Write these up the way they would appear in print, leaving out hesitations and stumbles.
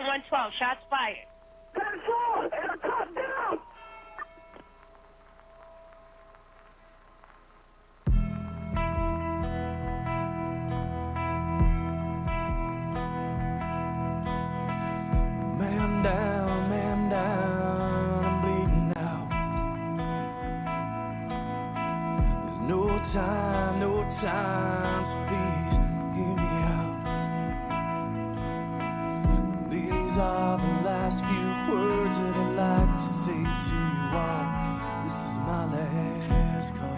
on 112. Shots fired. Control! It'll come down! Man down, I'm bleeding out. There's no time, so please hear me out. These are the last few words that I'd like to say to you all. This is my last call.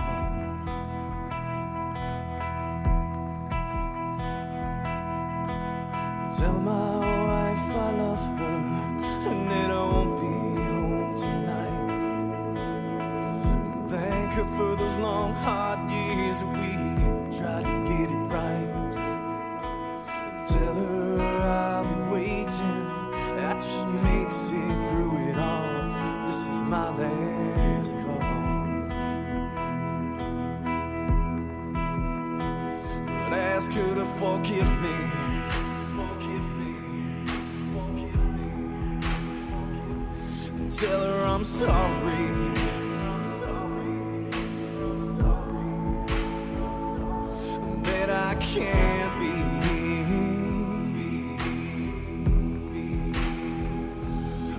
Tell my wife I love her and that I won't be home tonight. Thank her for those long, hard years that we tried to get it right. And tell her I'll be waiting after she makes it through it all. This is my last call. But ask her to forgive me. Tell her I'm sorry. That I can't be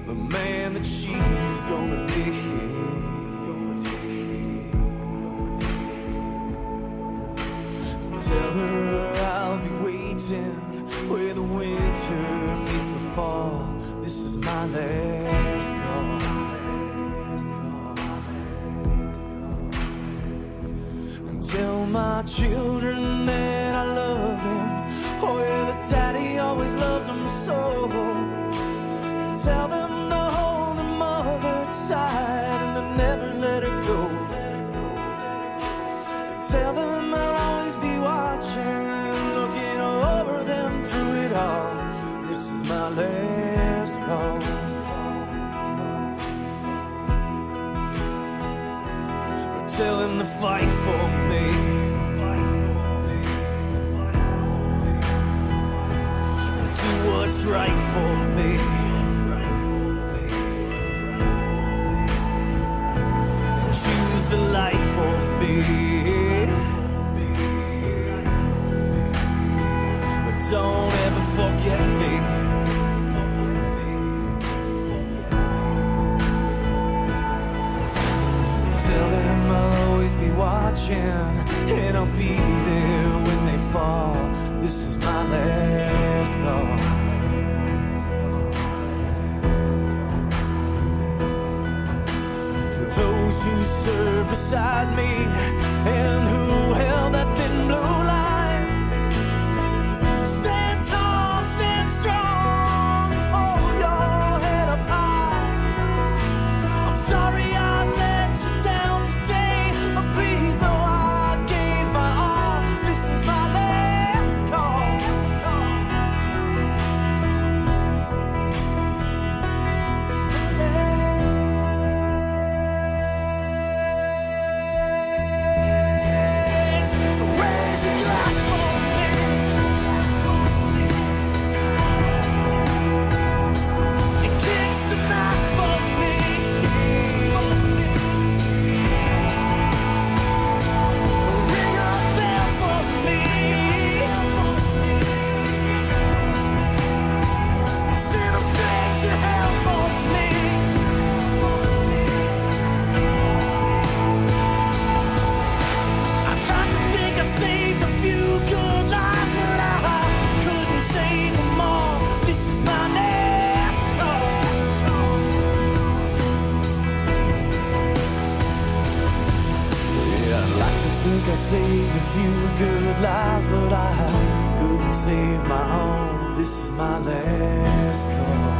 the man that she's gonna be. Tell her I'll be waiting where the winter meets the fall. This is my last call. And tell my children that I love them. Oh yeah, that daddy always loved them so. And tell them to hold their mother tight and to never let her go. And tell them I'll always be watching, looking over them through it all. This is my last call. But tell him to fight for me. Do what's right for me. And choose the light for me. But don't ever forget me. Tell them I'll always be watching, and I'll be there when they fall. This is my last call. For those who served beside me and who held that thin blue line, stand tall, stand strong, and hold your head up high. I'm sorry I let you down today, but please know I gave my all. This is my last call. So raise a glass for me. And kick some ass for me. Ring a bell for me. Send a flag to hell for me. I'd like to think I saved a few good lives, but I couldn't save them all. This is my last call. Yeah, I'd like to think I saved a few good lives, but I couldn't save my own. This is my last call.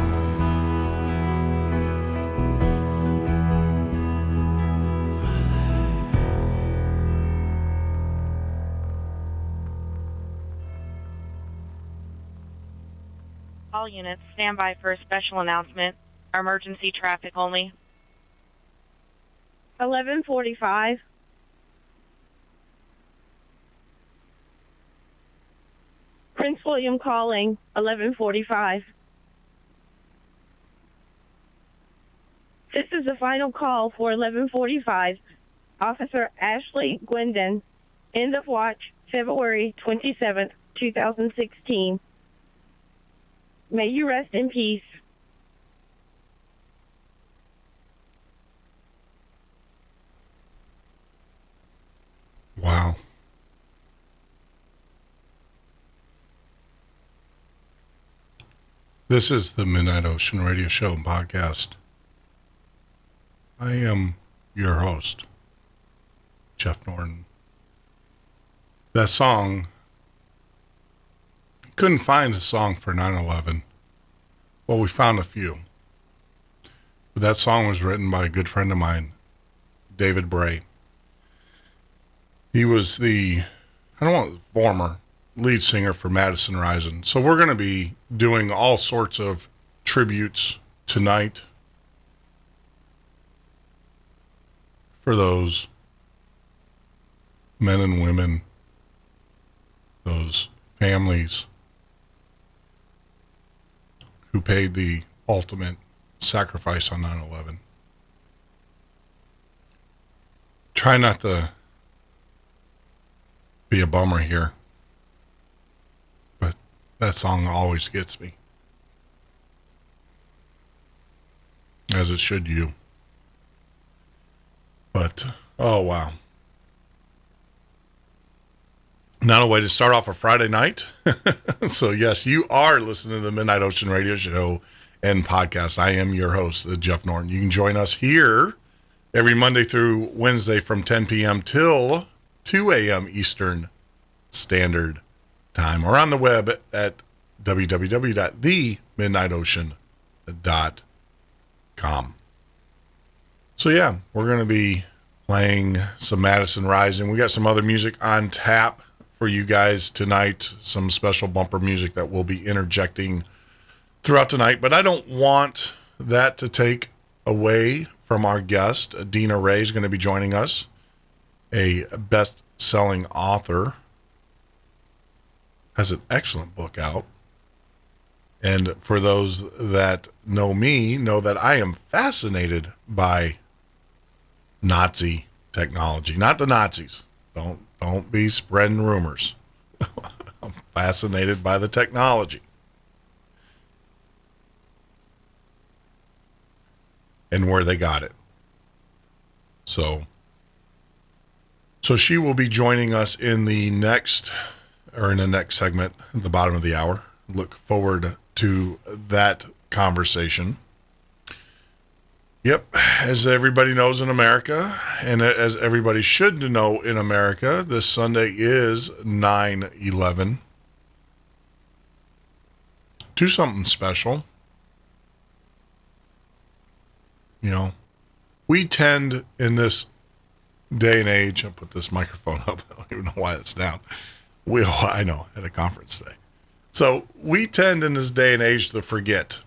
All units, stand by for a special announcement. Emergency traffic only. 11:45. Prince William calling. 11:45. the final call for 11:45. Officer Ashley Gwendon, end of watch, February 27th, 2016. May you rest in peace. Wow. This is the Midnight Ocean Radio Show and Podcast. I am your host, Jeff Norton. That song, couldn't find a song for 9/11. Well, we found a few. But that song was written by a good friend of mine, David Bray. He was former lead singer for Madison Rising. So we're going to be doing all sorts of tributes tonight for those men and women, those families who paid the ultimate sacrifice on 9/11. Try not to be a bummer here, but that song always gets me, as it should you. But oh wow, not a way to start off a Friday night. So yes, you are listening to the Midnight Ocean Radio Show and Podcast. I am your host, Jeff Norton. You can join us here every Monday through Wednesday from 10 p.m. till 2 a.m. Eastern Standard Time, or on the web at www.themidnightocean.com. So yeah, we're going to be playing some Madison Rising. We got some other music on tap for you guys tonight, some special bumper music that we'll be interjecting throughout tonight, but I don't want that to take away from our guest. Dina Rae is going to be joining us, a best-selling author, has an excellent book out. And for those that know me, know that I am fascinated by Nazi technology. Not the Nazis. Don't be spreading rumors. I'm fascinated by the technology. And where they got it. So she will be joining us in the next segment at the bottom of the hour. Look forward to that conversation. Yep, as everybody knows in America, and as everybody should know in America, this Sunday is 9/11. Do something special. You know, we tend in this day and age, I'll put this microphone up, I don't even know why it's down. I know, at a conference today. So we tend in this day and age to forget.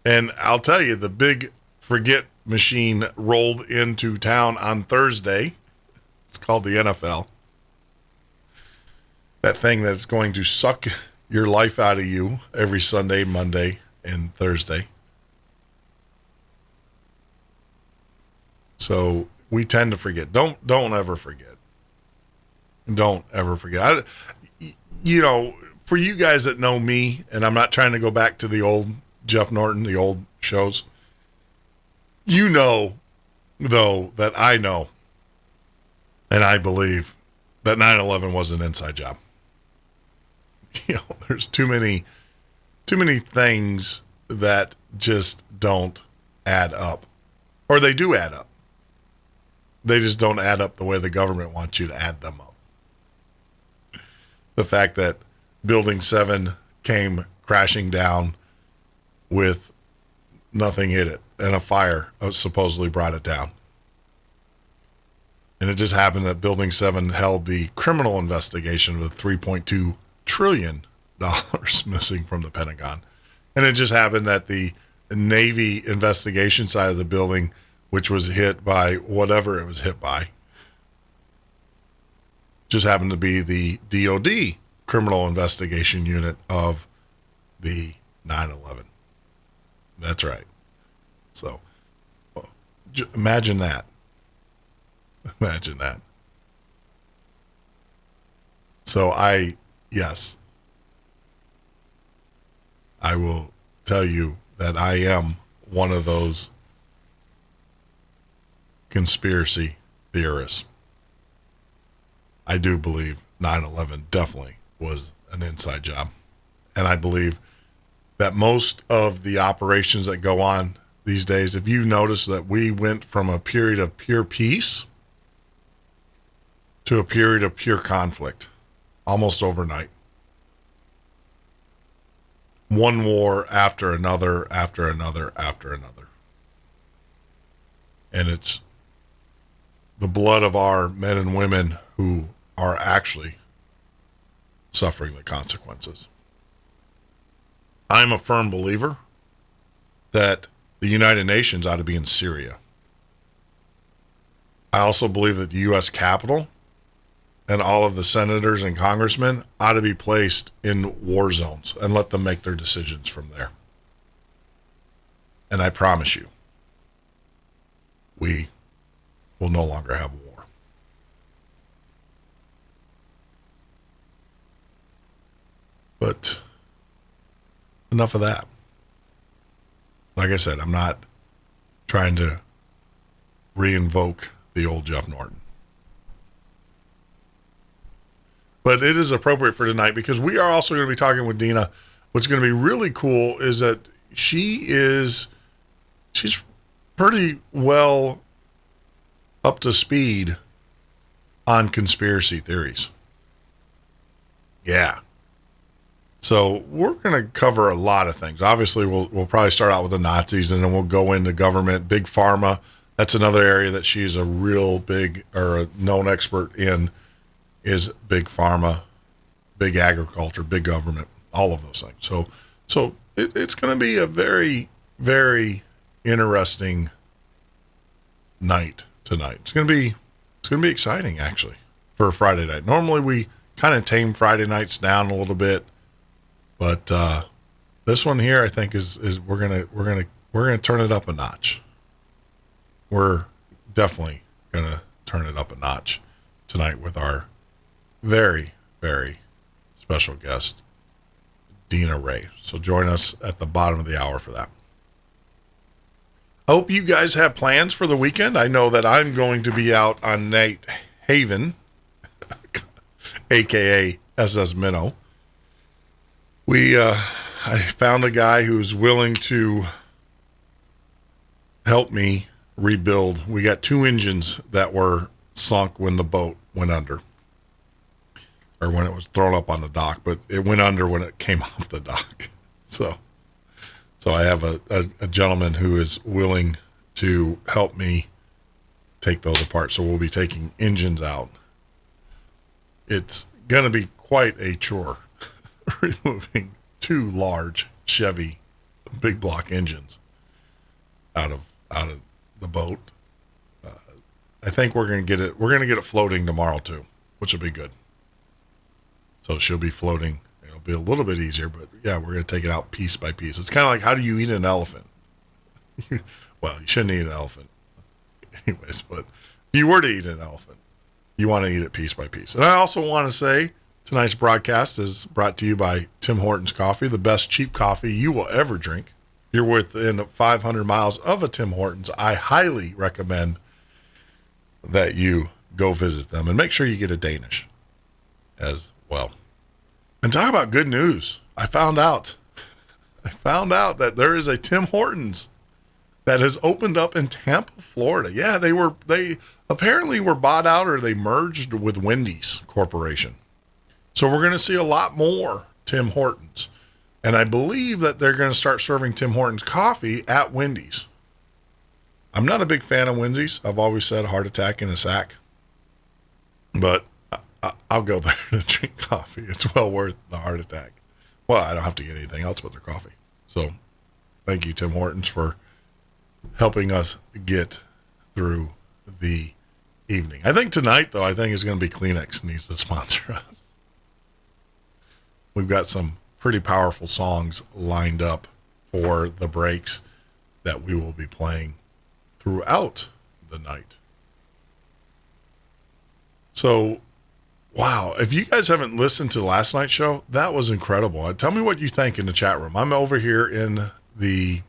And I'll tell you, the big forget machine rolled into town on Thursday. It's called the NFL. That thing that's going to suck your life out of you every Sunday, Monday, and Thursday. So we tend to forget. Don't ever forget. Don't ever forget. For you guys that know me, and I'm not trying to go back to the old Jeff Norton, the old shows, you know, though, that I know, and I believe that 9/11 was an inside job. There's too many things that just don't add up. Or they do add up. They just don't add up the way the government wants you to add them up. The fact that Building 7 came crashing down with nothing hit it, and a fire supposedly brought it down. And it just happened that Building 7 held the criminal investigation of the $3.2 trillion missing from the Pentagon. And it just happened that the Navy investigation side of the building, which was hit by whatever it was hit by, just happened to be the DOD criminal investigation unit of the 9/11. That's right. So Imagine that. Imagine that. So yes, I will tell you that I am one of those conspiracy theorists. I do believe 9/11 definitely was an inside job. And I believe that most of the operations that go on these days, if you notice that we went from a period of pure peace to a period of pure conflict almost overnight. One war after another, after another, after another. And it's the blood of our men and women who are actually suffering the consequences. I'm a firm believer that the United Nations ought to be in Syria. I also believe that the U.S. Capitol and all of the senators and congressmen ought to be placed in war zones and let them make their decisions from there. And I promise you, we will no longer have war. But enough of that. Like I said, I'm not trying to re-invoke the old Jeff Norton. But it is appropriate for tonight because we are also going to be talking with Dina. What's going to be really cool is that she's pretty well up to speed on conspiracy theories. Yeah. So we're going to cover a lot of things. Obviously, we'll probably start out with the Nazis, and then we'll go into government, big pharma. That's another area that she's a real big or a known expert in, is big pharma, big agriculture, big government, all of those things. So it's going to be a very, very interesting night tonight. It's going to be exciting actually for a Friday night. Normally we kind of tame Friday nights down a little bit, but this one here I think is we're gonna turn it up a notch. We're definitely gonna turn it up a notch tonight with our very, very special guest, Dina Rae. So join us at the bottom of the hour for that. I hope you guys have plans for the weekend. I know that I'm going to be out on Night Haven, aka SS Minnow. I found a guy who's willing to help me rebuild. We got 2 engines that were sunk when the boat went under, or when it was thrown up on the dock, but it went under when it came off the dock. So I have a gentleman who is willing to help me take those apart. So we'll be taking engines out. It's going to be quite a chore removing 2 large Chevy big block engines out of the boat. I think we're going to get it floating tomorrow too, which will be good. So she'll be floating. It'll be a little bit easier, but yeah, we're going to take it out piece by piece. It's kind of like, how do you eat an elephant? Well, you shouldn't eat an elephant anyways, but if you were to eat an elephant, you want to eat it piece by piece. And I also want to say tonight's broadcast is brought to you by Tim Hortons Coffee, the best cheap coffee you will ever drink. If you're within 500 miles of a Tim Hortons, I highly recommend that you go visit them and make sure you get a Danish as well. And talk about good news. I found out that there is a Tim Hortons that has opened up in Tampa, Florida. Yeah, they apparently were bought out, or they merged with Wendy's Corporation. So we're going to see a lot more Tim Hortons. And I believe that they're going to start serving Tim Hortons coffee at Wendy's. I'm not a big fan of Wendy's. I've always said heart attack in a sack. But I'll go there to drink coffee. It's well worth the heart attack. Well, I don't have to get anything else but their coffee. So thank you, Tim Hortons, for helping us get through the evening. I think tonight, though, is going to be Kleenex needs to sponsor us. We've got some pretty powerful songs lined up for the breaks that we will be playing throughout the night. So, wow. If you guys haven't listened to last night's show, that was incredible. Tell me what you think in the chat room. I am over here in the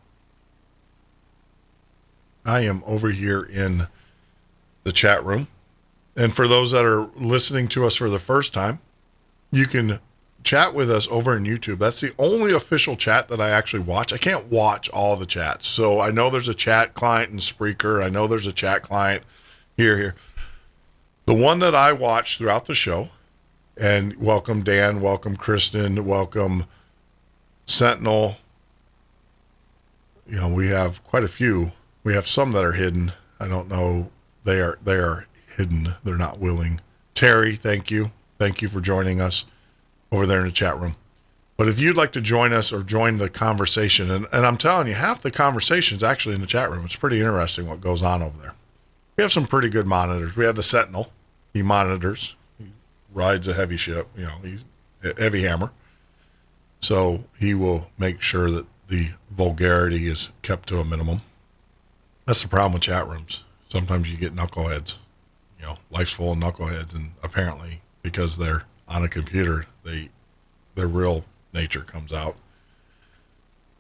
chat room. And for those that are listening to us for the first time, you can chat with us over on YouTube. That's the only official chat that I actually watch. I can't watch all the chats. So I know there's a chat client in Spreaker. I know there's a chat client here. The one that I watch throughout the show, and welcome Dan, welcome Kristen, welcome Sentinel. You know, we have quite a few. We have some that are hidden. I don't know. They are hidden. They're not willing. Terry, thank you. Thank you for joining us over there in the chat room. But if you'd like to join us or join the conversation, and I'm telling you, half the conversation is actually in the chat room. It's pretty interesting what goes on over there. We have some pretty good monitors. We have the Sentinel. He monitors. He rides a heavy ship. You know, he's a heavy hammer. So he will make sure that the vulgarity is kept to a minimum. That's the problem with chat rooms. Sometimes you get knuckleheads. You know, life's full of knuckleheads, and apparently because they're on a computer, their real nature comes out.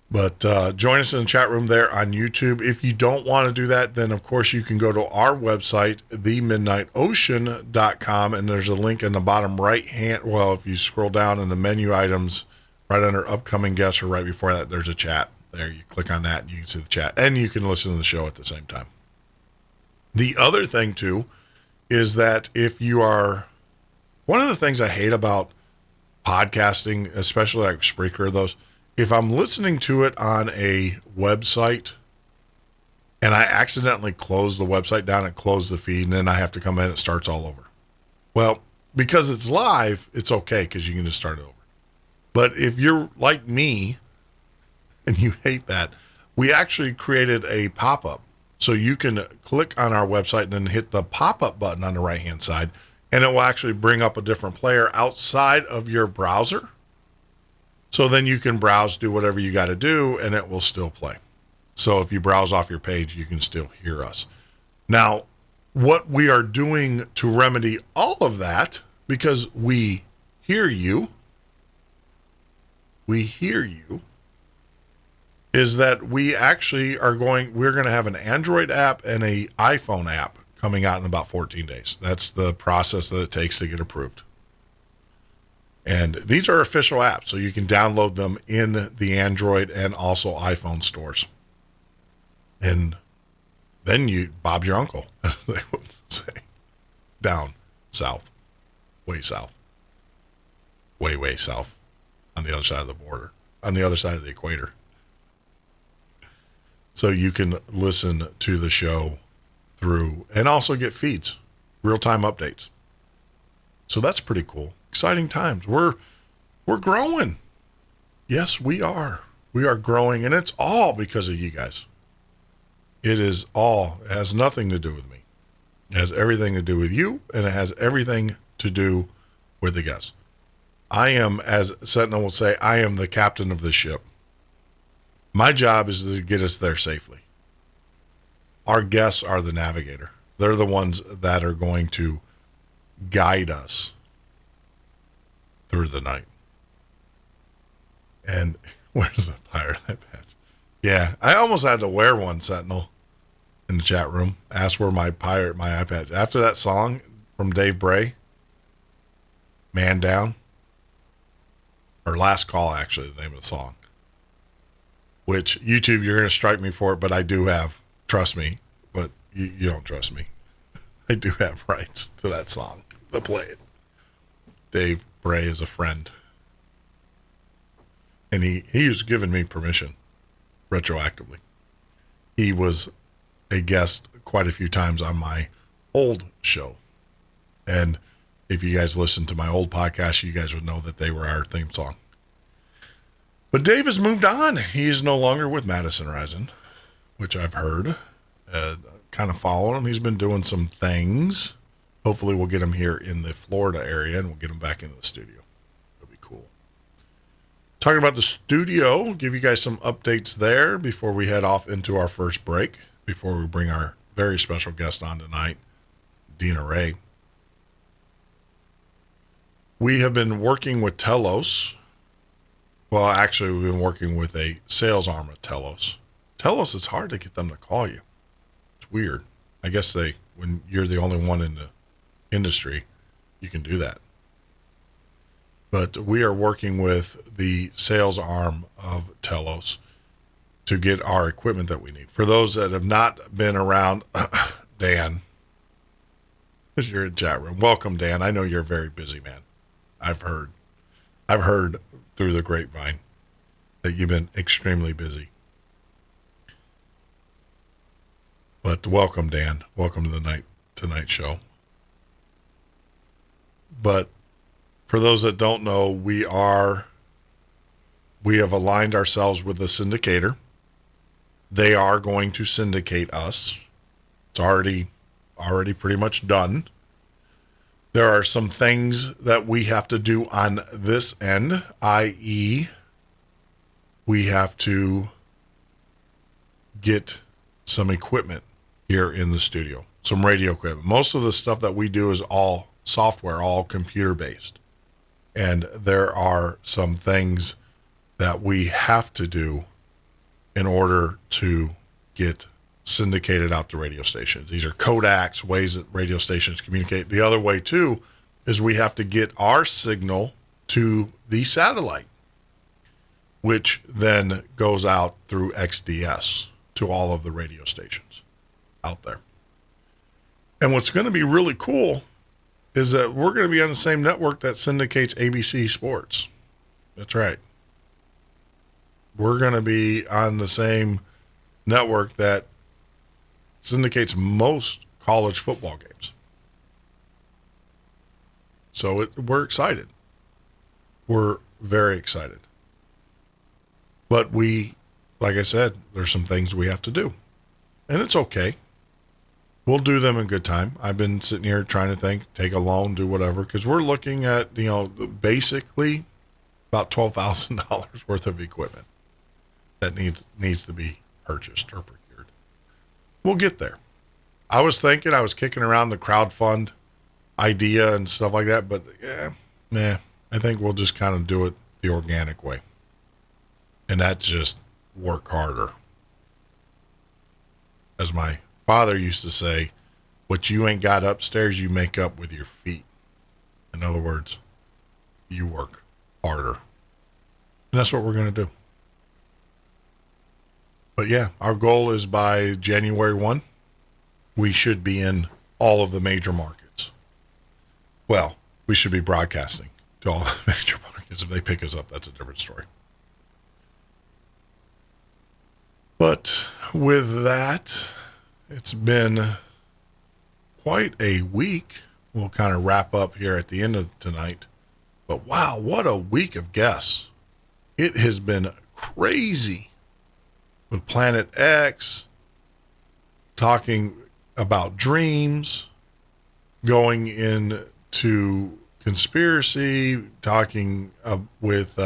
But join us in the chat room there on YouTube. If you don't want to do that, then of course you can go to our website, themidnightocean.com, and there's a link in the bottom right hand. Well, if you scroll down in the menu items, right under upcoming guests or right before that, there's a chat. There, you click on that and you can see the chat, and you can listen to the show at the same time. The other thing too is that if you are, one of the things I hate about podcasting, especially like Spreaker, those, if I'm listening to it on a website and I accidentally close the website down and close the feed, and then I have to come in and it starts all over. Well, because it's live, it's okay because you can just start it over. But if you're like me and you hate that, we actually created a pop-up. So you can click on our website and then hit the pop-up button on the right-hand side, and it will actually bring up a different player outside of your browser. So then you can browse, do whatever you got to do, and it will still play. So if you browse off your page, you can still hear us. Now, what we are doing to remedy all of that, because we hear you, is that we actually we're going to have an Android app and a iPhone app coming out in about 14 days. That's the process that it takes to get approved. And these are official apps, so you can download them in the Android and also iPhone stores. And then Bob's your uncle, as they would say. Down south, way south, way south, on the other side of the border, on the other side of the equator. So you can listen to the show through and also get feeds, real-time updates. So that's pretty cool. Exciting times. We're growing. Yes, we are. We are growing, and it's all because of you guys. It has nothing to do with me. It has everything to do with you, and it has everything to do with the guests. I am, as Sentinel will say, I am the captain of this ship. My job is to get us there safely. Our guests are the navigator. They're the ones that are going to guide us through the night. And where's the pirate eye patch? Yeah, I almost had to wear one, Sentinel, in the chat room. Ask where my eye patch. After that song from Dave Bray, Man Down, or Last Call, actually, the name of the song. Which, YouTube, you're going to strike me for it, but I do have, trust me, but you don't trust me. I do have rights to that song to play it. Dave Bray is a friend. And he has given me permission retroactively. He was a guest quite a few times on my old show. And if you guys listen to my old podcast, you guys would know that they were our theme song. But Dave has moved on. He is no longer with Madison Rising, which I've heard. Kind of following him. He's been doing some things. Hopefully we'll get him here in the Florida area and we'll get him back into the studio. That'll be cool. Talking about the studio, give you guys some updates there before we head off into our first break. before we bring our very special guest on tonight, Dina Rae. We have been working with Telos. Well, actually, we've been working with a sales arm of Telos. Telos, it's hard to get them to call you. It's weird. I guess when you're the only one in the industry, you can do that. But we are working with the sales arm of Telos to get our equipment that we need. For those that have not been around, Dan, because you're in chat room. Welcome, Dan. I know you're a very busy man. I've heard through the grapevine that you've been extremely busy. But welcome, Dan. Welcome to the Tonight Show. But for those that don't know, we have aligned ourselves with a syndicator. They are going to syndicate us. It's already pretty much done. There are some things that we have to do on this end, i.e., we have to get some equipment here in the studio, some radio equipment. Most of the stuff that we do is all software, all computer-based. And there are some things that we have to do in order to get syndicated out to radio stations. These are codecs, ways that radio stations communicate. The other way too is we have to get our signal to the satellite, which then goes out through XDS to all of the radio stations out there. And what's going to be really cool is that we're going to be on the same network that syndicates ABC Sports. That's right. We're going to be on the same network that syndicates most college football games. So we're excited. We're very excited. But like I said, there's some things we have to do. And it's okay. We'll do them in good time. I've been sitting here trying to think, take a loan, do whatever, because we're looking at, basically about $12,000 worth of equipment that needs to be purchased or procured. We'll get there. I was kicking around the crowdfund idea and stuff like that, but I think we'll just kind of do it the organic way. And that's just work harder. As my father used to say, what you ain't got upstairs, you make up with your feet. In other words, you work harder. And that's what we're going to do. But yeah, our goal is by January 1, we should be in all of the major markets. Well, we should be broadcasting to all the major markets. If they pick us up, that's a different story. But with that, it's been quite a week. We'll kind of wrap up here at the end of tonight. But wow, what a week of guests. It has been crazy with Planet X, talking about dreams, going into conspiracy, talking with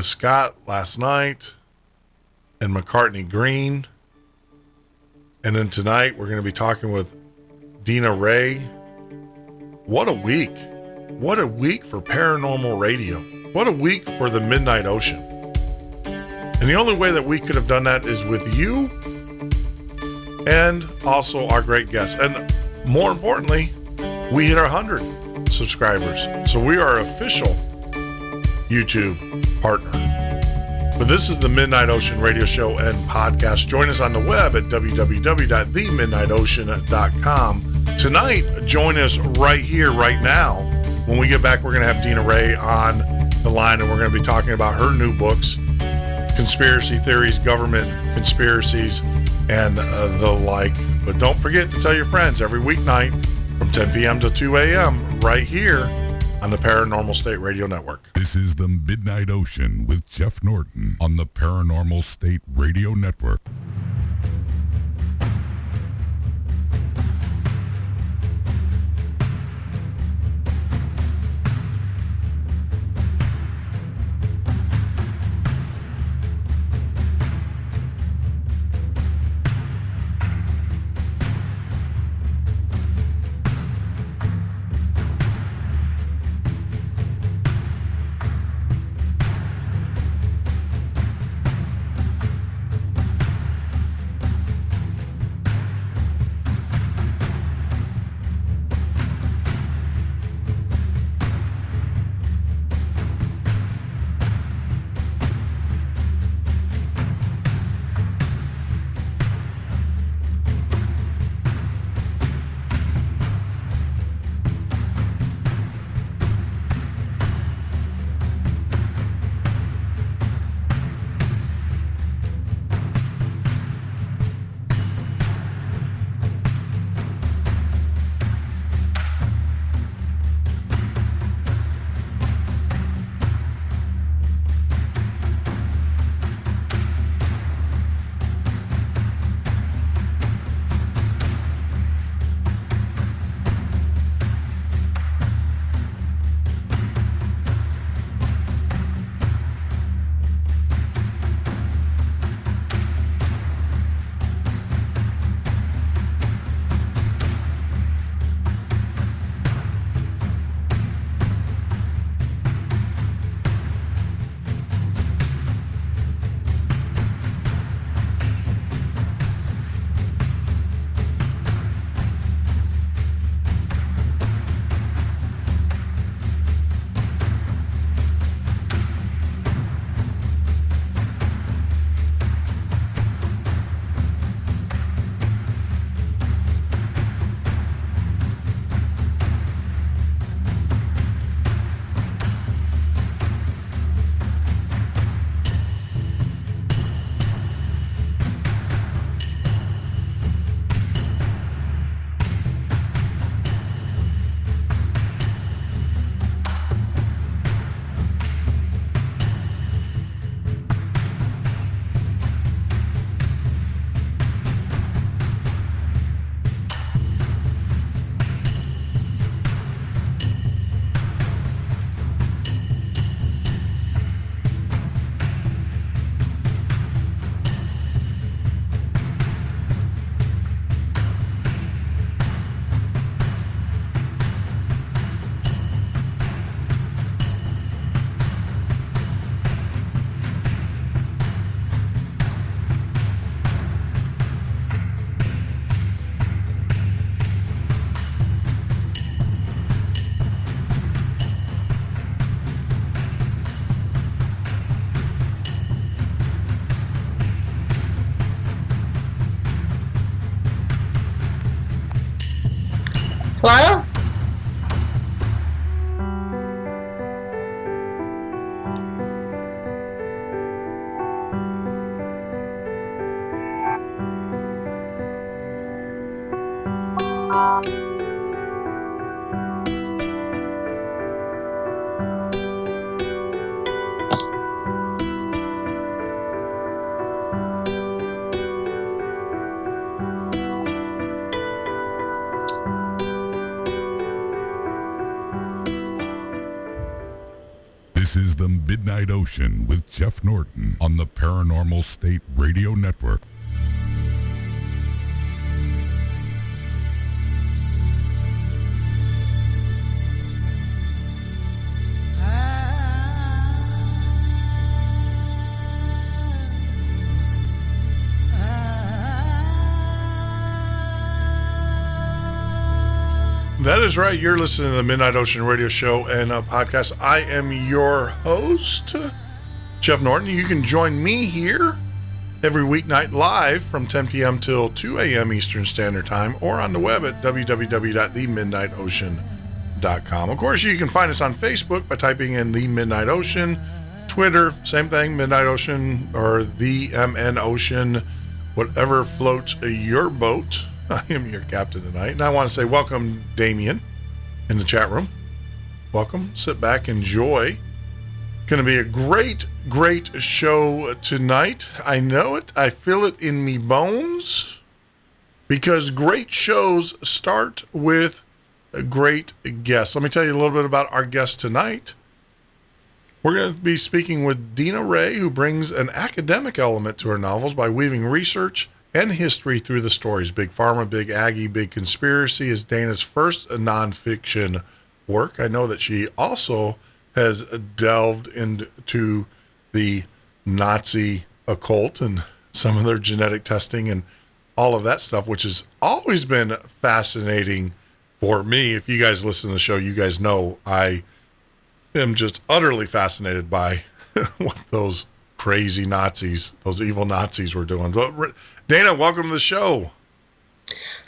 Scott last night and McCartney Green. And then tonight we're going to be talking with Dina Rae. What a week. What a week for paranormal radio. What a week for the Midnight Ocean. And the only way that we could have done that is with you and also our great guests. And more importantly, we hit our 100 subscribers. So we are official YouTube partner. But this is the Midnight Ocean Radio Show and Podcast. Join us on the web at www.themidnightocean.com. Tonight, join us right here, right now. When we get back, we're going to have Dina Rae on the line, and we're going to be talking about her new books, conspiracy theories, government conspiracies, and the like. But don't forget to tell your friends every weeknight from 10 p.m. to 2 a.m. right here on the Paranormal State Radio Network. This is the Midnight Ocean with Jeff Norton on the Paranormal State Radio Network. Midnight Ocean with Jeff Norton on the Paranormal State Radio Network. That is right. You're listening to the Midnight Ocean Radio Show and podcast. I am your host, Jeff Norton. You can join me here every weeknight live from 10 p.m. till 2 a.m. Eastern Standard Time, or on the web at www.themidnightocean.com. Of course, you can find us on Facebook by typing in The Midnight Ocean. Twitter, same thing, Midnight Ocean or the MN Ocean, whatever floats your boat. I am your captain tonight, and I want to say welcome, Damien, in the chat room. Welcome. Sit back, enjoy. Going to be a great show tonight. I know it. I feel it in me bones, because great shows start with a great guest. Let me tell you a little bit about our guest tonight. We're going to be speaking with Dina Rae, who brings an academic element to her novels by weaving research and history through the stories. Big Pharma, Big Agri, Big Conspiracy is Dana's first nonfiction work. I know that she also has delved into the Nazi occult and some of their genetic testing and all of that stuff, which has always been fascinating for me. If you guys listen to the show, you guys know I am just utterly fascinated by what those crazy Nazis, those evil Nazis were doing. But Dana, welcome to the show.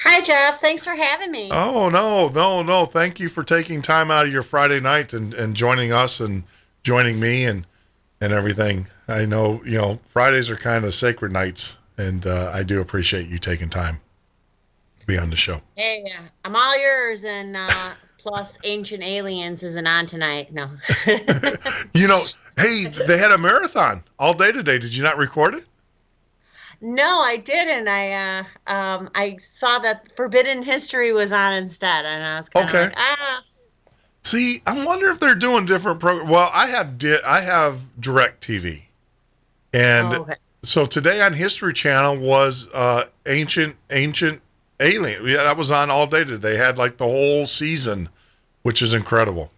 Hi, Jeff. Thanks for having me. Oh, no. Thank you for taking time out of your Friday night and joining us and joining me and everything. I know, Fridays are kind of sacred nights, and I do appreciate you taking time to be on the show. Hey, I'm all yours, and plus Ancient Aliens isn't on tonight. No. Hey, they had a marathon all day today. Did you not record it? No, I didn't. I saw that Forbidden History was on instead, and I was kind of like, See, I wonder if they're doing different programs. Well, I have Direct TV, and so today on History Channel was Ancient Alien. Yeah, that was on all day today. They had like the whole season, which is incredible.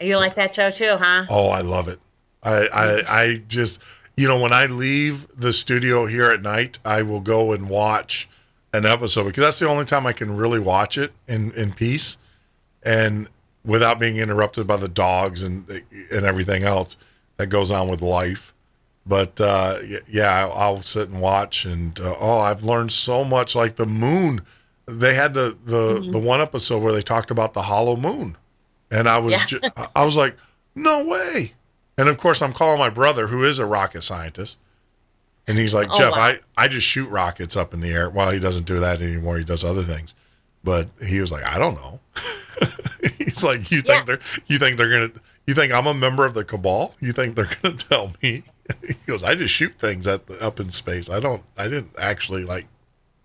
You like that show too, huh? Oh, I love it. I just, when I leave the studio here at night, I will go and watch an episode, because that's the only time I can really watch it in peace and without being interrupted by the dogs and everything else that goes on with life. But I'll sit and watch, and I've learned so much. Like the moon, they had the one episode where they talked about the hollow moon, and I was I was like, no way. And of course, I'm calling my brother, who is a rocket scientist, and he's like, Jeff, wow. I just shoot rockets up in the air. Well, he doesn't do that anymore. He does other things, but he was like, I don't know. He's like, you think I'm a member of the cabal? You think they're gonna tell me? He goes, I just shoot things up in space. I didn't actually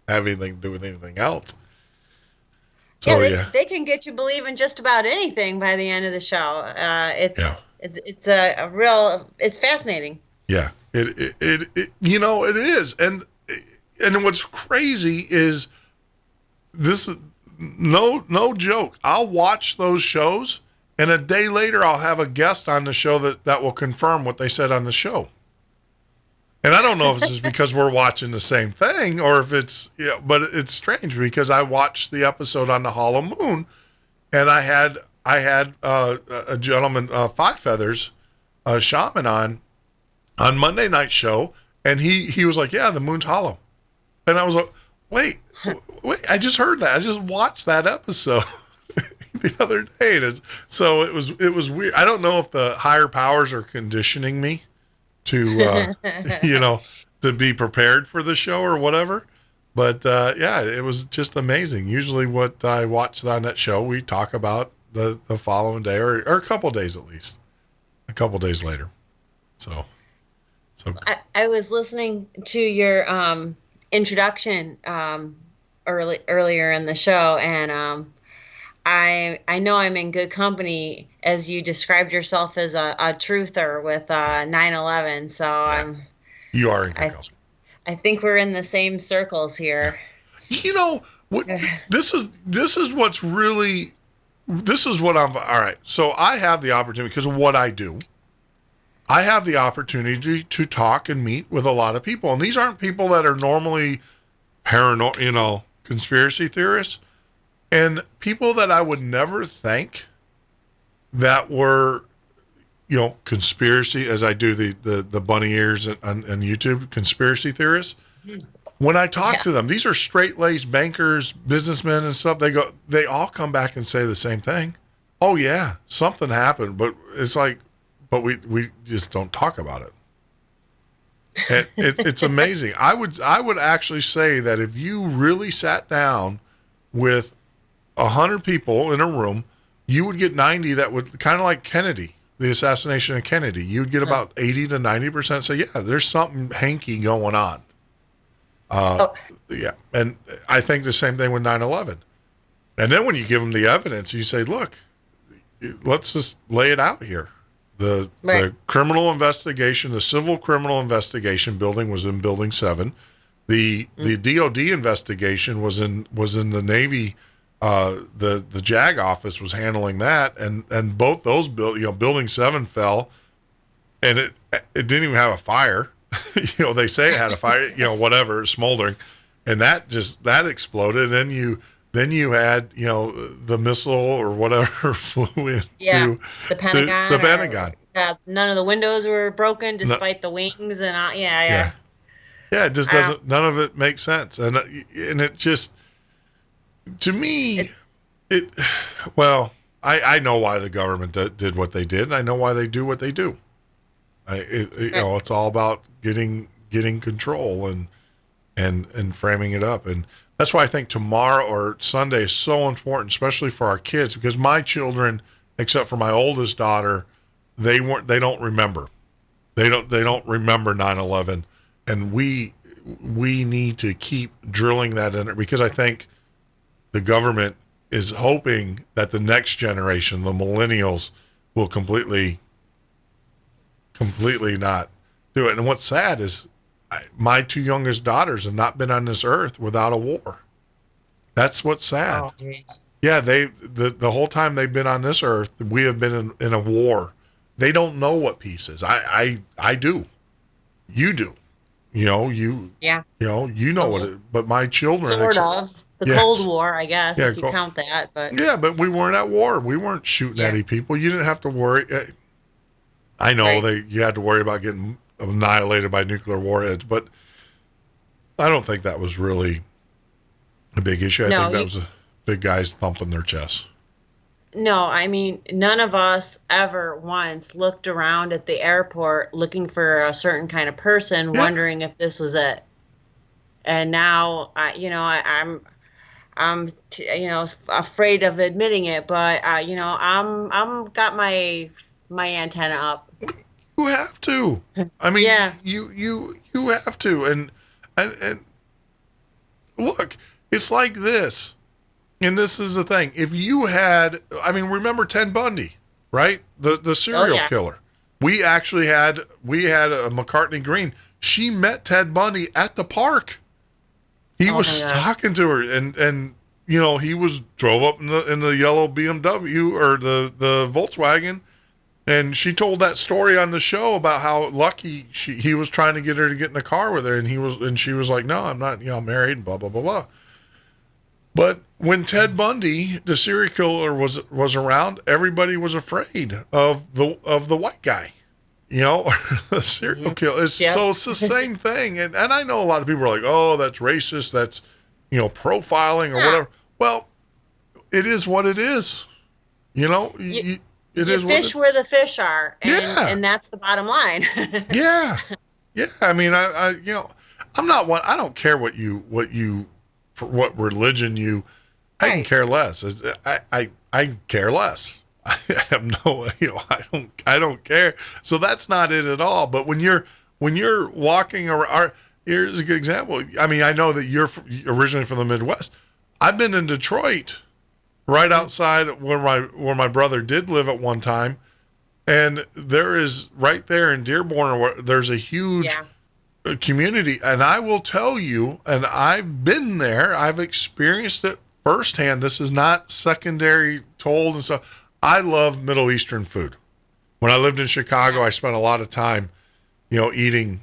have anything to do with anything else. So they can get you believing just about anything by the end of the show. It's fascinating. Yeah, it is. And what's crazy is this is no joke. I'll watch those shows, and a day later I'll have a guest on the show that will confirm what they said on the show. And I don't know if this is because we're watching the same thing or if it's, but it's strange, because I watched the episode on the Hollow Moon, and I had a gentleman, Five Feathers, a shaman on Monday night show, and he was like, yeah, the moon's hollow. And I was like, wait, I just heard that. I just watched that episode the other day. So it was weird. I don't know if the higher powers are conditioning me to, to be prepared for the show or whatever. But it was just amazing. Usually what I watched on that show, we talk about the following day or a couple days at least, a couple days later. So I was listening to your introduction earlier in the show, and I know I'm in good company as you described yourself as a truther with 9/11. So You are in good company. I think we're in the same circles here. You know what? This is what's really. This is what I'm. All right. So I have the opportunity because of what I do. I have the opportunity to talk and meet with a lot of people, and these aren't people that are normally conspiracy theorists, and people that I would never think that were, conspiracy, as I do the bunny ears on YouTube, conspiracy theorists. When I talk to them, these are straight-laced bankers, businessmen and stuff. They all come back and say the same thing. Oh yeah, something happened, but it's like, but we just don't talk about it. And it's amazing. I would actually say that if you really sat down with 100 people in a room, you would get 90 that would, kind of like Kennedy, the assassination of Kennedy. You'd get about 80 to 90% say, yeah, there's something hanky going on. Yeah. And I think the same thing with 9/11. And then when you give them the evidence, you say, look, let's just lay it out here. The criminal investigation, the civil criminal investigation building was in Building 7. The DOD investigation was in the Navy. The JAG office was handling that, and both those Building 7 fell, and it didn't even have a fire. They say it had a fire. Whatever, smoldering, and that exploded. And then you had, the missile or whatever flew into the Pentagon. The Pentagon. None of the windows were broken despite the wings and Yeah, it just doesn't. None of it makes sense, and it just, to me, I know why the government did what they did, and I know why they do what they do. It's all about getting control and framing it up. And that's why I think tomorrow or Sunday is so important, especially for our kids, because my children, except for my oldest daughter, they don't remember. They don't remember 9/11. And we need to keep drilling that in, because I think the government is hoping that the next generation, the millennials, will completely not do it. And what's sad is my two youngest daughters have not been on this earth without a war. That's what's sad. Oh, geez. Yeah, the whole time they've been on this earth, we have been in a war. They don't know what peace is. I do. You do. You know what it, but my children sort of the Cold War, I guess, if you count that. But yeah, but we weren't at war. We weren't shooting at any people. You didn't have to worry. I know you had to worry about getting annihilated by nuclear warheads, but I don't think that was really a big issue. I think that was big guys thumping their chests. No, I mean, none of us ever once looked around at the airport looking for a certain kind of person, wondering if this was it. And now, I'm afraid of admitting it, but I'm got my antenna up. You have to. I mean, you have to. And look, it's like this. And this is the thing. If you had, remember Ted Bundy, right? The serial killer. We actually had a McCartney Green. She met Ted Bundy at the park. He was talking to her, and he drove up in the yellow BMW or the Volkswagen, and she told that story on the show about how lucky he was trying to get her to get in the car with her, and she was like, no, I'm not, married, blah blah blah blah. But when Ted Bundy, the serial killer, was around, everybody was afraid of the white guy, the serial killer. So it's the same thing. And I know a lot of people are like, oh, that's racist. That's, profiling or whatever. Well, it is what it is. You fish where the fish are. And that's the bottom line. Yeah. I mean, I'm not one. I don't care what religion I can care less. I care less. I have no, I don't care. So that's not it at all. But when you're walking around, here's a good example. I mean, I know that you're originally from the Midwest. I've been in Detroit right outside where my brother did live at one time. And there is right there in Dearborn, there's a huge community. And I will tell you, and I've been there, I've experienced it firsthand. This is not secondary told and stuff. I love Middle Eastern food. When I lived in Chicago, I spent a lot of time, eating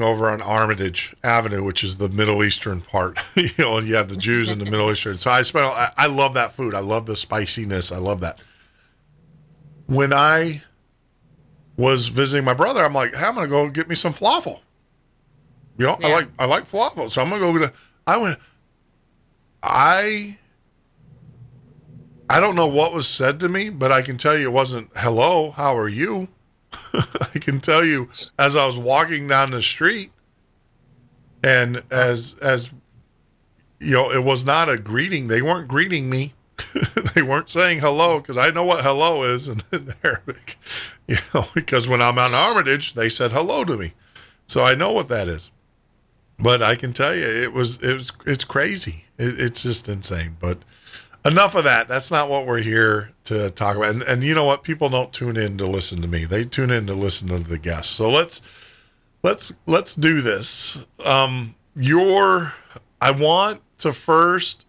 over on Armitage Avenue, which is the Middle Eastern part. And you have the Jews in the Middle Eastern. So I love that food. I love the spiciness. I love that. When I was visiting my brother, I'm like, hey, I'm gonna go get me some falafel. I like falafel, so I'm gonna go get I don't know what was said to me, but I can tell you it wasn't hello, how are you? I can tell you as I was walking down the street, and as it was not a greeting. They weren't greeting me. They weren't saying hello, because I know what hello is in Arabic. Because when I'm on Armitage, they said hello to me, so I know what that is. But I can tell you, it's crazy. It's just insane. But enough of that. That's not what we're here to talk about. And you know what? People don't tune in to listen to me. They tune in to listen to the guests. So let's do this. I want to first,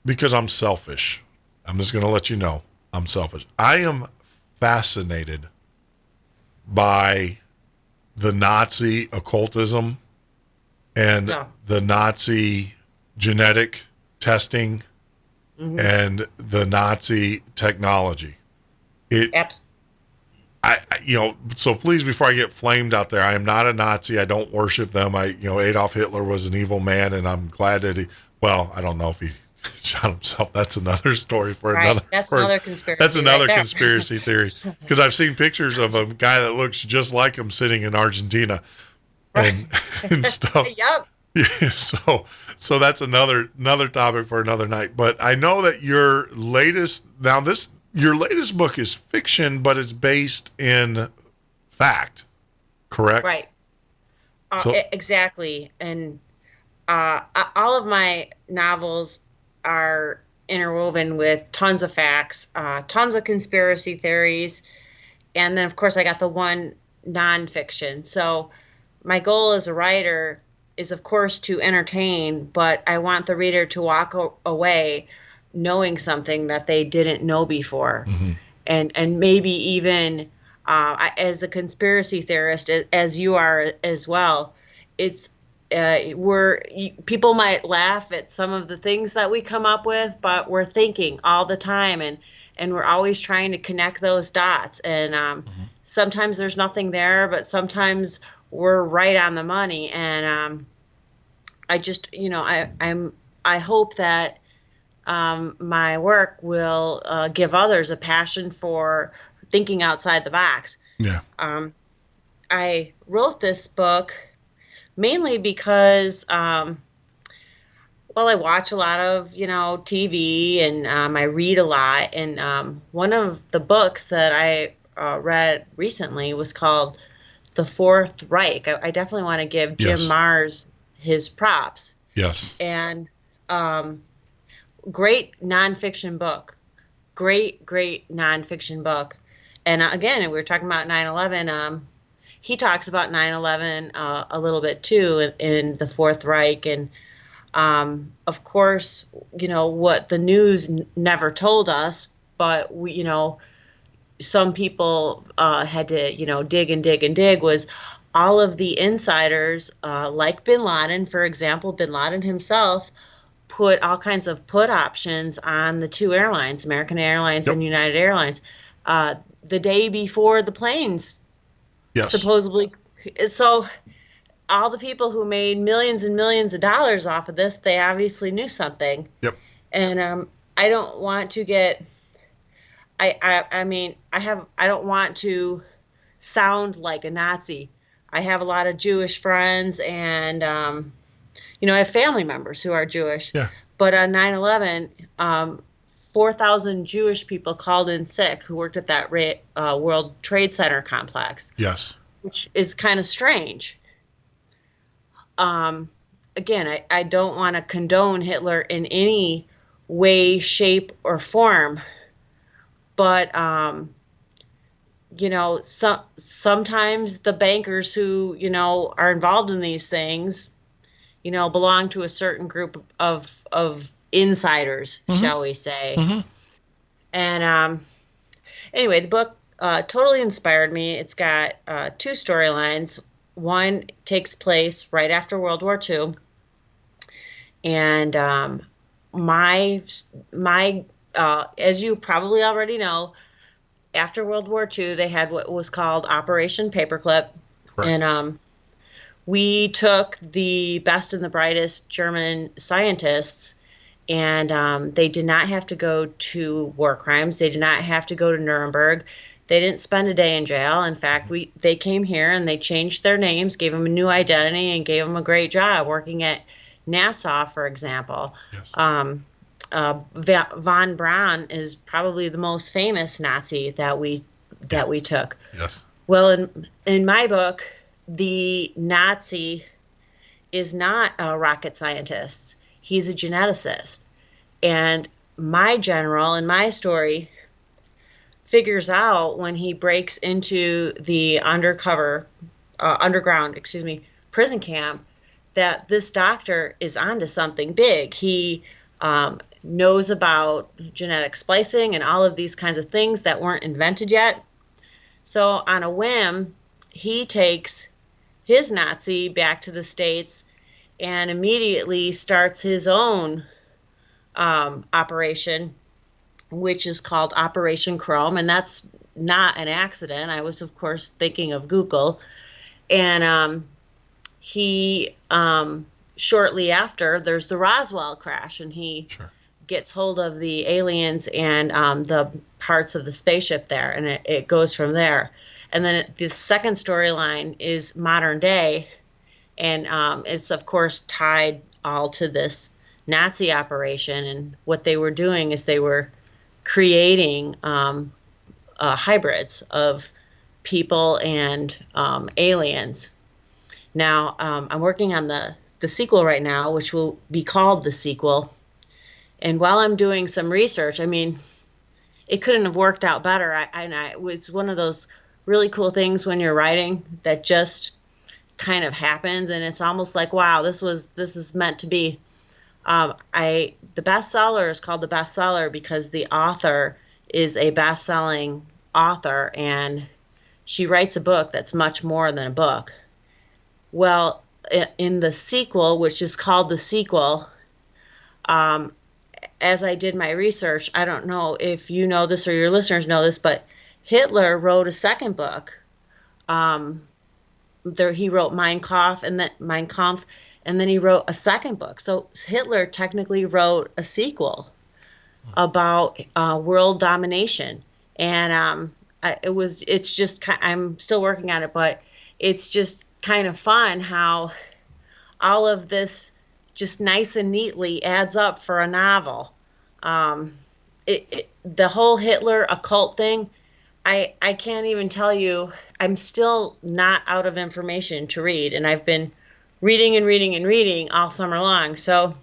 because I'm selfish. I'm just going to let you know I'm selfish. I am fascinated by the Nazi occultism and the Nazi genetic testing and the Nazi technology. So please, before I get flamed out there, I am not a Nazi. I don't worship them. Adolf Hitler was an evil man, and I'm glad that I don't know if he shot himself. That's another story for another. That's another conspiracy. That's another conspiracy theory. Because I've seen pictures of a guy that looks just like him sitting in Argentina and stuff. Yep. Yeah, so that's another topic for another night. But I know that your latest book is fiction, but it's based in fact, correct? Right. Exactly. And all of my novels are interwoven with tons of facts, tons of conspiracy theories, and then of course I got the one nonfiction. So my goal as a writer is, of course, to entertain, but I want the reader to walk away knowing something that they didn't know before. And maybe even as a conspiracy theorist, as you are as well, it's people might laugh at some of the things that we come up with, but we're thinking all the time, and we're always trying to connect those dots. And sometimes there's nothing there, but sometimes we're right on the money. And I just, I hope that my work will give others a passion for thinking outside the box. Yeah. I wrote this book mainly because, I watch a lot of, TV, and I read a lot. And one of the books that I read recently was called The Fourth Reich. I definitely want to give Jim Marrs his props. Yes. And great nonfiction book. Great nonfiction book. And again, we were talking about 9/11. He talks about 9/11 a little bit too in The Fourth Reich. And of course, what the news never told us, but we, some people had to, dig and dig and dig, was all of the insiders, like Bin Laden, for example. Bin Laden himself put all kinds of put options on the two airlines, American Airlines and United Airlines, the day before the planes supposedly. So all the people who made millions and millions of dollars off of this, they obviously knew something. Yep. And I don't want to get... I don't want to sound like a Nazi. I have a lot of Jewish friends, and I have family members who are Jewish. Yeah. But on 9/11, 4,000 Jewish people called in sick who worked at that World Trade Center complex. Yes. Which is kind of strange. Again, I don't want to condone Hitler in any way, shape, or form. But, sometimes the bankers who, are involved in these things, belong to a certain group of insiders, shall we say. And anyway, the book totally inspired me. It's got 2 storylines. One takes place right after World War II. And as you probably already know, after World War II, they had what was called Operation Paperclip. Correct. And we took the best and the brightest German scientists, and they did not have to go to war crimes. They did not have to go to Nuremberg. They didn't spend a day in jail. In fact, they came here and they changed their names, gave them a new identity, and gave them a great job working at NASA, for example. Yes. Von Braun is probably the most famous Nazi that we took. Yes. Well, in my book, the Nazi is not a rocket scientist. He's a geneticist. And my general in my story figures out when he breaks into the underground prison camp that this doctor is onto something big. He knows about genetic splicing and all of these kinds of things that weren't invented yet. So on a whim, he takes his Nazi back to the States and immediately starts his own operation, which is called Operation Chrome. And that's not an accident. I was, of course, thinking of Google. And he, shortly after, there's the Roswell crash, and he gets hold of the aliens and the parts of the spaceship there, and it goes from there. And then the second storyline is modern day, and it's, of course, tied all to this Nazi operation. And what they were doing is they were creating hybrids of people and aliens. Now, I'm working on the sequel right now, which will be called The Sequel. And while I'm doing some research, I mean, it couldn't have worked out better. It's one of those really cool things when you're writing that just kind of happens, and it's almost like, wow, this is meant to be. The bestseller is called The Bestseller because the author is a best-selling author, and she writes a book that's much more than a book. Well, in the sequel, which is called The Sequel, as I did my research, I don't know if you know this or your listeners know this, but Hitler wrote a second book. He wrote Mein Kampf, and then he wrote a second book. So Hitler technically wrote a sequel about world domination, and I'm still working on it, but it's just kind of fun how all of this just nice and neatly adds up for a novel. The whole Hitler occult thing, I can't even tell you. I'm still not out of information to read, and I've been reading and reading and reading all summer long. So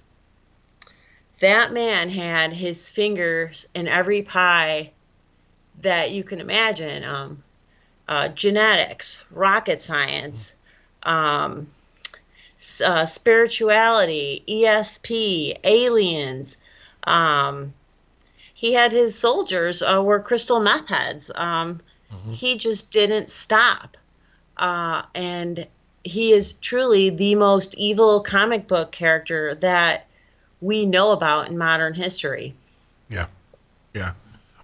that man had his fingers in every pie that you can imagine. Genetics, rocket science, spirituality, ESP, aliens. He had his soldiers were crystal meth heads. He just didn't stop. And he is truly the most evil comic book character that we know about in modern history. Yeah. Yeah.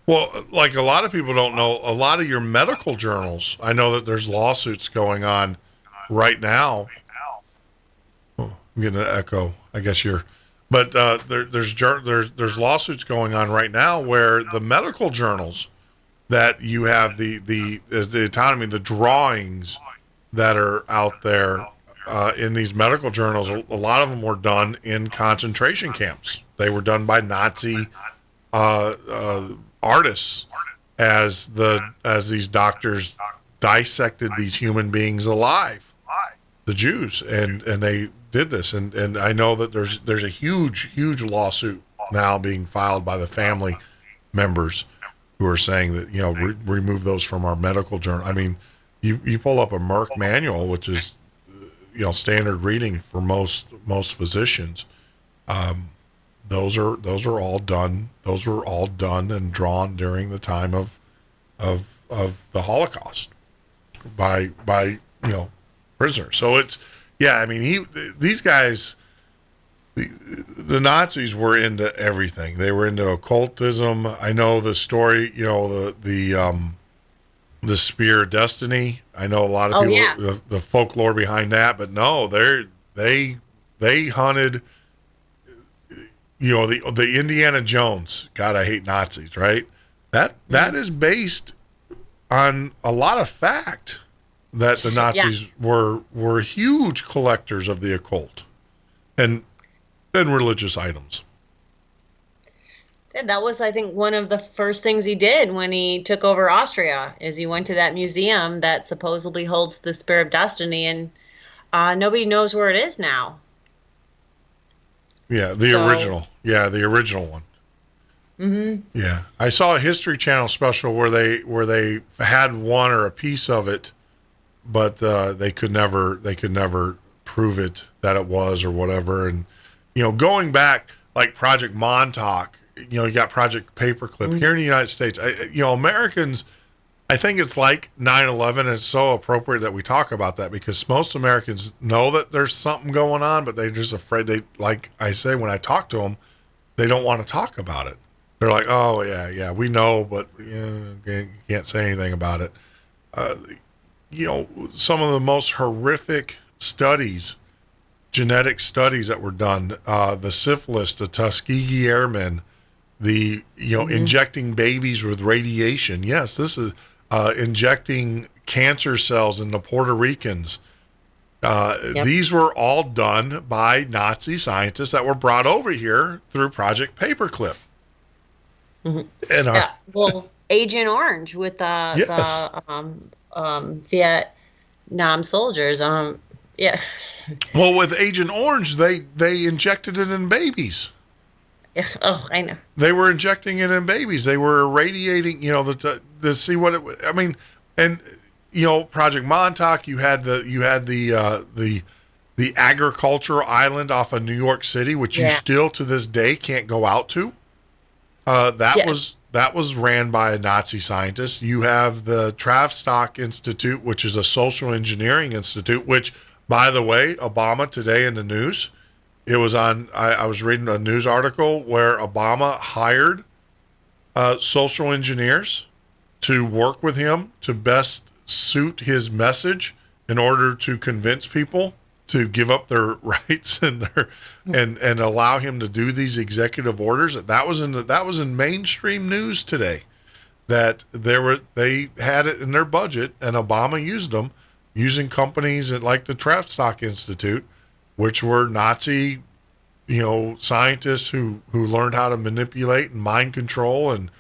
Well, like a lot of people don't know, a lot of your medical journals, I know that there's lawsuits going on right now. Oh, I'm getting an echo. I guess there's lawsuits going on right now where the medical journals that you have the autonomy, the drawings that are out there in these medical journals, a lot of them were done in concentration camps. They were done by Nazi artists as these doctors dissected these human beings alive, the Jews, and they did this, and I know that there's a huge lawsuit now being filed by the family members who are saying that, remove those from our medical journal. I mean, you pull up a Merck manual, which is, standard reading for most physicians. Those are all done. Those were all done and drawn during the time of the Holocaust by prisoners. So it's, I mean, these guys, the Nazis were into everything. They were into occultism. I know the story, the Spear of Destiny. I know a lot of people, the folklore behind that, but no, they hunted, the Indiana Jones. God, I hate Nazis, right? That is based on a lot of fact that the Nazis were huge collectors of the occult and religious items. That was, I think, one of the first things he did when he took over Austria, is he went to that museum that supposedly holds the Spear of Destiny, and nobody knows where it is now. Yeah, the original. Yeah, the original one. Mm-hmm. Yeah, I saw a History Channel special where they had one or a piece of it, but they could never prove it that it was or whatever. And going back like Project Montauk, you got Project Paperclip here in the United States. Americans, I think it's like 9/11. It's so appropriate that we talk about that because most Americans know that there's something going on, but they're just afraid. They, like I say, when I talk to them, they don't want to talk about it. They're like, oh yeah, we know, but can't say anything about it. Some of the most horrific studies, genetic studies that were done, the syphilis, the Tuskegee Airmen, the injecting babies with radiation. Yes, this is injecting cancer cells in the Puerto Ricans. These were all done by Nazi scientists that were brought over here through Project Paperclip. Mm-hmm. And Agent Orange with the Vietnam soldiers. Well, with Agent Orange, they injected it in babies. Oh, I know. They were injecting it in babies. They were irradiating, to see what it. I mean, and Project Montauk. You had the agricultural island off of New York City, which you still to this day can't go out to. That was ran by a Nazi scientist. You have the Travstock Institute, which is a social engineering institute. Which, by the way, Obama today in the news. It was on, I was reading a news article where Obama hired social engineers to work with him to best suit his message in order to convince people to give up their rights and allow him to do these executive orders. That was in mainstream news today, that they had it in their budget and Obama used them, using companies like the Travstock Institute, which were Nazi, scientists who learned how to manipulate and mind control, and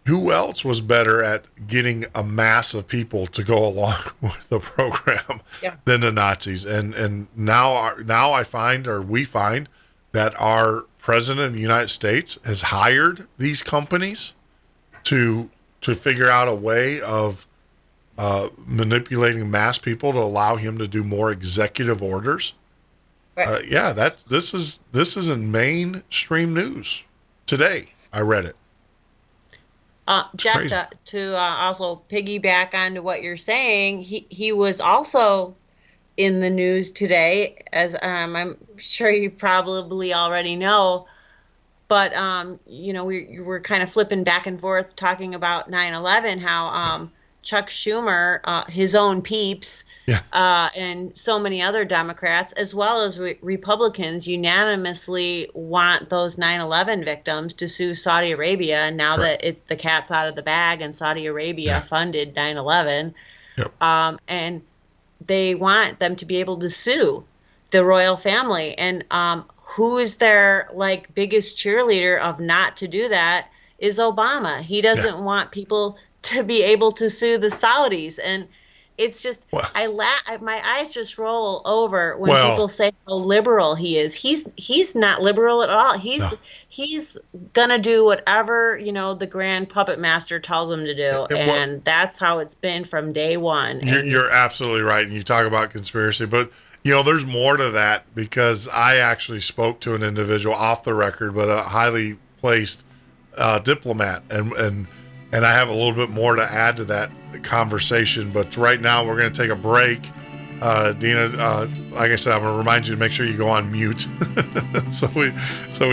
who else was better at getting a mass of people to go along with the program than the Nazis? And now we find that our president of the United States has hired these companies to figure out a way of manipulating mass people to allow him to do more executive orders. Right. This is in mainstream news today. I read it. Jeff, to also piggyback onto what you're saying, he was also in the news today, as I'm sure you probably already know. But we were kind of flipping back and forth talking about 9/11, how Chuck Schumer, his own peeps, and so many other Democrats, as well as Republicans, unanimously want those 9/11 victims to sue Saudi Arabia. And now that the cat's out of the bag and Saudi Arabia funded 9/11, and they want them to be able to sue the royal family. And who is their biggest cheerleader of not to do that is Obama. He doesn't want people to be able to sue the Saudis. And It's just Well- my eyes just roll over when Well- people say how liberal he is. He's not liberal at all. He's gonna do whatever, the grand puppet master tells him to do, and that's how it's been from day one. You're absolutely right, and you talk about conspiracy, but there's more to that, because I actually spoke to an individual off the record, but a highly placed diplomat, and I have a little bit more to add to that conversation. But right now, we're going to take a break. Dina, like I said, I'm going to remind you to make sure you go on mute so we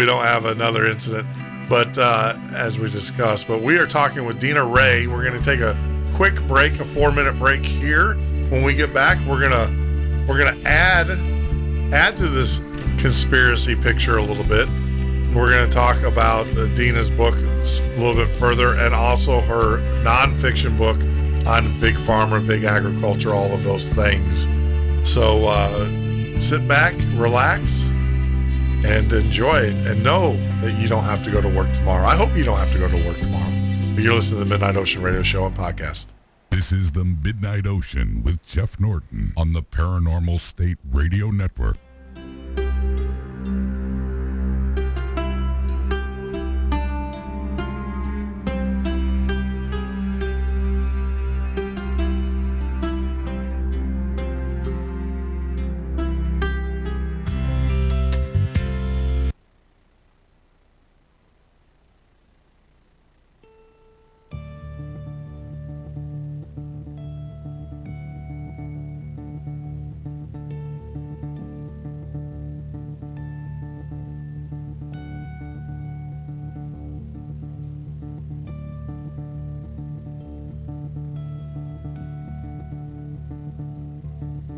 don't have another incident. But as we discussed, but we are talking with Dina Rae. We're going to take a quick break, a 4-minute break here. When we get back, we're gonna add to this conspiracy picture a little bit. We're going to talk about Dina's book a little bit further, and also her nonfiction book on big pharma, big agriculture, all of those things. So sit back, relax, and enjoy it, and know that you don't have to go to work tomorrow. I hope you don't have to go to work tomorrow. But you're listening to the Midnight Ocean Radio Show and Podcast. This is the Midnight Ocean with Jeff Norton on the Paranormal State Radio Network.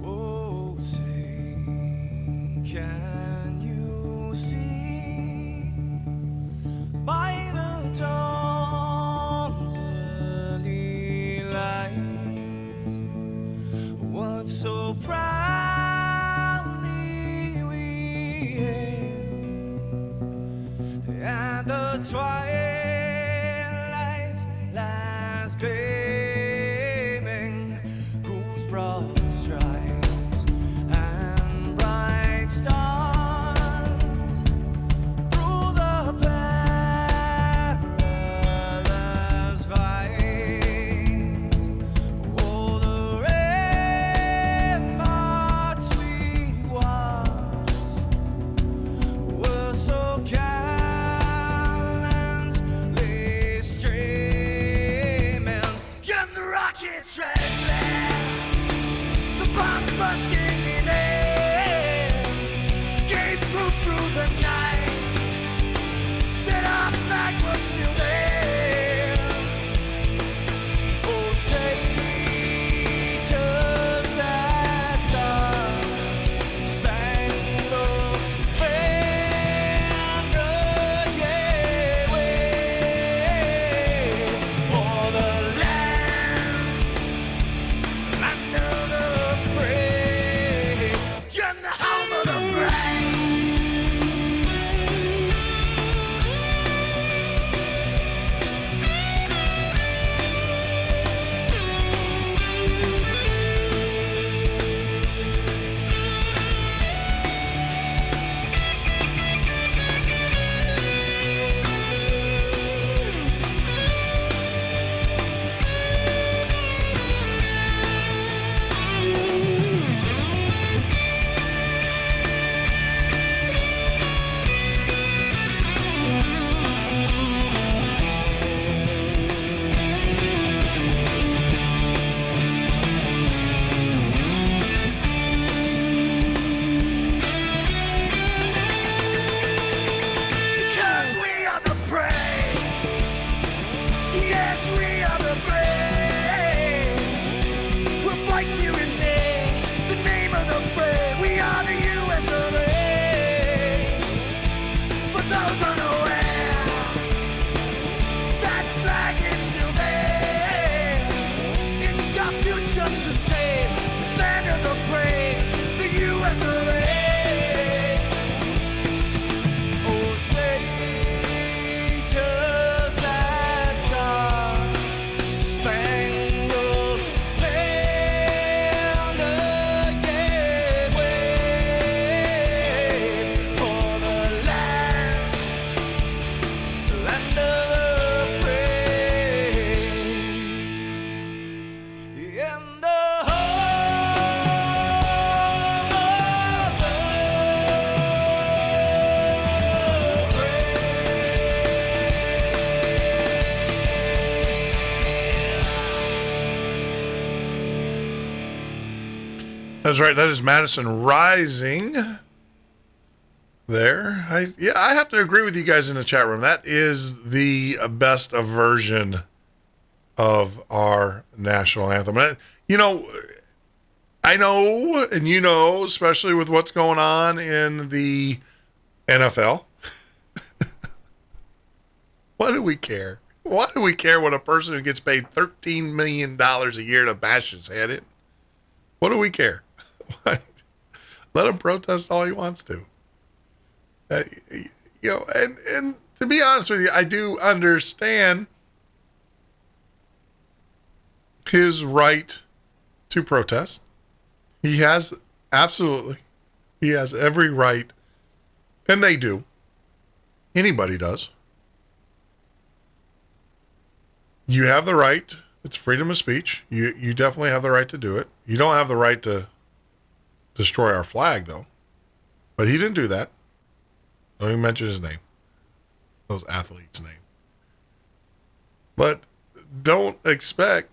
Oh, say, can you see by the dawn's early light what so proudly we hailed at the twilight's last gleaming, whose broad stripes and bright stars through the perilous fights, oh, the ramparts we watched were so gallantly streaming, and the rockets red glare, the bombs bursting in air, gave proof through the night that our flag was still there. Oh, say, does that star-spangled banner yet wave o'er the land under the fray, and the home of the brave? Because we are the brave. Yes, we are the brave. We'll fight you in the name of the brave. We are the US of A. For those unaware, that flag is still there. It's our future to save. This land of the brave, the US of A. Oh, say, does that star-spangled banner That's right. That is Madison Rising. There. I have to agree with you guys in the chat room. That is the best version of our national anthem. You know, I know, and you know, especially with what's going on in the NFL. What do we care? Why do we care what a person who gets paid $13 million a year to bash his head in? What do we care? Let him protest all he wants to. You know, and to be honest with you, I do understand his right to protest. He has every right, and they do. Anybody does. You have the right. It's freedom of speech. You definitely have the right to do it. You don't have the right to destroy our flag, though. But he didn't do that. Don't even mention his name. Those athletes' name. But don't expect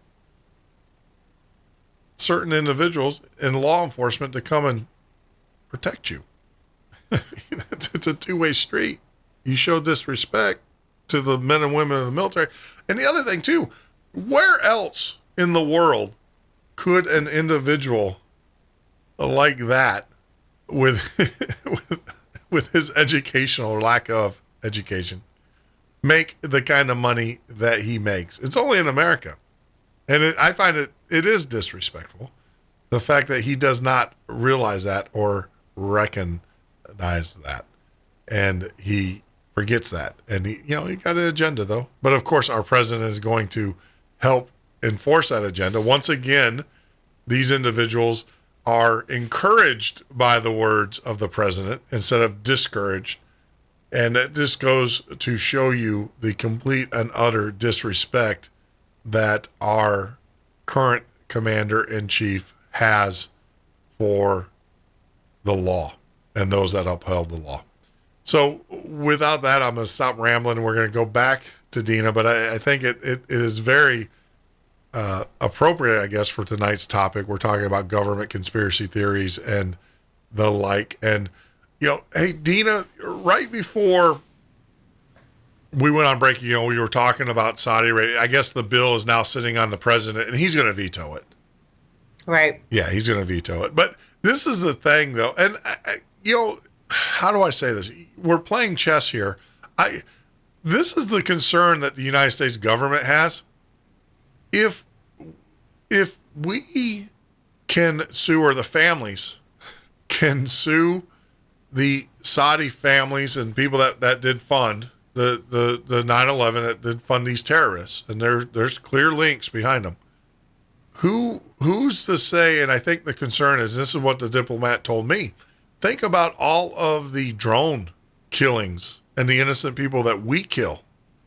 certain individuals in law enforcement to come and protect you. It's a two-way street. You show disrespect to the men and women of the military. And the other thing, too, where else in the world could an individual like that with his educational or lack of education make the kind of money that he makes? It's only in America. And I find it is disrespectful, the fact that he does not realize that or recognize that. And he forgets that. And he got an agenda, though. But of course, our president is going to help enforce that agenda. Once again, these individuals are encouraged by the words of the president instead of discouraged. And this goes to show you the complete and utter disrespect that our current commander-in-chief has for the law and those that upheld the law. So without that, I'm going to stop rambling and we're going to go back to Dina. But I think it is very appropriate, I guess, for tonight's topic. We're talking about government conspiracy theories and the like. And, hey, Dina, right before we went on break, we were talking about Saudi Arabia. I guess the bill is now sitting on the president and he's going to veto it. Right. Yeah, he's going to veto it. But this is the thing, though. And, how do I say this? We're playing chess here. This is the concern that the United States government has. If we can sue, or the families can sue the Saudi families and people that did fund the 9/11, that did fund these terrorists, and there's clear links behind them. Who's to say? And I think the concern is, this is what the diplomat told me. Think about all of the drone killings and the innocent people that we kill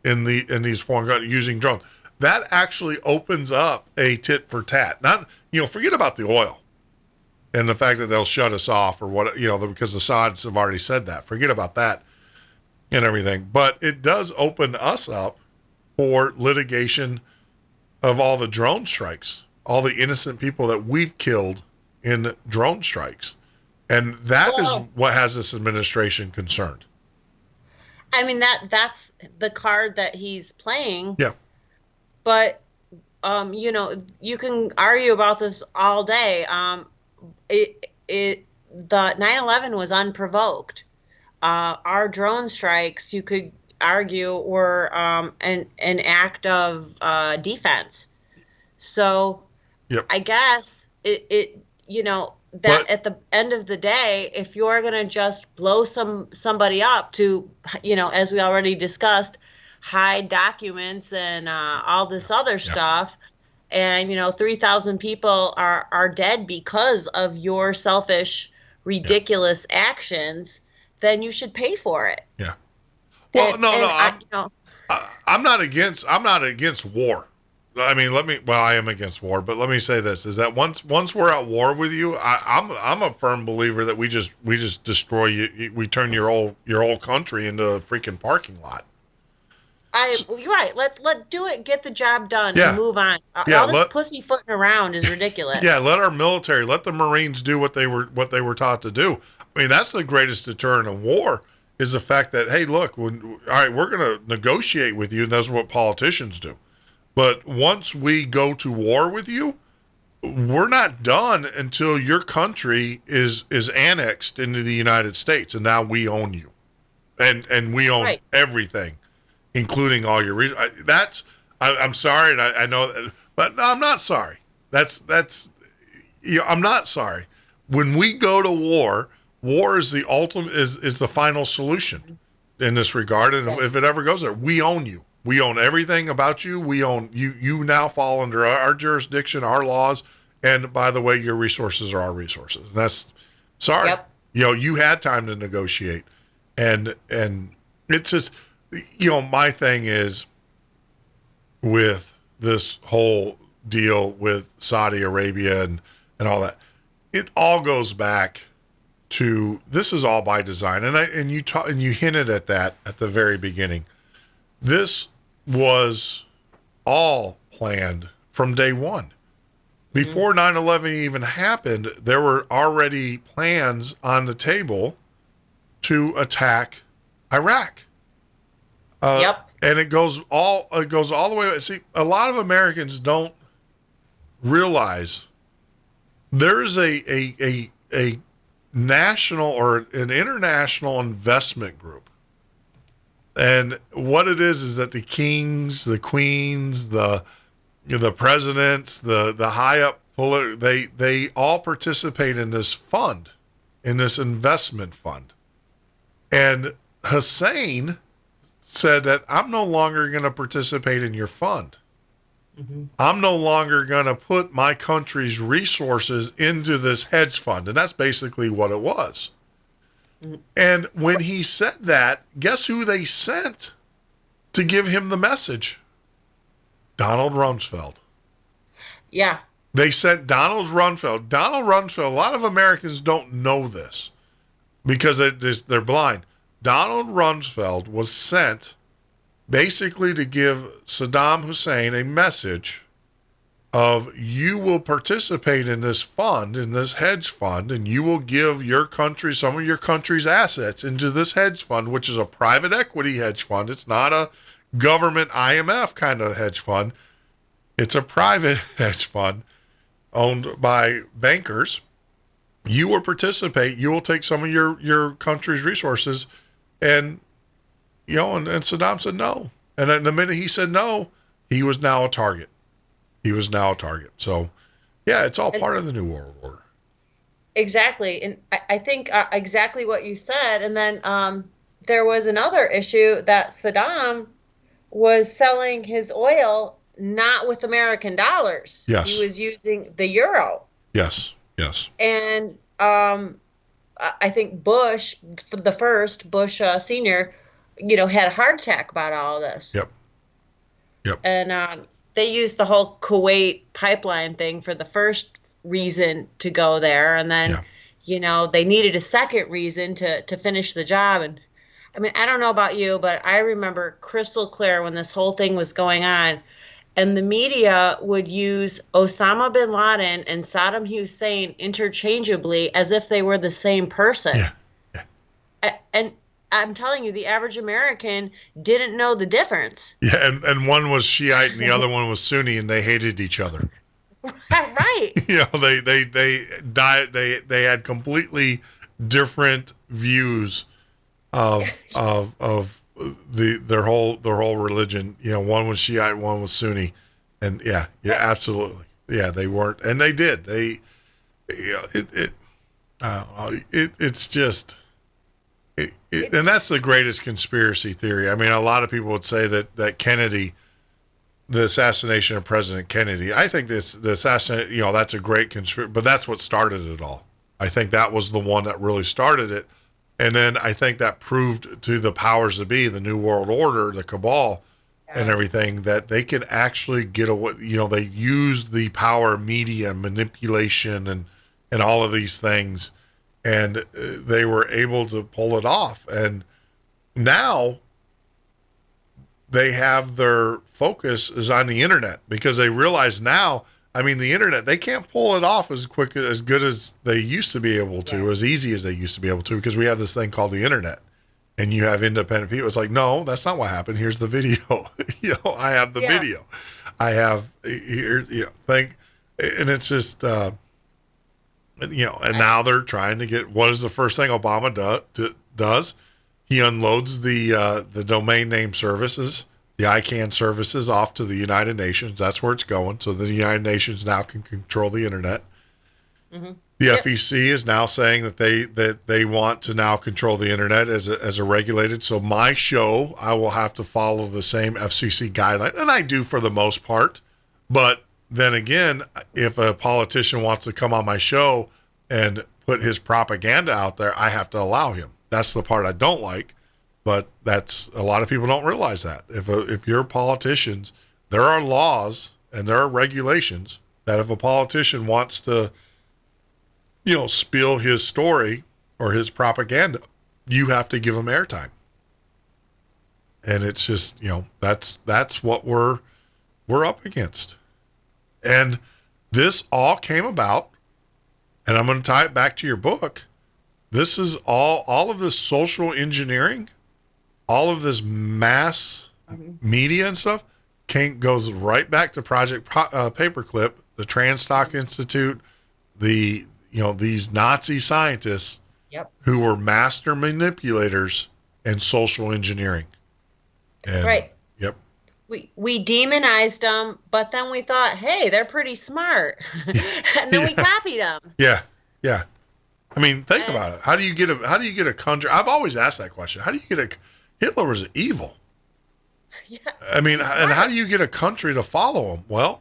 in these foreign countries using drones. That actually opens up a tit for tat. Not, forget about the oil and the fact that they'll shut us off or what, because the Saudis have already said that. Forget about that and everything. But it does open us up for litigation of all the drone strikes, all the innocent people that we've killed in drone strikes. And that is what has this administration concerned. I mean, that's the card that he's playing. Yeah. But, you can argue about this all day. The 9/11 was unprovoked. Our drone strikes, you could argue, were an act of defense. So yep. I guess at the end of the day, if you're going to just blow somebody up to, as we already discussed, hide documents and all this other stuff, and 3,000 people are dead because of your selfish, ridiculous actions, then you should pay for it. Yeah. Well, I'm not against war. I mean, I am against war, but let me say this, is that once we're at war with you, I'm a firm believer that we just destroy you. We turn your whole country into a freaking parking lot. You're right. Let do it. Get the job done Yeah. and move on. Yeah, All this pussyfooting around is ridiculous. Yeah, let our military, let the Marines do what they were taught to do. I mean, that's the greatest deterrent of war is the fact that, hey, look, all right, we're going to negotiate with you, and that's what politicians do. But once we go to war with you, we're not done until your country is annexed into the United States, and now we own you, and we own everything, including all your reasons. I'm sorry, and I know, but no, I'm not sorry. I'm not sorry. When we go to war is the ultimate, is the final solution in this regard. And if it ever goes there, we own you. We own everything about you. We own you. You now fall under our jurisdiction, our laws. And by the way, your resources are our resources. And that's sorry. Yep. You had time to negotiate, and it's just, my thing is with this whole deal with Saudi Arabia and all that, it all goes back to, this is all by design. And you hinted at that at the very beginning. This was all planned from day one. Before 9/11 even happened, there were already plans on the table to attack Iraq. And it goes all the way. See, a lot of Americans don't realize there is a national or an international investment group. And what it is that the kings, the queens, the presidents, the high up, they all participate in this fund, in this investment fund. And Hussein said that I'm no longer going to participate in your fund. Mm-hmm. I'm no longer going to put my country's resources into this hedge fund. And that's basically what it was. Mm-hmm. And when he said that, guess who they sent to give him the message? Donald Rumsfeld. Yeah. They sent Donald Rumsfeld. Donald Rumsfeld, a lot of Americans don't know this because they're blind. Donald Rumsfeld was sent basically to give Saddam Hussein a message of, you will participate in this fund, in this hedge fund, and you will give your country some of your country's assets into this hedge fund, which is a private equity hedge fund. It's not a government IMF kind of hedge fund. It's a private hedge fund owned by bankers. You will participate. You will take some of your country's resources. And, and Saddam said no. And then the minute he said no, he was now a target. So, yeah, it's all part of the New World Order. Exactly. And I think exactly what you said. And then there was another issue that Saddam was selling his oil not with American dollars. Yes. He was using the euro. Yes. And I think Bush Senior, had a heart attack about all of this. Yep. And they used the whole Kuwait pipeline thing for the first reason to go there. And then, they needed a second reason to finish the job. And I mean, I don't know about you, but I remember crystal clear when this whole thing was going on, and the media would use Osama bin Laden and Saddam Hussein interchangeably as if they were the same person. Yeah. And I'm telling you, the average American didn't know the difference. Yeah, and one was Shiite and the other one was Sunni, and they hated each other. Right. They had completely different views of their whole religion. One was Shiite, one was Sunni, and absolutely, they weren't, and they did. It's just. And that's the greatest conspiracy theory. I mean, a lot of people would say that Kennedy, the assassination of President Kennedy, I think the assassination, that's a great conspiracy, but that's what started it all. I think that was the one that really started it. And then I think that proved to the powers that be, the New World Order, the cabal, and everything, that they could actually get away. They used the power of media, manipulation, and all of these things. And they were able to pull it off. And now they have their focus is on the internet because they realize now, I mean, the internet, they can't pull it off as quick, as good as they used to be able to, as easy as they used to be able to, because we have this thing called the internet. And you have independent people. It's like, no, that's not what happened. Here's the video. I have the video. I have here, thing. And it's just, and now they're trying to get, what is the first thing Obama does? He unloads the domain name services, the ICANN services off to the United Nations. That's where it's going. So the United Nations now can control the internet. Mm-hmm. The FEC is now saying that they want to now control the internet as a regulated. So my show, I will have to follow the same FCC guideline, and I do for the most part. But then again, if a politician wants to come on my show and put his propaganda out there, I have to allow him. That's the part I don't like. But that's a lot of people don't realize that. If you're politicians, there are laws and there are regulations that if a politician wants to spill his story or his propaganda, you have to give him airtime. And it's just, that's what we're up against. And this all came about, and I'm going to tie it back to your book. This is all of this social engineering, all of this mass media and stuff goes right back to Project Paperclip, the Transtock Institute, these Nazi scientists who were master manipulators and social engineering. And, right. Yep. We demonized them, but then we thought, hey, they're pretty smart. And then we copied them. Yeah. Yeah. I mean, think about it. How do you get a country? I've always asked that question. How do you get Hitler was evil. Yeah. I mean, and how do you get a country to follow him? Well,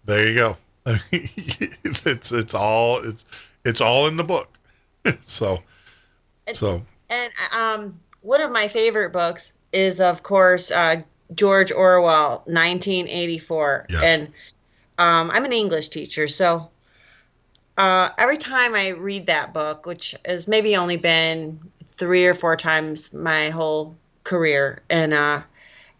there you go. It's all in the book. So one of my favorite books is, of course, George Orwell, 1984. Yes. And I'm an English teacher, so every time I read that book, which has maybe only been 3 or 4 times my whole career, and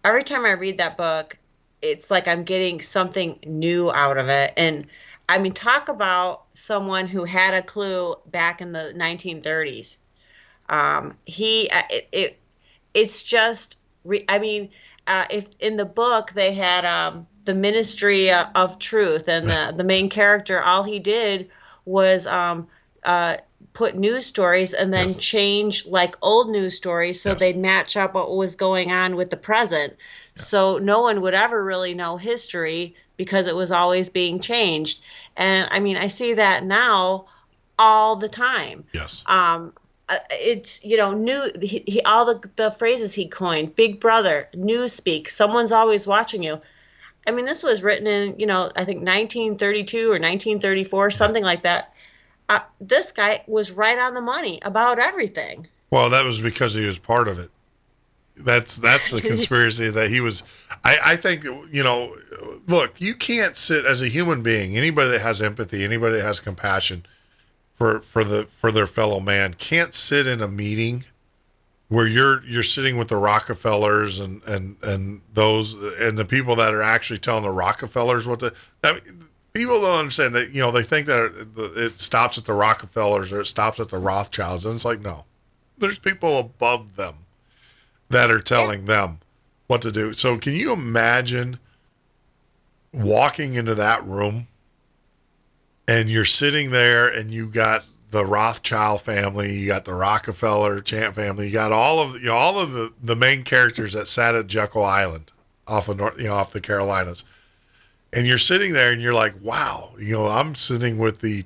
every time I read that book, it's like I'm getting something new out of it. And I mean, talk about someone who had a clue back in the 1930s. It's just, if in the book they had the Ministry of Truth, and the main character, all he did was put news stories and then change like old news stories so they'd match up what was going on with the present. So no one would ever really know history because it was always being changed. And I mean, I see that now all the time. Yes. It's, new, all the phrases he coined: Big Brother, Newspeak, someone's always watching you. I mean, this was written in, I think 1932 or 1934, something like that. This guy was right on the money about everything. Well, that was because he was part of it. That's the conspiracy that he was. I think, look, you can't sit as a human being. Anybody that has empathy, anybody that has compassion for their fellow man can't sit in a meeting where you're sitting with the Rockefellers and those and the people that are actually telling the Rockefellers what to. I mean, people don't understand that. They think that it stops at the Rockefellers or it stops at the Rothschilds, and it's like, no, there's people above them that are telling them what to do. So can you imagine walking into that room and you're sitting there and you got the Rothschild family, you got the Rockefeller Champ family, you got all of the main characters that sat at Jekyll Island off the Carolinas. And you're sitting there and you're like, wow, I'm sitting with the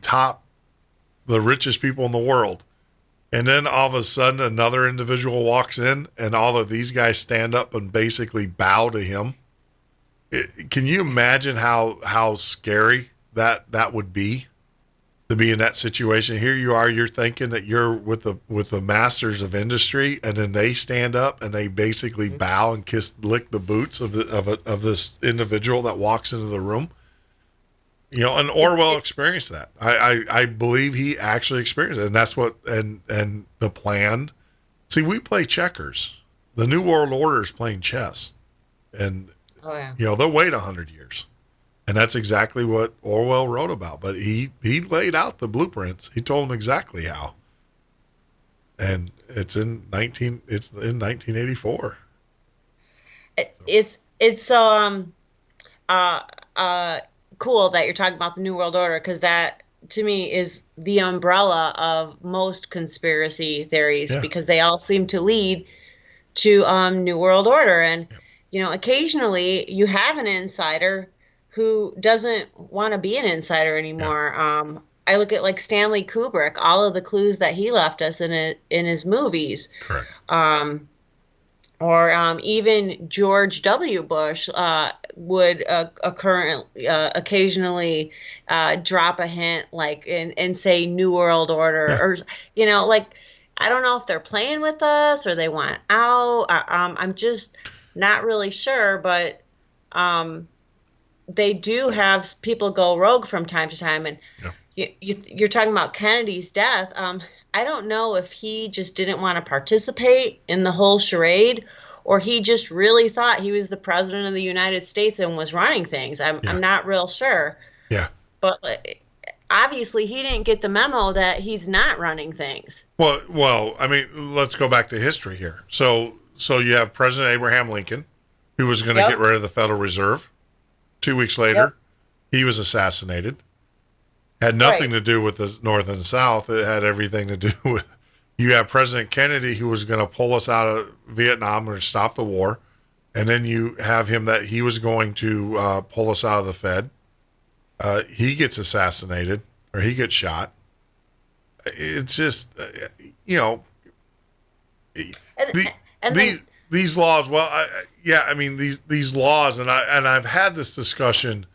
richest people in the world. And then all of a sudden another individual walks in and all of these guys stand up and basically bow to him. Can you imagine how scary that would be to be in that situation? Here you are, you're thinking that you're with the masters of industry, and then they stand up and they basically bow and lick the boots of this individual that walks into the room. And Orwell experienced that. I believe he actually experienced it. And that's what, and the plan. See, we play checkers. the New World Order is playing chess, and they'll wait 100 years, and that's exactly what Orwell wrote about. But he laid out the blueprints. He told them exactly how, and it's in 1984. It's so cool that you're talking about the New World Order, because that to me is the umbrella of most conspiracy theories, because they all seem to lead to New World Order. And occasionally you have an insider who doesn't want to be an insider anymore. I look at like Stanley Kubrick, all of the clues that he left us in his movies. Correct. Or even George W. Bush would occasionally drop a hint, like and say New World Order, or like, I don't know if they're playing with us or they want out. I'm just not really sure, but they do have people go rogue from time to time. And you're talking about Kennedy's death. I don't know if he just didn't want to participate in the whole charade, or he just really thought he was the president of the United States and was running things. I'm not real sure. Yeah. But obviously he didn't get the memo that he's not running things. Well, I mean, let's go back to history here. So you have President Abraham Lincoln, who was going to get rid of the Federal Reserve. 2 weeks later, he was assassinated. Had nothing to do with the North and South. It had everything to do with, you have President Kennedy, who was going to pull us out of Vietnam or stop the war. And then you have him that he was going to pull us out of the Fed. He gets assassinated, or he gets shot. It's just, these laws. Well, these laws, and I've had this discussion.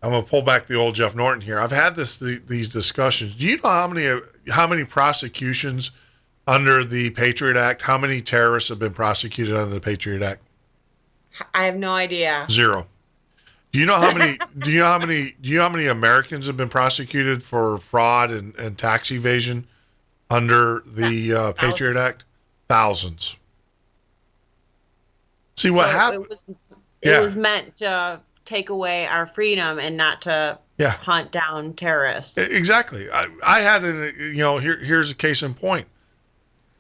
I'm going to pull back the old Jeff Norton here. I've had these discussions. Do you know how many prosecutions under the Patriot Act? How many terrorists have been prosecuted under the Patriot Act? I have no idea. 0. Do you know how many? Do you know how many Americans have been prosecuted for fraud and tax evasion under the Patriot Act? Thousands. See what happened? It was meant to take away our freedom and not to hunt down terrorists. Exactly. I had here's a case in point.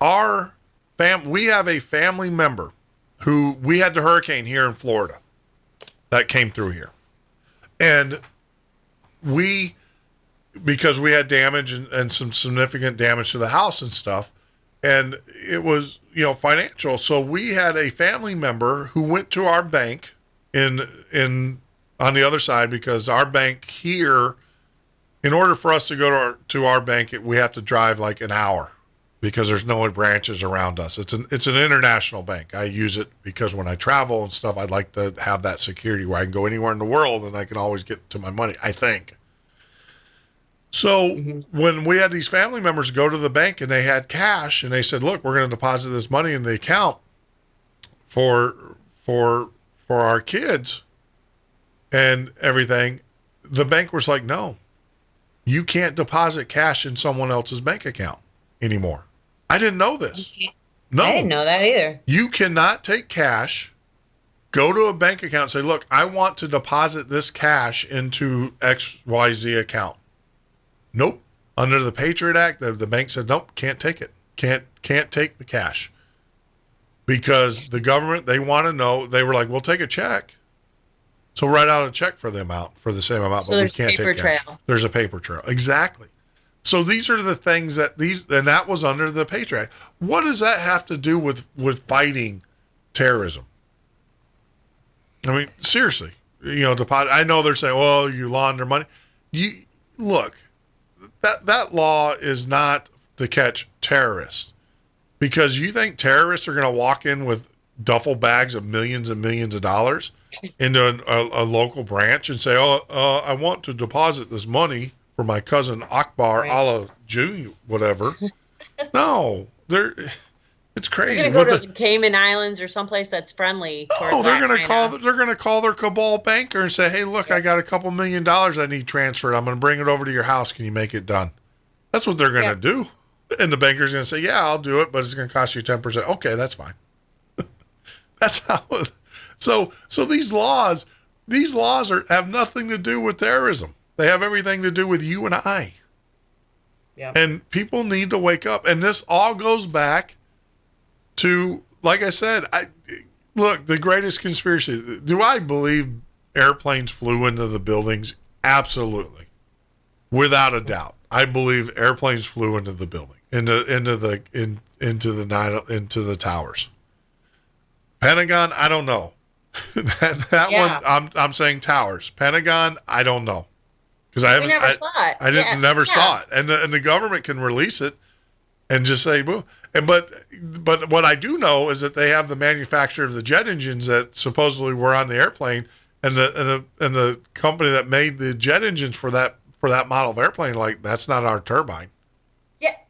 We have a family member who we had the hurricane here in Florida that came through here. And because we had damage and some significant damage to the house and stuff, and it was, financial. So we had a family member who went to our bank in on the other side, because our bank here, in order for us to go to our bank, we have to drive like an hour, because there's no branches around us. It's an international bank. I use it because when I travel and stuff, I'd like to have that security where I can go anywhere in the world and I can always get to my money, I think. So when we had these family members go to the bank and they had cash, and they said, look, we're going to deposit this money in the account for our kids and everything, the bank was like, no, you can't deposit cash in someone else's bank account anymore. I didn't know this. No, I didn't know that either. You cannot take cash, go to a bank account and say, look, I want to deposit this cash into XYZ account. Nope. Under the Patriot Act, the bank said, nope, can't take it. Can't take the cash. Because the government, they want to know, they were like, we'll take a check. So write out a check for the amount, for the same amount, but we can't take cash. There's a paper trail. Exactly. So these are the things and that was under the Patriot Act. What does that have to do with fighting terrorism? I mean, seriously, I know they're saying, well, you launder money. Look, that law is not to catch terrorists, because you think terrorists are going to walk in with duffel bags of millions and millions of dollars into a local branch and say, I want to deposit this money for my cousin Akbar Allah Jr. whatever. No, it's crazy. They're going to go to the Cayman Islands or someplace that's friendly. Oh, they're going to call their cabal banker and say, hey, look, I got a couple $1 million I need transferred. I'm going to bring it over to your house. Can you make it done? That's what they're going to do. And the banker's going to say, yeah, I'll do it, but it's going to cost you 10%. Okay, that's fine. That's how. So these laws have nothing to do with terrorism. They have everything to do with you and I. Yeah. And people need to wake up. And this all goes back to, like I said, look, the greatest conspiracy. Do I believe airplanes flew into the buildings? Absolutely. Without a doubt. I believe airplanes flew into the building, into the towers. Pentagon, I don't know. that one, I'm saying towers. Pentagon, I don't know, because I never saw it. I never saw it, and the government can release it and just say, "Boo." But what I do know is that they have the manufacturer of the jet engines that supposedly were on the airplane, and the company that made the jet engines for that model of airplane, like, that's not our turbine.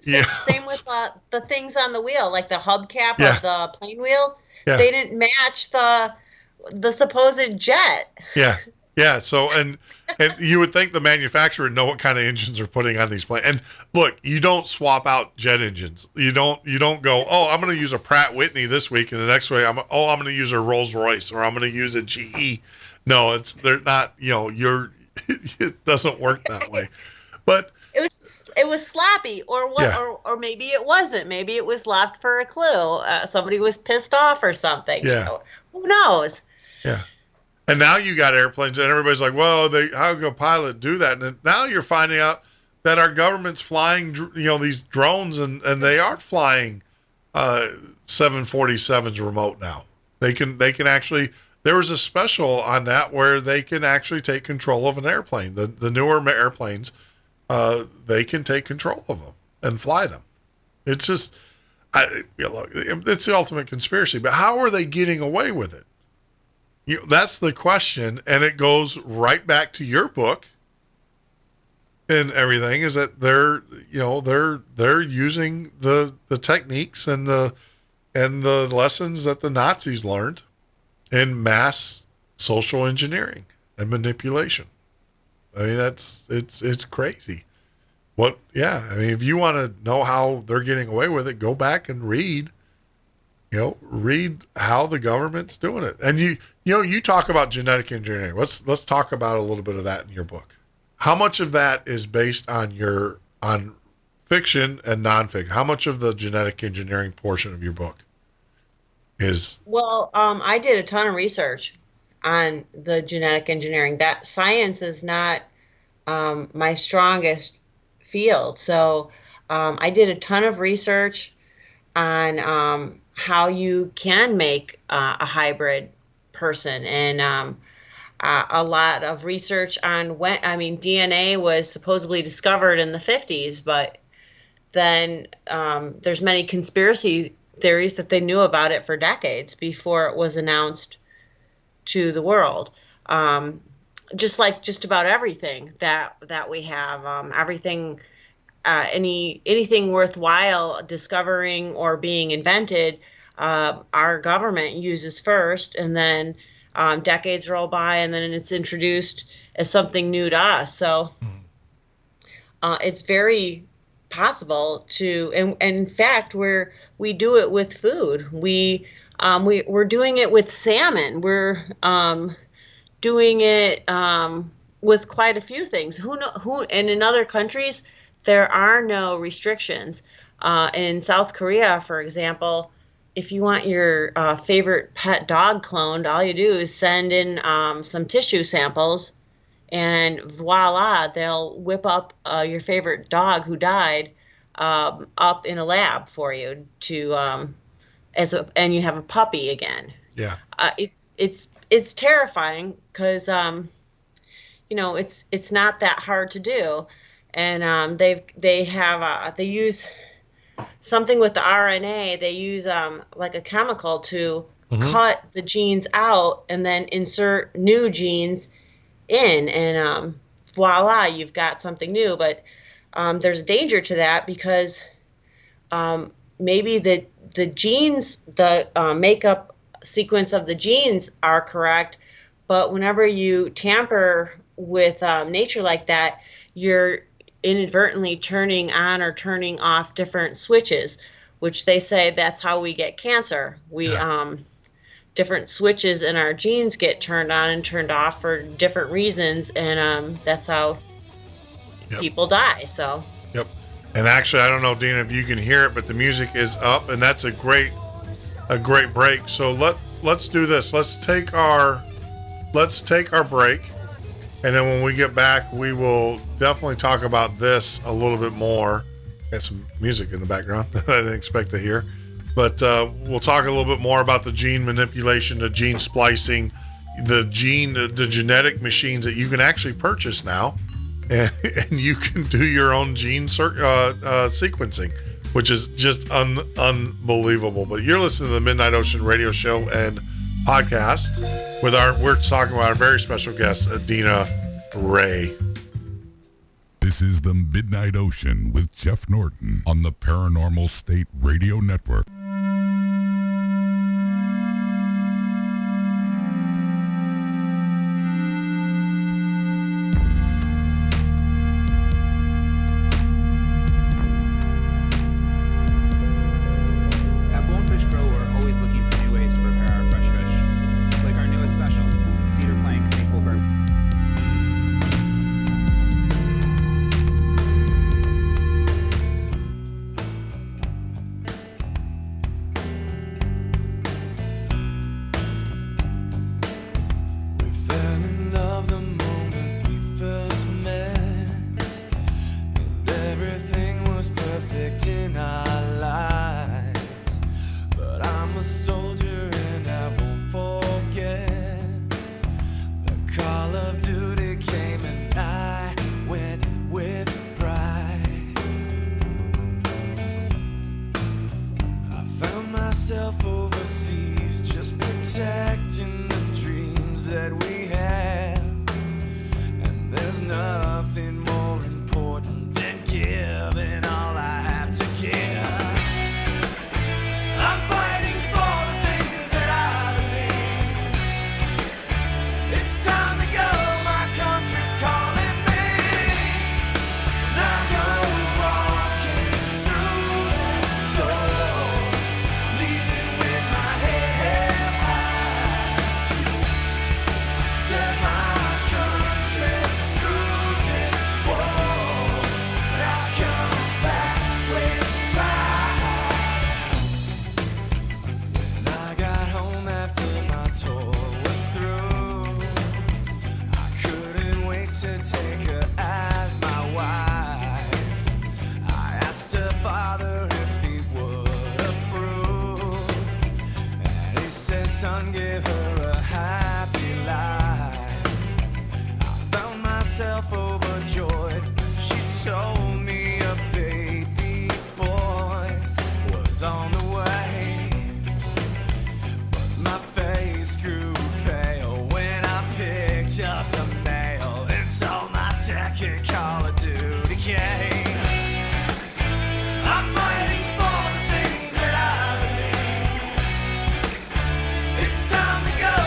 Yeah, same with the things on the wheel, like the hubcap of the plane wheel. Yeah. They didn't match the supposed jet. Yeah. So, and you would think the manufacturer would know what kind of engines they're putting on these planes. And look, you don't swap out jet engines. You don't go, oh, I'm going to use a Pratt Whitney this week, and the next week I'm going to use a Rolls Royce, or I'm going to use a GE. No, they're not. It doesn't work that way. But it was sloppy, or what? Yeah. Or maybe it wasn't. Maybe it was left for a clue. Somebody was pissed off or something. Yeah. Who knows? Yeah. And now you got airplanes, and everybody's like, well, how could a pilot do that? And now you're finding out that our government's flying, these drones, and they are flying 747s remote now. They can actually. There was a special on that where they can actually take control of an airplane. The newer airplanes, they can take control of them and fly them. It's just, it's the ultimate conspiracy. But how are they getting away with it? That's the question, and it goes right back to your book and everything. Is that they're using the techniques and the lessons that the Nazis learned in mass social engineering and manipulation. I mean, it's crazy. If you want to know how they're getting away with it, go back and read how the government's doing it. And you talk about genetic engineering. Let's talk about a little bit of that in your book. How much of that is based on fiction and nonfiction? How much of the genetic engineering portion of your book is? Well, I did a ton of research on the genetic engineering. That science is not my strongest field. So I did a ton of research on how you can make a hybrid person, and a lot of research on DNA was supposedly discovered in the 50s, but then there's many conspiracy theories that they knew about it for decades before it was announced to the world. Just like just about everything that we have, everything, anything worthwhile discovering or being invented, our government uses first, and then decades roll by, and then it's introduced as something new to us. So it's very possible to, and in fact, we do it with food. We're doing it with salmon. We're doing it with quite a few things. And in other countries, there are no restrictions. In South Korea, for example, if you want your favorite pet dog cloned, all you do is send in some tissue samples, and voila, they'll whip up your favorite dog who died up in a lab for you and you have a puppy again. Yeah. It's terrifying because it's not that hard to do, and they use something with the RNA. They use like a chemical to cut the genes out and then insert new genes in, and voila, you've got something new. But there's a danger to that because maybe the genes, the makeup sequence of the genes are correct, but whenever you tamper with nature like that, you're inadvertently turning on or turning off different switches, which they say that's how we get cancer. different switches in our genes get turned on and turned off for different reasons, and that's how people die. So. Yep. And actually, I don't know, Dina, if you can hear it, but the music is up, and that's a great break. So let's do this. Let's take our break, and then when we get back, we will definitely talk about this a little bit more. Got some music in the background that I didn't expect to hear. But we'll talk a little bit more about the gene manipulation, the gene splicing, the genetic machines that you can actually purchase now, and you can do your own gene sequencing, which is just unbelievable. But you're listening to the Midnight Ocean Radio Show and Podcast we're talking about our very special guest, Dina Rae. This is the Midnight Ocean with Jeff Norton on the Paranormal State Radio Network. It's time to go.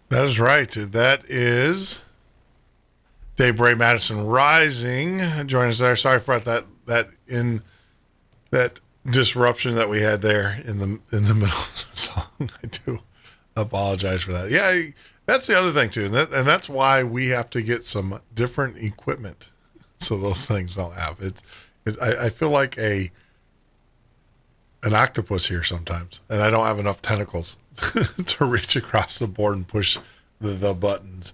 That is right. That is Dave Rae, Madison Rising. Join us there. Sorry for that disruption that we had there in the middle of the song. I do apologize for that. Yeah, that's the other thing too, and that's why we have to get some different equipment so those things don't happen. I feel like an octopus here sometimes, and I don't have enough tentacles to reach across the board and push the buttons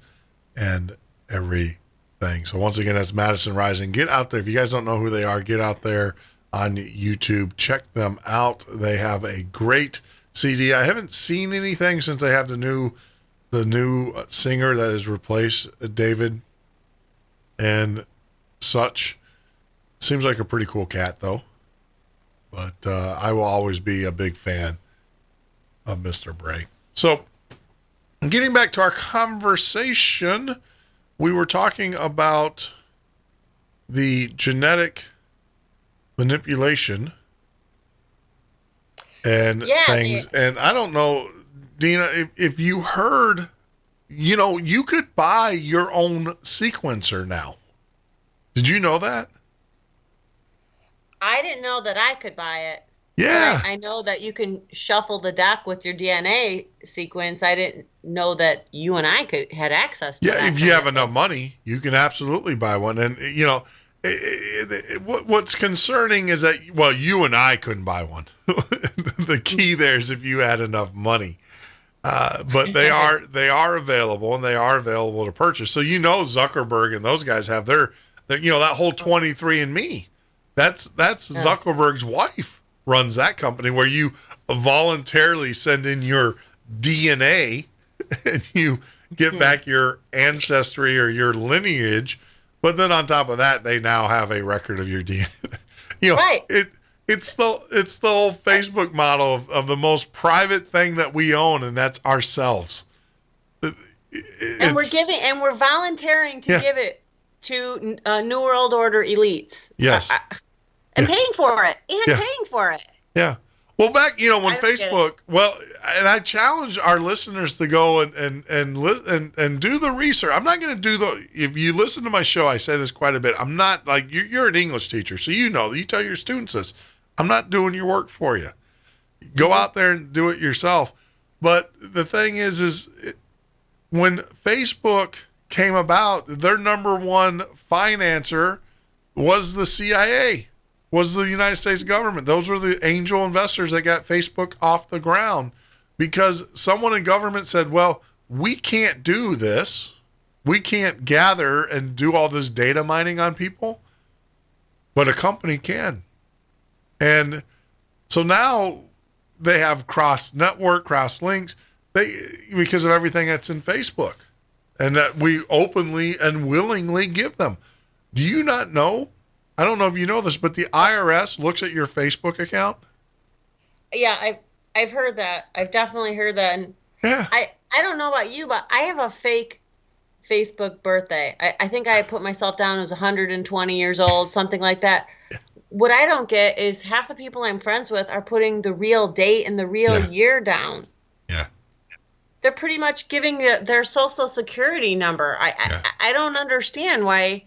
and everything. So once again, that's Madison Rising. Get out there. If you guys don't know who they are, get out there on YouTube. Check them out. They have a great CD. I haven't seen anything since they have the new singer that has replaced David and such. Seems like a pretty cool cat though. But I will always be a big fan of Mr. Rae. So getting back to our conversation, we were talking about the genetic manipulation and things. And I don't know, Dina, if you heard, you could buy your own sequencer now. Did you know that? I didn't know that I could buy it. Yeah. I know that you can shuffle the deck with your DNA sequence. I didn't know that you and I had access to that. Yeah, if you have enough money, you can absolutely buy one. And, what's concerning is that, well, you and I couldn't buy one. The key there is if you had enough money. But they are available, and they are available to purchase. So, Zuckerberg and those guys have their that whole 23andMe. That's Zuckerberg's wife runs that company where you voluntarily send in your DNA and you get back your ancestry or your lineage. But then on top of that, they now have a record of your DNA. Right. It's the old Facebook model of the most private thing that we own, and that's ourselves. And we're volunteering to give it to New World Order elites. Yes. And paying for it. Paying for it. Yeah. Well, back, when Facebook, and I challenge our listeners to go and do the research. I'm not going to do if you listen to my show, I say this quite a bit. I'm not like, you're an English teacher, so you tell your students this. I'm not doing your work for you. Go out there and do it yourself. But the thing is when Facebook came about, their number one financer was the CIA. Was the United States government. Those were the angel investors that got Facebook off the ground because someone in government said, well, we can't do this. We can't gather and do all this data mining on people, but a company can. And so now they have cross-network, cross-links because of everything that's in Facebook and that we openly and willingly give them. Do you not know? I don't know if you know this, but the IRS looks at your Facebook account. Yeah, I've heard that. I've definitely heard that. And yeah. I don't know about you, but I have a fake Facebook birthday. I think I put myself down as 120 years old, something like that. What I don't get is half the people I'm friends with are putting the real date and the real year down. Yeah. They're pretty much giving their social security number. I don't understand why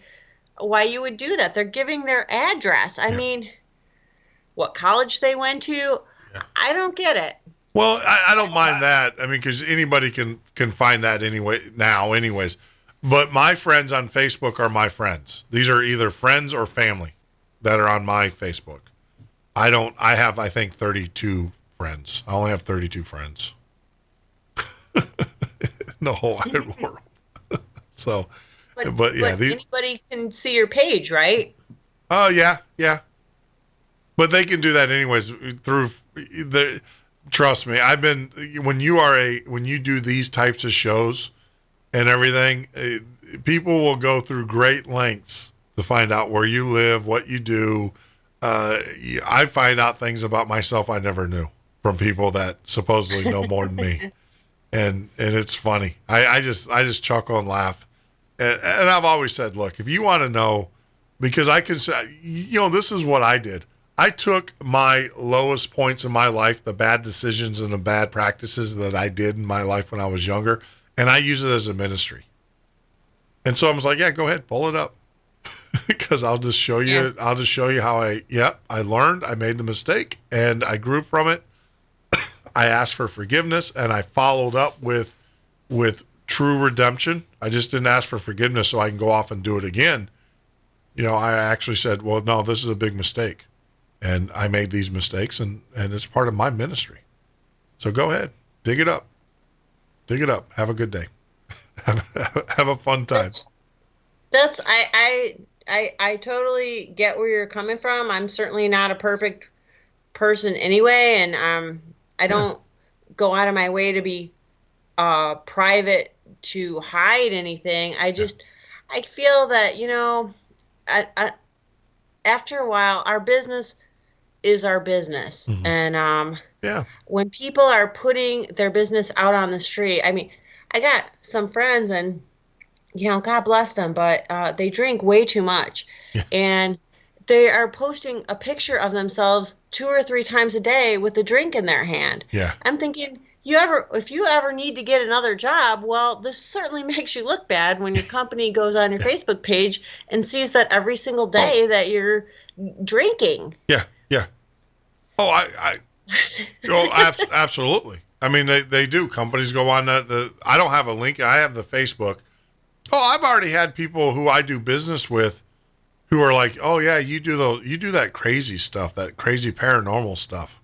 you would do that. They're giving their address. I mean, what college they went to. Yeah. I don't get it. Well, I don't mind that. I mean, because anybody can find that anyways. But my friends on Facebook are my friends. These are either friends or family that are on my Facebook. I have, I think, 32 friends. I only have 32 friends in the whole wide world. So... But anybody can see your page, right? Oh yeah. But they can do that anyways through the. Trust me, when you do these types of shows and everything, people will go through great lengths to find out where you live, what you do. I find out things about myself I never knew from people that supposedly know more than me, and it's funny. I just chuckle and laugh. And I've always said, look, if you want to know, because I can say, this is what I did. I took my lowest points in my life, the bad decisions and the bad practices that I did in my life when I was younger, and I use it as a ministry. And so I was like, yeah, go ahead, pull it up. Because I'll just show you. Yeah. I'll just show you how I learned. I made the mistake, and I grew from it. I asked for forgiveness, and I followed up with true redemption. I just didn't ask for forgiveness so I can go off and do it again. I actually said, well, no, this is a big mistake, and I made these mistakes, and it's part of my ministry. So go ahead, dig it up. Have a good day. Have a fun time. That's I totally get where you're coming from. I'm certainly not a perfect person anyway, and I don't go out of my way to be private to hide anything. I feel that after a while, our business is our business, and when people are putting their business out on the street, I mean, I got some friends and. God bless them, but they drink way too much. Yeah. And they are posting a picture of themselves 2 or 3 times a day with a drink in their hand. Yeah. I'm thinking, if you ever need to get another job, well, this certainly makes you look bad when your company goes on your Facebook page and sees that every single day that you're drinking. Yeah, yeah. Oh, absolutely. I mean, they do. Companies go on that. I don't have a link. I have the Facebook. Oh, I've already had people who I do business with who are like, "Oh yeah, you do that crazy stuff, that crazy paranormal stuff."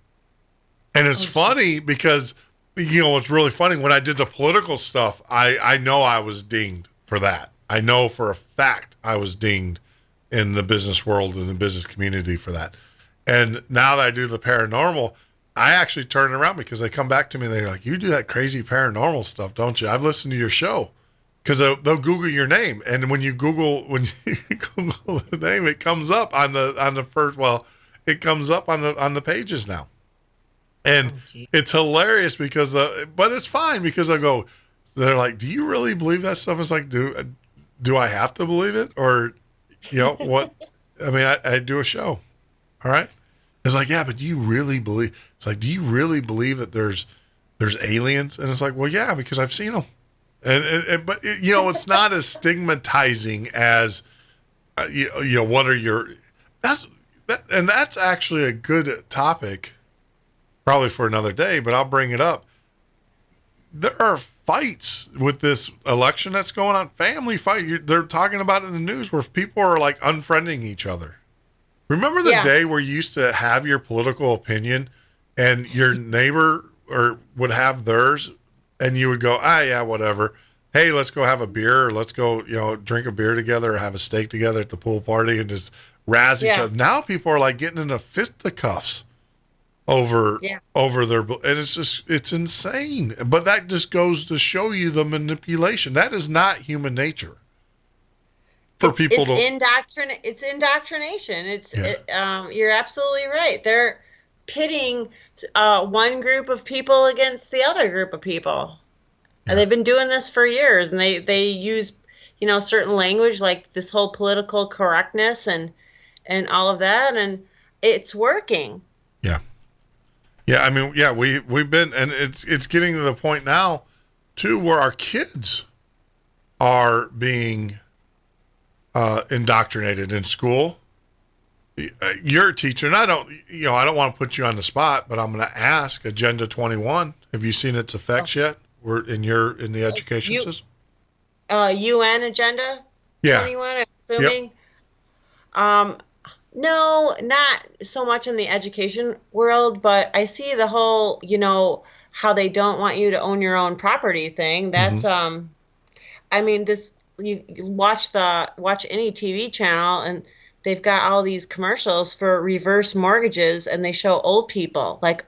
And it's funny because it's really funny when I did the political stuff, I know I was dinged for that. I know for a fact I was dinged in the business world and the business community for that. And now that I do the paranormal, I actually turn it around because they come back to me and they're like, "You do that crazy paranormal stuff, don't you? I've listened to your show." Because they'll Google your name, and when you Google the name, it comes up on the first. Well, it comes up on the pages now, and it's hilarious because but it's fine because they're like, "Do you really believe that stuff?" It's like, do I have to believe it, or what? I mean, I do a show, all right. It's like, yeah, but do you really believe? It's like, do you really believe that there's aliens? And it's like, well, yeah, because I've seen them. But it's not as stigmatizing as what are your that's actually a good topic probably for another day, but I'll bring it up. There are fights with this election that's going on, family fight. They're talking about it in the news where people are like unfriending each other. Remember the day where you used to have your political opinion and your neighbor would have theirs? And you would go, yeah, whatever. Hey, let's go have a beer, or let's go, drink a beer together, or have a steak together at the pool party, and just razz each other. Now people are like getting into fisticuffs over their, and it's insane. But that just goes to show you the manipulation. That is not human nature. It's indoctrination. You're absolutely right. They're pitting one group of people against the other group of people. And they've been doing this for years, and they use certain language like this whole political correctness and all of that, and it's working. I mean, we've been, and it's getting to the point now too where our kids are being indoctrinated in school. You're a teacher, and I don't want to put you on the spot, but I'm going to ask. Agenda 21. Have you seen its effects yet? We're in the education system. UN Agenda 21. I'm assuming. Yep. No, not so much in the education world, but I see the whole, how they don't want you to own your own property thing. That's I mean, you watch any TV channel and they've got all these commercials for reverse mortgages, and they show old people like,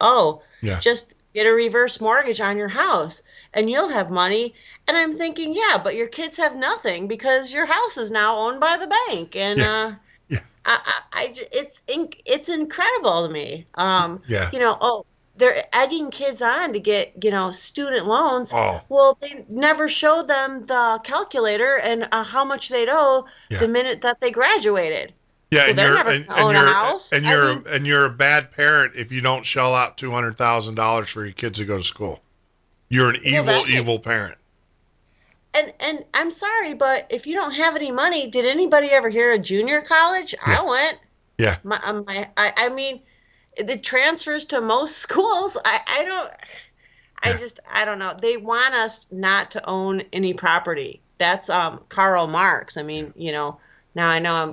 just get a reverse mortgage on your house and you'll have money. And I'm thinking, yeah, but your kids have nothing because your house is now owned by the bank. And it's incredible to me. They're egging kids on to get, student loans. Oh. Well, they never showed them the calculator and how much they'd owe the minute that they graduated. Yeah, so and you're a bad parent if you don't shell out $200,000 for your kids to go to school. You're an evil parent. And I'm sorry, but if you don't have any money, did anybody ever hear of junior college? Yeah. I went. Yeah. I mean, the transfers to most schools. I don't know. They want us not to own any property. That's Karl Marx. I mean, now I know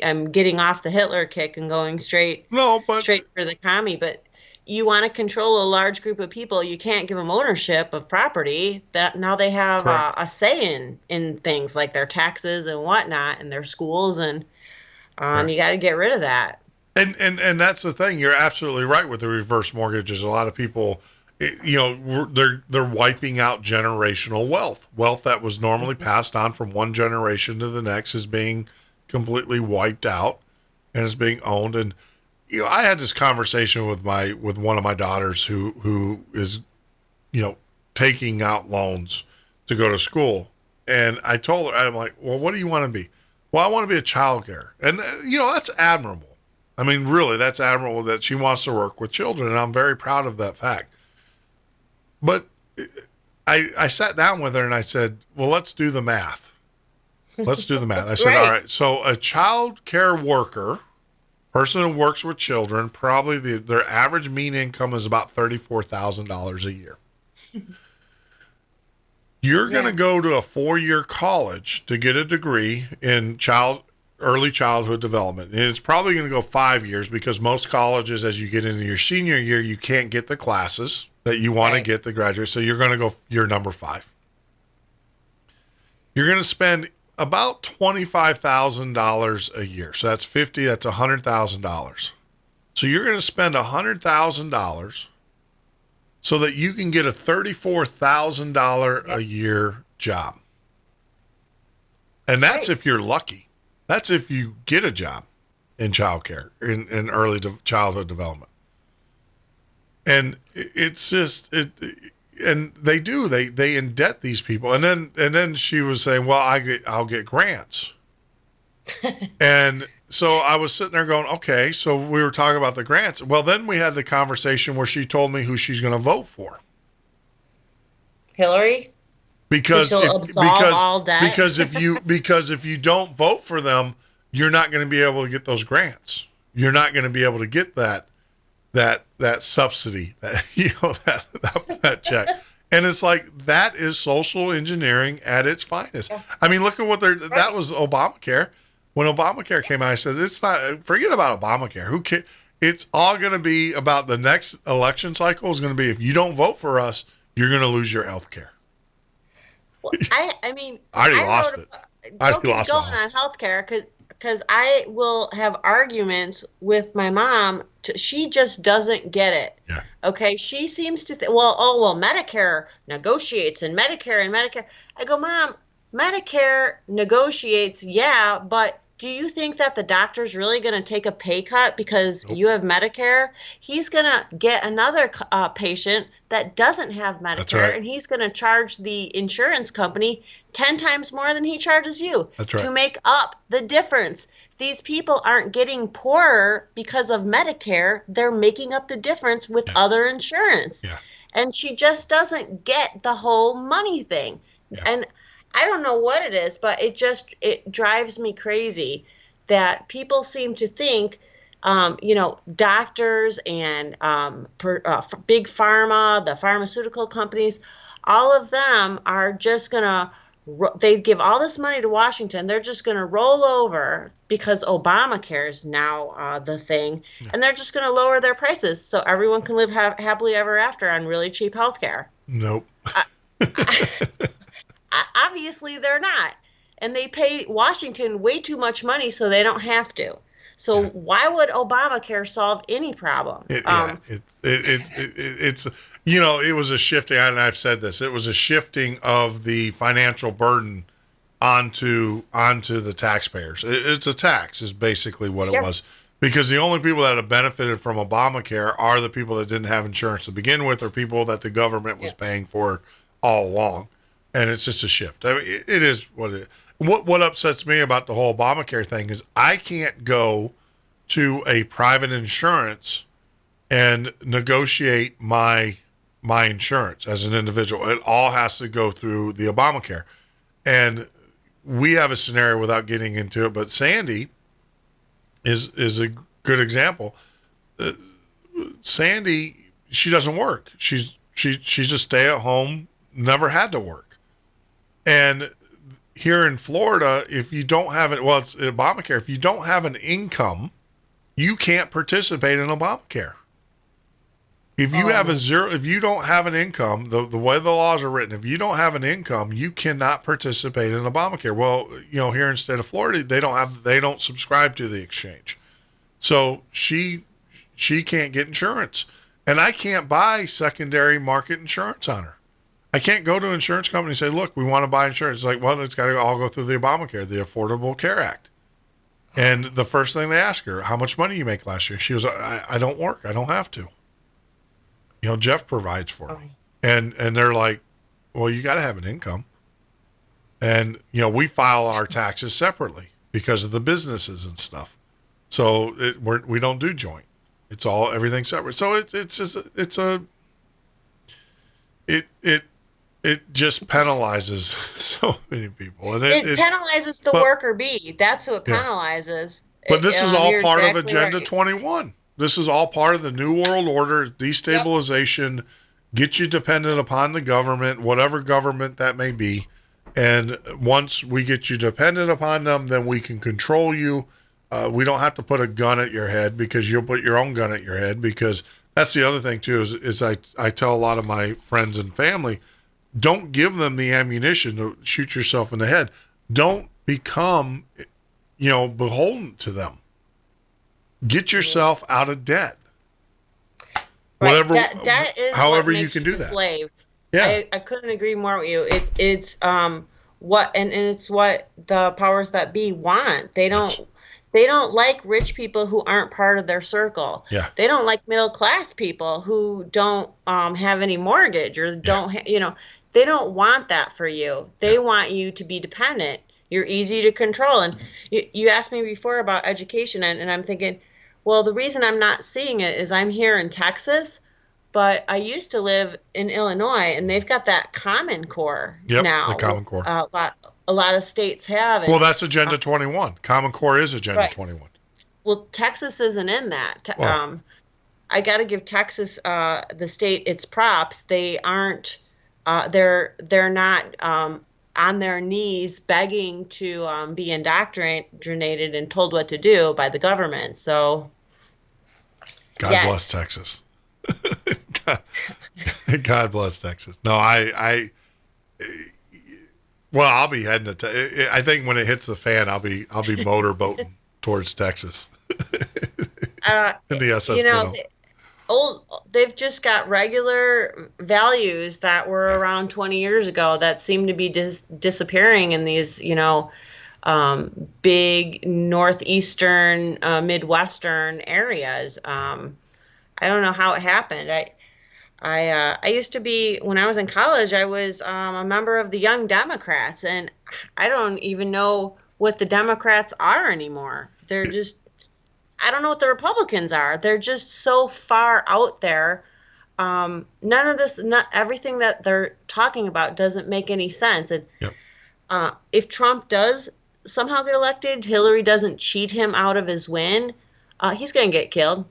I'm getting off the Hitler kick and going straight for the commie, but you want to control a large group of people, you can't give them ownership of property. That now they have a say in things like their taxes and whatnot, and their schools, and you got to get rid of that. And that's the thing. You're absolutely right with the reverse mortgages. A lot of people, they're wiping out generational wealth that was normally passed on from one generation to the next is being completely wiped out and is being owned. And I had this conversation with one of my daughters who is taking out loans to go to school, and I told her, I'm like, well, what do you want to be? Well, I want to be a childcare, and that's admirable. I mean, really, that's admirable that she wants to work with children, and I'm very proud of that fact. But I sat down with her and I said, well, let's do the math. Let's do the math. I said, Right. All right, so a child care worker, person who works with children, probably their average mean income is about $34,000 a year. You're going to go to a 4-year college to get a degree in early childhood development. And it's probably going to go 5 years because most colleges, as you get into your senior year, you can't get the classes that you want to get the graduate. So you're going to go year number 5. You're going to spend about $25,000 a year. So that's $100,000. So you're going to spend $100,000 so that you can get a $34,000 a year job. And that's if you're lucky. That's if you get a job in childcare, in early childhood development. And it's just and they indebt these people. And then she was saying, well, I'll get grants. And so I was sitting there going, okay, so we were talking about the grants. Well, then we had the conversation where she told me who she's going to vote for. Hillary? Because all debt. because if you don't vote for them, you're not going to be able to get those grants. You're not going to be able to get that subsidy, that check. And it's like, that is social engineering at its finest. I mean, look at that was Obamacare. When Obamacare came out, I said, forget about Obamacare. Who cares? It's all going to be about the next election cycle is going to be, if you don't vote for us, you're going to lose your health care. Well, I mean, I already lost it. Don't keep going on healthcare because I will have arguments with my mom. She just doesn't get it. Yeah. Okay. She seems to well, Medicare negotiates and Medicare. I go, Mom, Medicare negotiates, yeah, but do you think that the doctor's really going to take a pay cut because you have Medicare? He's going to get another patient that doesn't have Medicare, and he's going to charge the insurance company 10 times more than he charges you to make up the difference. These people aren't getting poorer because of Medicare. They're making up the difference with other insurance. Yeah. And she just doesn't get the whole money thing. Yeah. And I don't know what it is, but it drives me crazy that people seem to think, doctors and big pharma, the pharmaceutical companies, all of them are just going to, they give all this money to Washington. They're just going to roll over because Obamacare is now the thing, and they're just going to lower their prices so everyone can live happily ever after on really cheap health care. Nope. Obviously, they're not. And they pay Washington way too much money so they don't have to. So why would Obamacare solve any problem? It was a shifting, and I've said this, it was a shifting of the financial burden onto the taxpayers. It's a tax is basically what it was. Because the only people that have benefited from Obamacare are the people that didn't have insurance to begin with, or people that the government was paying for all along. And it's just a shift. I mean, it is what it is. What upsets me about the whole Obamacare thing is I can't go to a private insurance and negotiate my insurance as an individual. It all has to go through the Obamacare. And we have a scenario without getting into it, but Sandy is a good example. Sandy, she doesn't work. She's a stay at home, never had to work. And here in Florida, if you don't have it, well, it's Obamacare. If you don't have an income, you can't participate in Obamacare. If you have if you don't have an income, the way the laws are written, if you don't have an income, you cannot participate in Obamacare. Well, here in the state of Florida, they don't subscribe to the exchange. So she can't get insurance. And I can't buy secondary market insurance on her. I can't go to an insurance company and say, look, we want to buy insurance. It's like, well, it's got to all go through the Obamacare, the Affordable Care Act. And the first thing they ask her, how much money you make last year? She goes, I don't work. I don't have to. Jeff provides for me. And they're like, well, you got to have an income. And, we file our taxes separately because of the businesses and stuff. So we don't do joint. It's everything separate. So it just penalizes so many people. And it penalizes the worker bee. That's who it penalizes. But this is all part of exactly Agenda right. 21. This is all part of the New World Order, destabilization, get you dependent upon the government, whatever government that may be. And once we get you dependent upon them, then we can control you. We don't have to put a gun at your head because you'll put your own gun at your head, because that's the other thing too, is I tell a lot of my friends and family, don't give them the ammunition to shoot yourself in the head. Don't become, beholden to them. Get yourself out of debt. Right. Whatever, debt is however what you makes can do a that. Slave. Yeah. I couldn't agree more with you. It's what and it's what the powers that be want. They don't like rich people who aren't part of their circle. Yeah. They don't like middle class people who don't have any mortgage or don't they don't want that for you. They want you to be dependent. You're easy to control. And you asked me before about education, and I'm thinking, well, the reason I'm not seeing it is I'm here in Texas, but I used to live in Illinois, and they've got that Common Core now. The Common Core. A lot of states have. Well, that's Agenda 21. Common Core is Agenda 21. Well, Texas isn't in that. I got to give Texas, the state, its props. They aren't. They're not on their knees begging to be indoctrinated and told what to do by the government. So, God bless Texas. God bless Texas. No, well, I'll be heading to. I think when it hits the fan, I'll be motorboating towards Texas. In the SS. They've just got regular values that were around 20 years ago that seem to be disappearing in these, big northeastern, midwestern areas. I don't know how it happened. I used to be, when I was in college, I was a member of the Young Democrats, and I don't even know what the Democrats are anymore. They're just, I don't know what the Republicans are. They're just so far out there. None of this, not everything that they're talking about doesn't make any sense. And if Trump does somehow get elected, Hillary doesn't cheat him out of his win, he's going to get killed.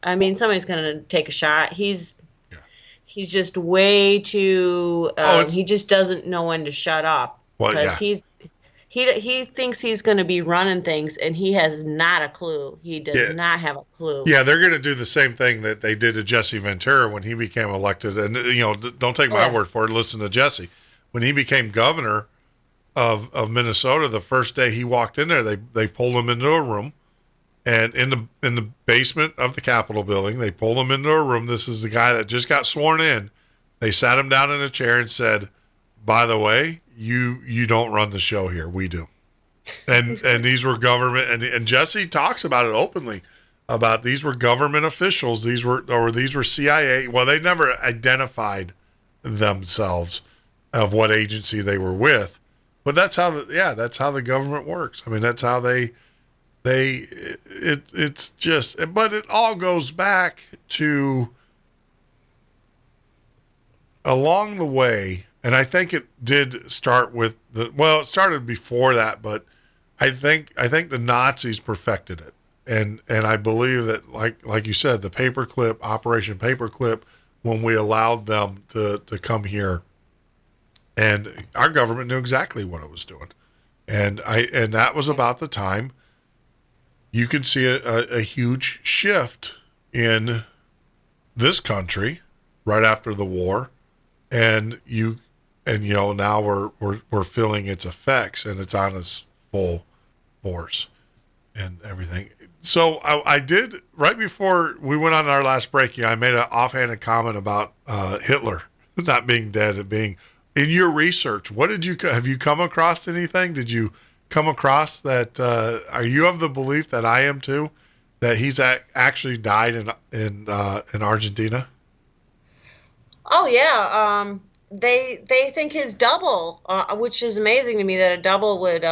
I mean, somebody's going to take a shot. He's just way too. He just doesn't know when to shut up because he thinks he's going to be running things, and he has not a clue. He does not have a clue. Yeah, they're going to do the same thing that they did to Jesse Ventura when he became elected. And don't take my word for it. Listen to Jesse. When he became governor of Minnesota, the first day he walked in there, they pulled him into a room. And in the basement of the Capitol building, they pulled him into a room. This is the guy that just got sworn in. They sat him down in a chair and said, "By the way, you don't run the show here. We do." And these were government, and Jesse talks about it openly, about these were government officials. These were CIA. Well, they never identified themselves of what agency they were with, but that's how the government works. I mean, that's how it's just, but it all goes back to along the way. And I think it did start with it started before that, but I think the Nazis perfected it. And I believe that, like you said, the paperclip, Operation Paperclip, when we allowed them to come here, and our government knew exactly what it was doing. And that was about the time you could see a huge shift in this country right after the war. And now we're feeling its effects, and it's on us full force and everything. So I did, right before we went on our last break, I made an offhanded comment about Hitler not being dead and being, in your research, have you come across anything? Did you come across that? Are you of the belief that I am too, that he's actually died in Argentina? Oh yeah. They think his double, which is amazing to me, that a double would,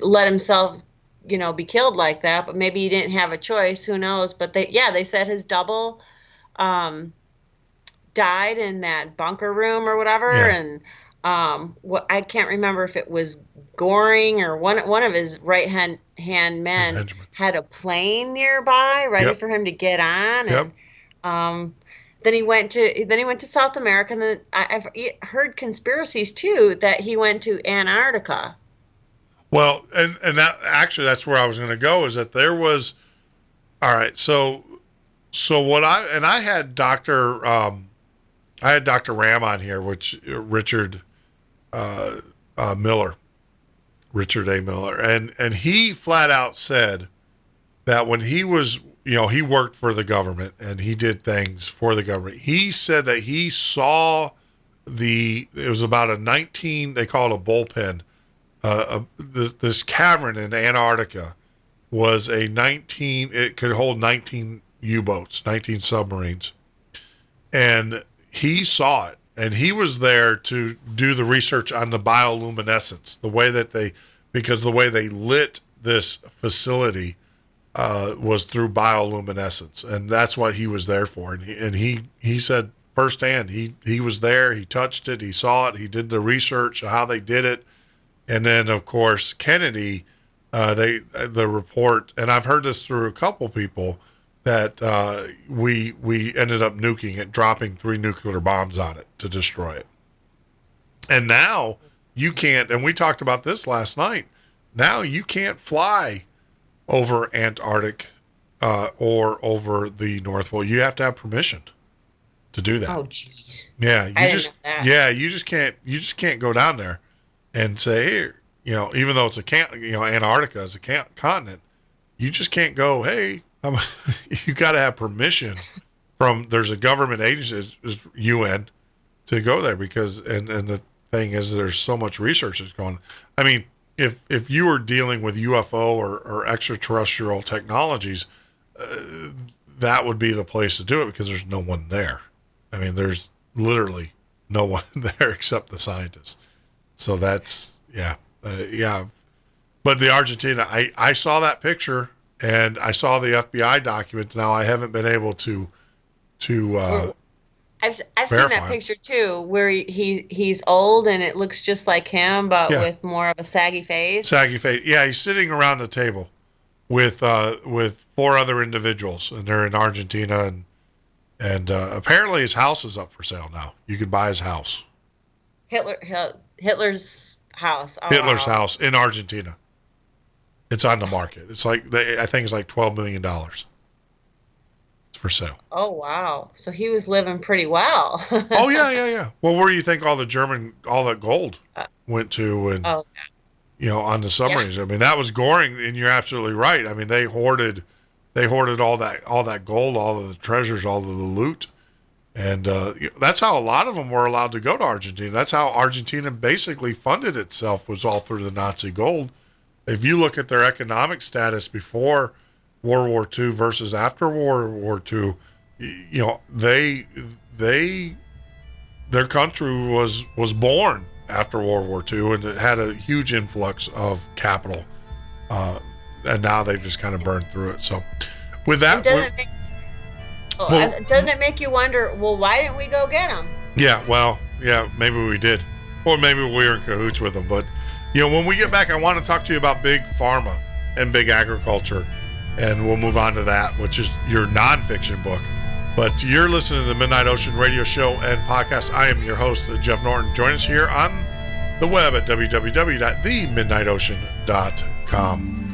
let himself, be killed like that. But maybe he didn't have a choice. Who knows? But they said his double died in that bunker room or whatever. Yeah. And I can't remember if it was Goring or one of his right hand men had a plane nearby ready for him to get on. And then he went to South America, and then I've heard conspiracies too that he went to Antarctica. Well, and that's where I was going to go, is that there was, all right. So I had Dr. Ram on here, which Richard A. Miller, and he flat out said that when he was, he worked for the government and he did things for the government. He said that he saw it was about they call it a bullpen. This cavern in Antarctica was it could hold 19 U-boats, 19 submarines. And he saw it, and he was there to do the research on the bioluminescence, the way they lit this facility was through bioluminescence, and that's what he was there for. And he said firsthand, he was there, he touched it, he saw it, he did the research how they did it. And then, of course, Kennedy, the report, and I've heard this through a couple people, that we ended up nuking it, dropping 3 nuclear bombs on it to destroy it. And now you can't, and we talked about this last night, now you can't fly over Antarctic or over the North Pole. You have to have permission to do that. Oh, jeez. Yeah, you just can't go down there and say, hey, even though it's Antarctica is a continent, you just can't go, hey, you got to have permission there's a government agency, UN, to go there, because, and the thing is, there's so much research that's going on. I mean, if you were dealing with UFO or extraterrestrial technologies, that would be the place to do it, because there's no one there. I mean, there's literally no one there except the scientists. So that's, yeah. But the Argentina, I saw that picture, and I saw the FBI documents. Now I haven't been able to I've seen that picture too, where he's old and it looks just like him, but with more of a saggy face. Yeah, he's sitting around the table with 4 other individuals, and they're in Argentina, and apparently his house is up for sale now. You could buy his house. Hitler's house. Oh, Hitler's house in Argentina. It's on the market. It's like, I think it's like $12 million. It's for sale. Oh, wow. So he was living pretty well. Oh, yeah. Well, where do you think all that gold went to, and on the submarines? Yeah. I mean, that was Goring, and you're absolutely right. I mean, they hoarded all that gold, all of the treasures, all of the loot. And that's how a lot of them were allowed to go to Argentina. That's how Argentina basically funded itself, was all through the Nazi gold. If you look at their economic status before World War II versus after World War II, their country was born after World War II, and it had a huge influx of capital. And now they've just kind of burned through it. So with that, doesn't it make you wonder, well, why didn't we go get them? Yeah, well, yeah, maybe we did. Or maybe we were in cahoots with them. But, when we get back, I want to talk to you about big pharma and big agriculture. And we'll move on to that, which is your nonfiction book. But you're listening to the Midnight Ocean radio show and podcast. I am your host, Jeff Norton. Join us here on the web at www.themidnightocean.com.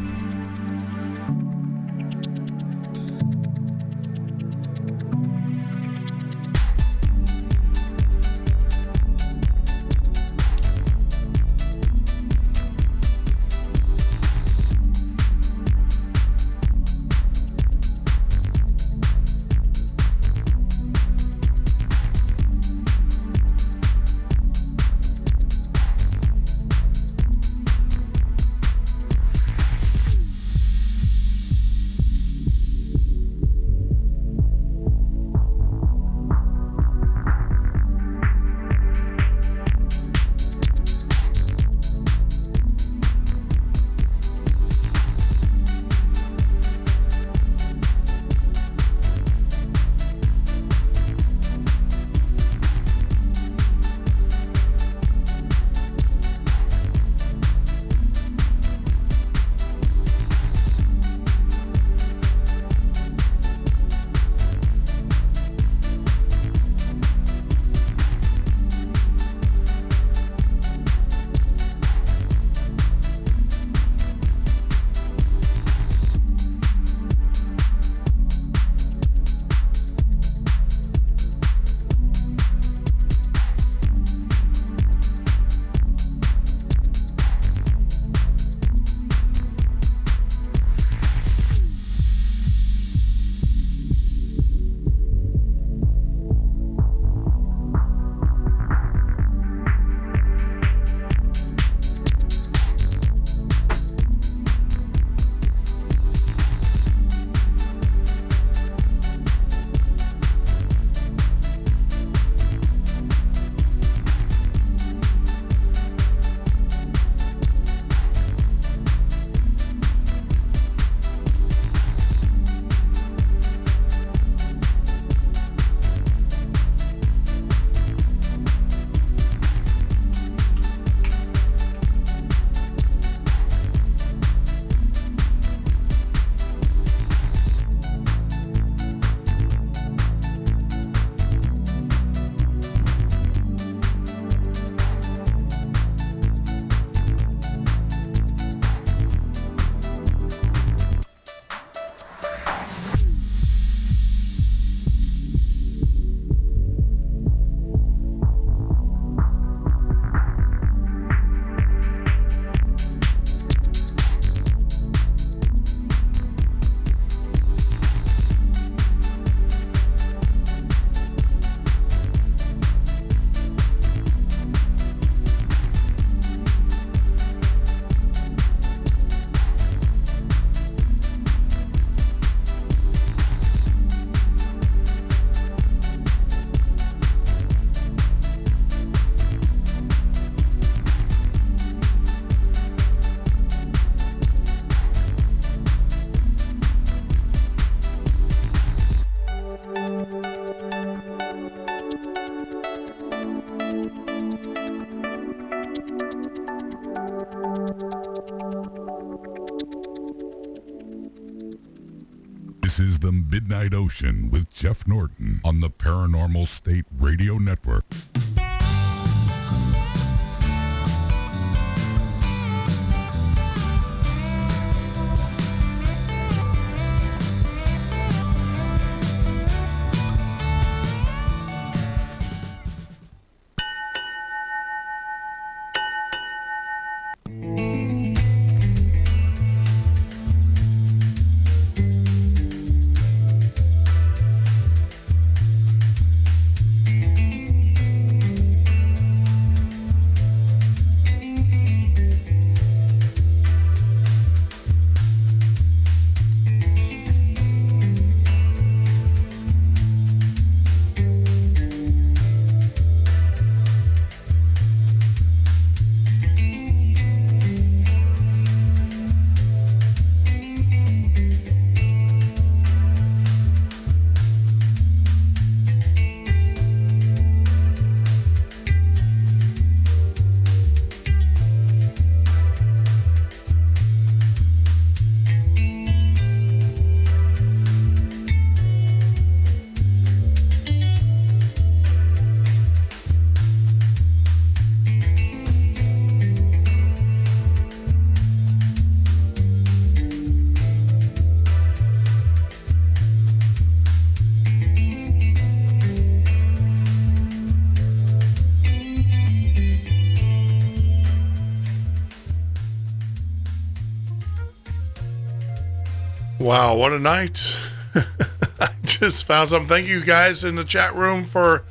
This is the Midnight Ocean with Jeff Norton on the Paranormal State Radio Network. Wow, what a night. I just found something. Thank you guys in the chat room for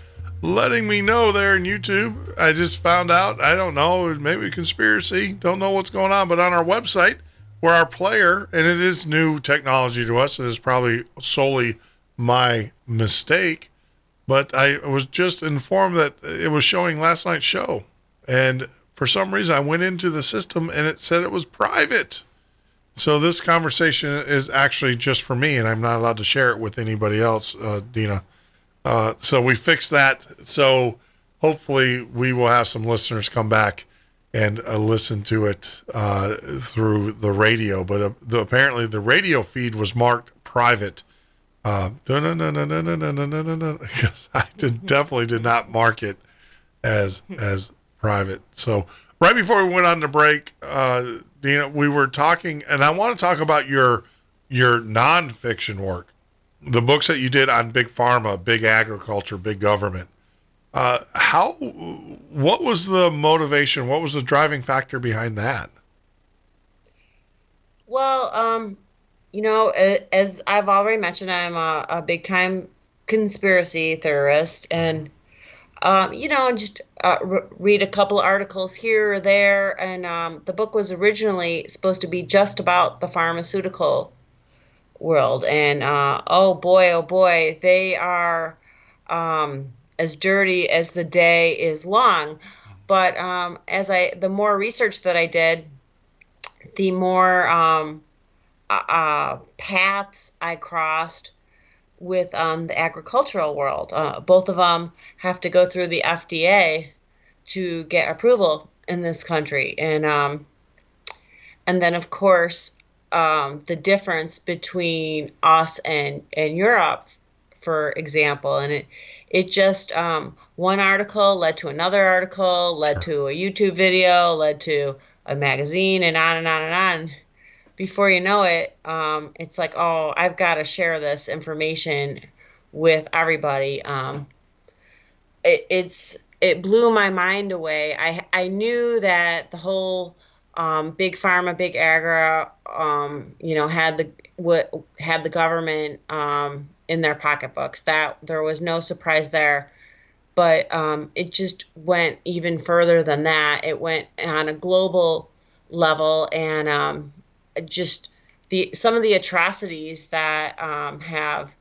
letting me know there in YouTube. I just found out, I don't know, maybe a conspiracy. Don't know what's going on, but on our website, where our player, and it is new technology to us, it is probably solely my mistake, but I was just informed that it was showing last night's show. And for some reason, I went into the system and it said it was private. So this conversation is actually just for me, and I'm not allowed to share it with anybody else, Dina. So we fixed that. So hopefully we will have some listeners come back and listen to it through the radio. But apparently the radio feed was marked private. I definitely did not mark it as private. So right before we went on the break, Dina, we were talking, and I want to talk about your nonfiction work, the books that you did on big pharma, big agriculture, big government. What was the motivation? What was the driving factor behind that? Well, as I've already mentioned, I'm a big time conspiracy theorist, and just read a couple articles here or there. And the book was originally supposed to be just about the pharmaceutical world. And oh boy, they are as dirty as the day is long. But the more research that I did, the more paths I crossed with the agricultural world. Both of them have to go through the FDA to get approval in this country. And then, of course, the difference between us and Europe, for example. And it just, one article led to another article, led to a YouTube video, led to a magazine, and on and on and on. Before you know it, it's like, oh, I've got to share this information with everybody. It blew my mind away. I knew that the whole big pharma, big agri, had the government in their pocketbooks. That there was no surprise there. But it just went even further than that. It went on a global level, and just some of the atrocities that have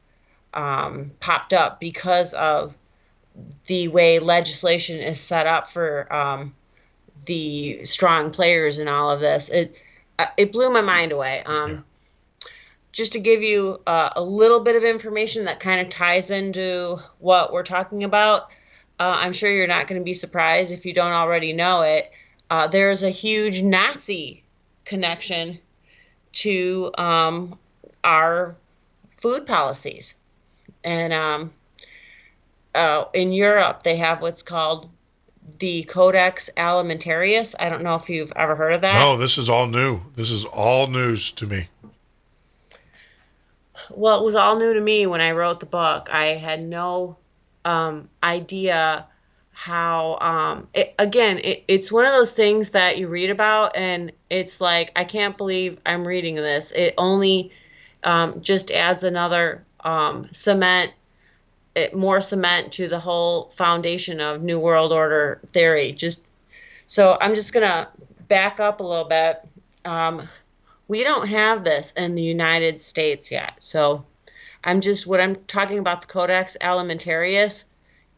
popped up because of the way legislation is set up for the strong players in all of this. It blew my mind away. Just to give you a little bit of information that kind of ties into what we're talking about, I'm sure you're not going to be surprised if you don't already know it. There's a huge Nazi connection to our food policies. And in Europe, they have what's called the Codex Alimentarius. I don't know if you've ever heard of that. No, this is all new. This is all news to me. Well, it was all new to me when I wrote the book. I had no idea how it's one of those things that you read about and it's like, I can't believe I'm reading this. It only just adds another more cement to the whole foundation of New World Order theory. So I'm just gonna back up a little bit. We don't have this in the United States yet. So what I'm talking about, the Codex Alimentarius,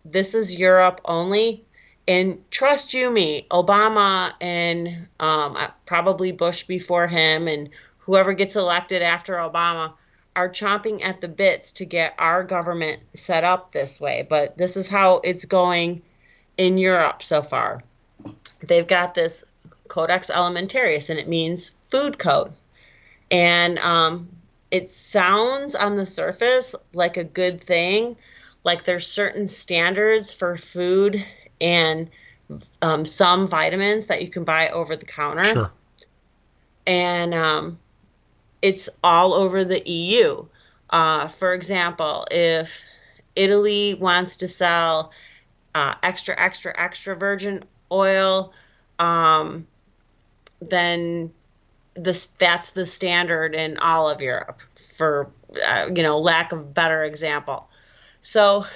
this is Europe only. And trust you me, Obama and probably Bush before him and whoever gets elected after Obama are chomping at the bits to get our government set up this way. But this is how it's going in Europe so far. They've got this Codex Alimentarius, and it means food code. And it sounds on the surface like a good thing. Like there's certain standards for food and some vitamins that you can buy over the counter. Sure. And it's all over the EU. For example, if Italy wants to sell extra virgin oil, then that's the standard in all of Europe. for lack of a better example. So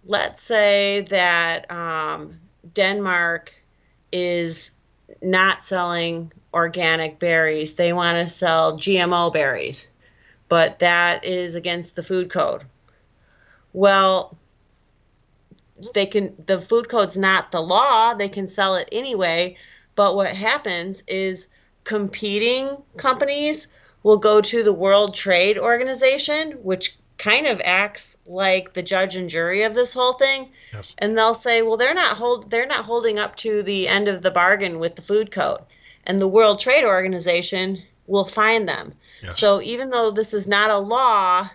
let's say that Denmark is not selling organic berries. They want to sell GMO berries, but that is against the food code. Well, the food code's not the law. They can sell it anyway. But what happens is competing companies will go to the World Trade Organization, which kind of acts like the judge and jury of this whole thing. Yes. And they'll say, well, they're not holding up to the end of the bargain with the food code. And the World Trade Organization will fine them. Yes. So even though this is not a law,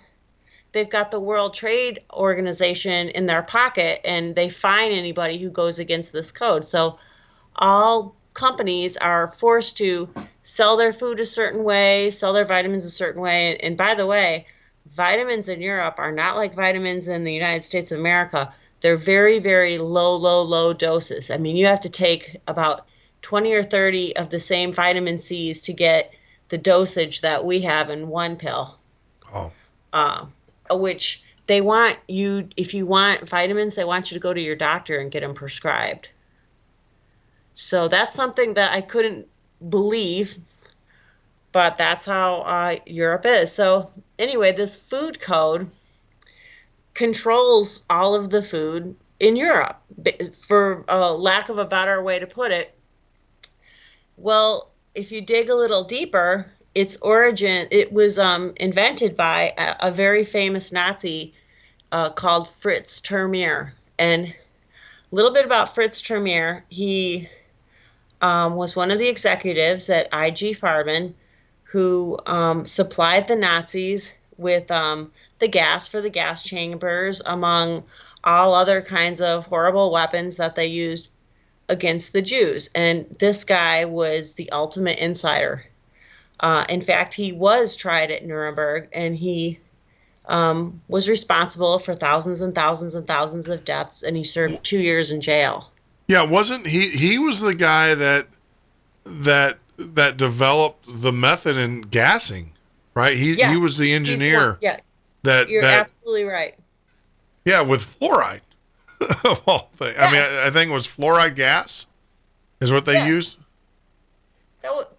they've got the World Trade Organization in their pocket, and they fine anybody who goes against this code. So all companies are forced to sell their food a certain way, sell their vitamins a certain way. And by the way, vitamins in Europe are not like vitamins in the United States of America. They're very, very low doses. I mean, you have to take about 20 or 30 of the same vitamin C's to get the dosage that we have in one pill. Oh. Which they want you, if you want vitamins, they want you to go to your doctor and get them prescribed. So that's something that I couldn't believe, but that's how Europe is. So anyway, this food code controls all of the food in Europe, for lack of a better way to put it. Well, if you dig a little deeper, its origin, it was invented by a very famous Nazi called Fritz Termeer. And a little bit about Fritz Termeer, he was one of the executives at IG Farben who supplied the Nazis with the gas for the gas chambers, among all other kinds of horrible weapons that they used against the Jews. And this guy was the ultimate insider. In fact, he was tried at Nuremberg, and he was responsible for thousands and thousands and thousands of deaths, and he served 2 years in jail. Yeah, wasn't he was the guy that developed the method in gassing, right? He was the engineer. Yeah, that you're absolutely right. Yeah, with fluoride. Of all things. Yes. I mean, I think it was fluoride gas is what they used.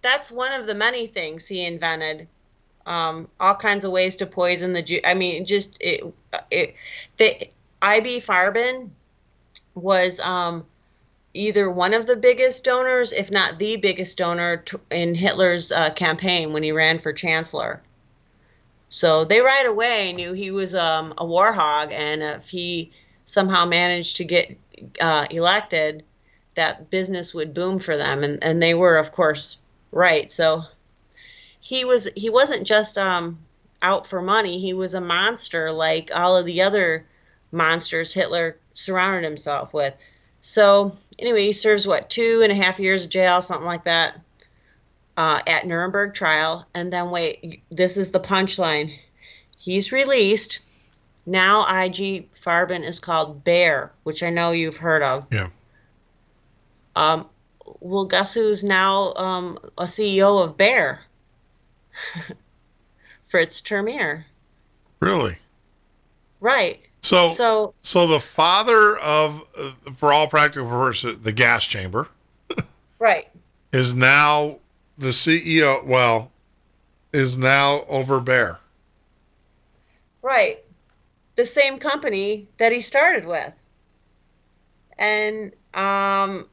That's one of the many things he invented. All kinds of ways to poison the Jew. I mean, the IB Farben was either one of the biggest donors, if not the biggest donor in Hitler's campaign when he ran for chancellor. So they right away knew he was a war hog, and if he somehow managed to get elected, that business would boom for them, and they were, of course, right. So he wasn't just out for money. He was a monster like all of the other monsters Hitler surrounded himself with. So anyway, he serves 2.5 years of jail, something like that, at Nuremberg trial. And then this is the punchline. He's released. Now IG Farben is called Bayer, which I know you've heard of. Yeah. Well, guess who's now a CEO of Bayer? Fritz Termeer. Really? Right. So the father of, for all practical purposes, the gas chamber, right, is now the CEO. Well, is now over Bayer. Right. The same company that he started with. And I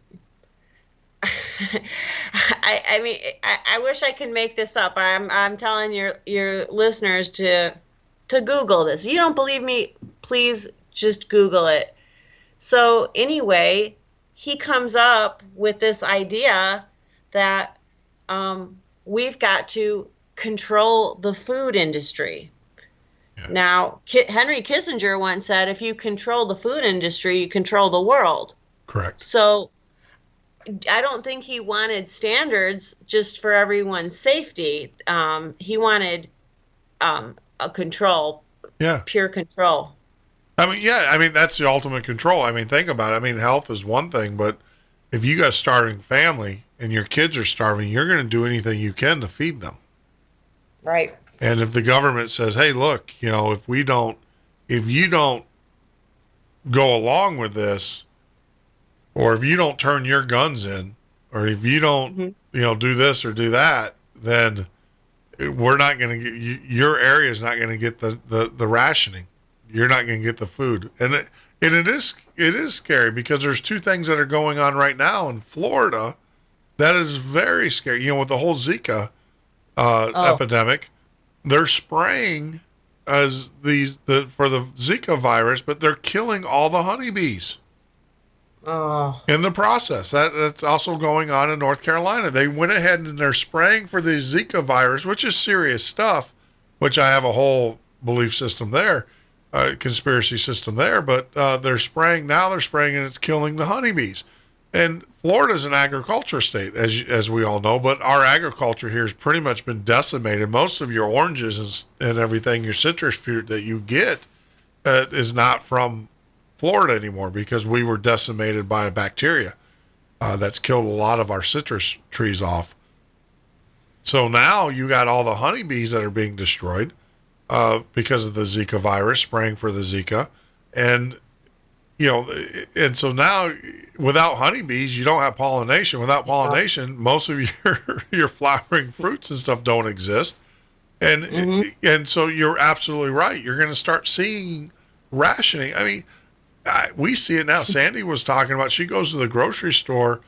mean, I wish I could make this up. I'm telling your listeners to Google this. You don't believe me? Please just Google it. So anyway, he comes up with this idea that we've got to control the food industry. Yeah. Now, Henry Kissinger once said, if you control the food industry, you control the world. Correct. So I don't think he wanted standards just for everyone's safety. He wanted a control, pure control. I mean, that's the ultimate control. I mean, think about it. I mean, health is one thing, but if you got a starving family and your kids are starving, you're going to do anything you can to feed them. Right. And if the government says, hey, look, if you don't go along with this, or if you don't turn your guns in, or if you don't, do this or do that, then we're not going to get, your area is not going to get the rationing. You're not going to get the food. And it is scary, because there's two things that are going on right now in Florida that is very scary. With the whole Zika epidemic, they're spraying for the Zika virus, but they're killing all the honeybees in the process. That's also going on in North Carolina. They went ahead and they're spraying for the Zika virus, which is serious stuff, which I have a whole belief system there, conspiracy system there, but they're spraying and it's killing the honeybees. And Florida's an agriculture state, as we all know, but our agriculture here has pretty much been decimated. Most of your oranges and everything, your citrus fruit that you get, is not from Florida anymore, because we were decimated by a bacteria that's killed a lot of our citrus trees off. So now you got all the honeybees that are being destroyed because of the Zika virus, spraying for the Zika. And so now, without honeybees, you don't have pollination. Without pollination, most of your flowering fruits and stuff don't exist. And so you're absolutely right. You're going to start seeing rationing. I mean, we see it now. Sandy was talking about, she goes to the grocery store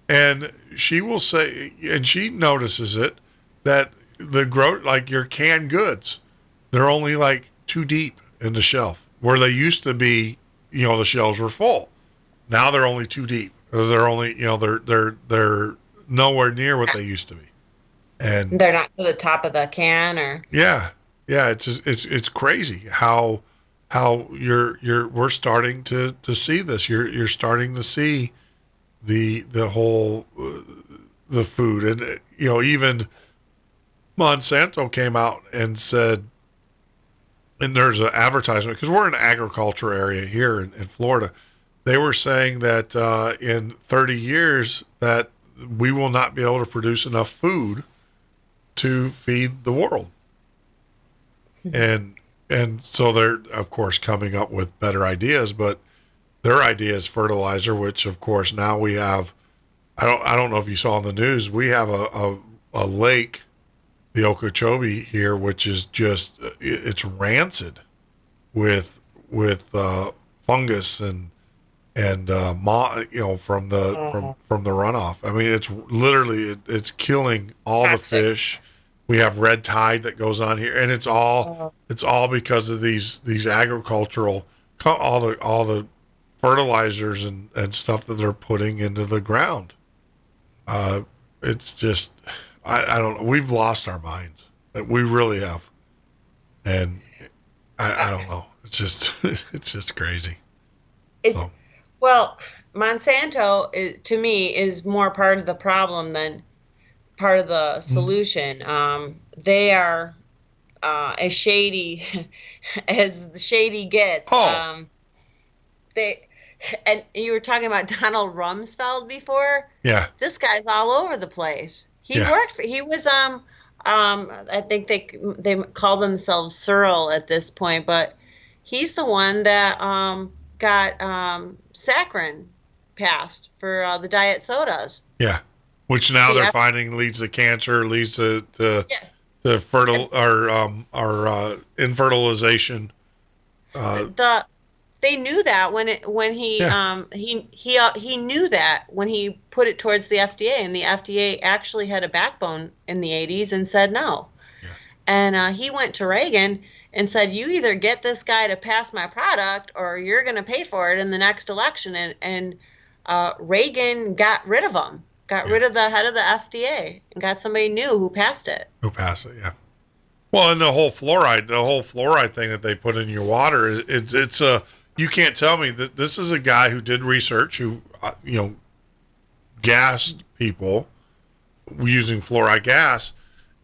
and she will say, and she notices it, that like your canned goods, they're only like 2 deep in the shelf, where they used to be, the shelves were full. Now they're only 2 deep. They're only, they're nowhere near what they used to be. And they're not to the top of the can, or yeah, it's crazy how we're starting to see this. You're starting to see the whole the food, and even Monsanto came out and said, and there's an advertisement, because we're in an agriculture area here in Florida. They were saying that in 30 years that we will not be able to produce enough food to feed the world. And so they're, of course, coming up with better ideas, but their idea is fertilizer, which, of course, now we have, I don't know if you saw in the news, we have a lake, the Okeechobee here, which is just, it's rancid with fungus and from the runoff. I mean, it's literally, it's killing all the fish. We have red tide that goes on here, and it's all because of these agricultural, all the fertilizers and stuff that they're putting into the ground. It's just, I don't know. We've lost our minds. We really have. And I don't know. It's just crazy. Well, Monsanto to me is more part of the problem than part of the solution. They are as shady as the shady gets. And you were talking about Donald Rumsfeld before. Yeah. This guy's all over the place. He was I think they call themselves Searle at this point, but he's the one that got saccharin passed for the diet sodas. Yeah. Which now they're finding leads to cancer, leads to infertilization. They knew that when he knew that when he put it towards the FDA, and the FDA actually had a backbone in the 80s and said no. Yeah. And he went to Reagan and said, you either get this guy to pass my product or you're going to pay for it in the next election. And Reagan got rid of him. Got rid of the head of the FDA and got somebody new who passed it. Yeah. Well, and the whole fluoride thing that they put in your water, it's you can't tell me that this is a guy who did research, who gassed people using fluoride gas,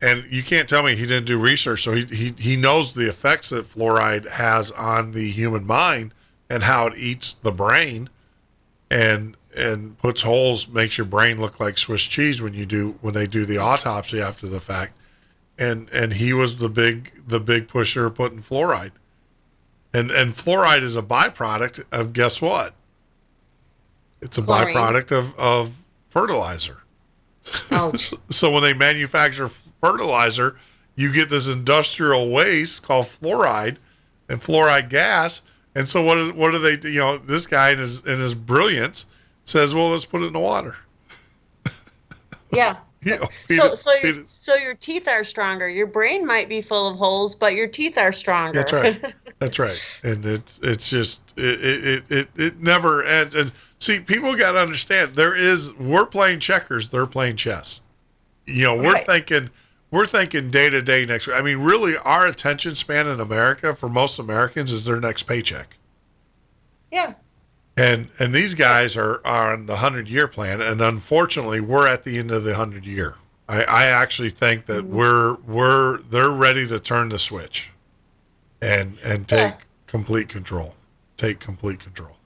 and you can't tell me he didn't do research. So he knows the effects that fluoride has on the human mind and how it eats the brain, and puts holes, makes your brain look like Swiss cheese when they do the autopsy after the fact. and he was the big pusher of putting fluoride. And fluoride is a byproduct of, guess what? It's a Chlorine. byproduct of fertilizer. Ouch. So when they manufacture fertilizer, you get this industrial waste called fluoride and fluoride gas. And so what do they do? You know, this guy in his brilliance says, well, let's put it in the water. Yeah. You know, So your teeth are stronger. Your brain might be full of holes, but your teeth are stronger. That's right. That's right. And it's just it never ends. And see, people got to understand we're playing checkers, they're playing chess. You know, we're thinking day to day next week. I mean, really, our attention span in America for most Americans is their next paycheck. Yeah. And these guys are on the 100-year plan, and unfortunately, we're at the end of the 100-year. I actually think that they're ready to turn the switch, and take complete control. Take complete control.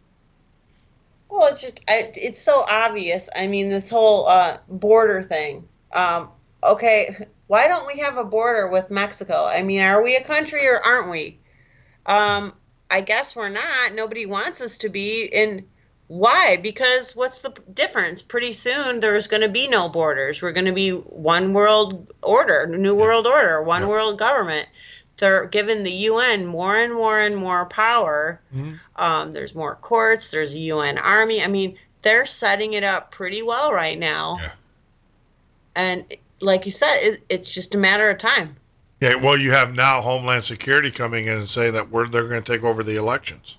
Well, it's so obvious. I mean, this whole border thing. Okay, why don't we have a border with Mexico? I mean, are we a country or aren't we? I guess we're not. Nobody wants us to be. And why? Because what's the difference? Pretty soon there's going to be no borders. We're going to be one world order, new world order, one world government. They're giving the UN more and more and more power. Mm-hmm. There's more courts. There's a UN army. I mean, they're setting it up pretty well right now. Yeah. And like you said, it's just a matter of time. Yeah, well, you have now Homeland Security coming in and saying that they're going to take over the elections.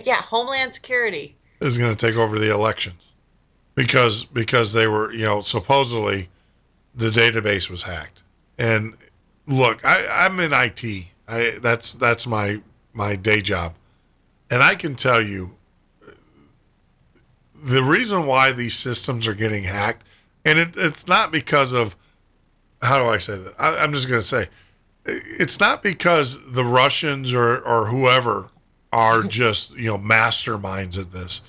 Yeah, Homeland Security is going to take over the elections because they were, you know, supposedly the database was hacked. And look, I'm in IT. That's my day job, and I can tell you the reason why these systems are getting hacked, and it's not because of. How do I say that? I'm just going to say, it's not because the Russians or whoever are just, you know, masterminds at this.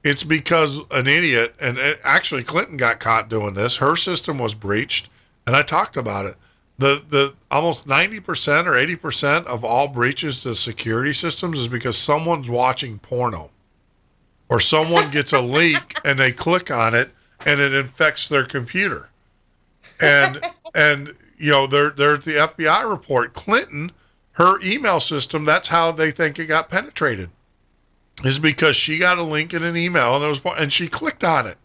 It's because an idiot, and actually Clinton got caught doing this. Her system was breached, and I talked about it. The almost 90% or 80% of all breaches to security systems is because someone's watching porno, or someone gets a leak and they click on it and it infects their computer. And you know, they're at the FBI report. Clinton, her email system, that's how they think it got penetrated, is because she got a link in an email and she clicked on it.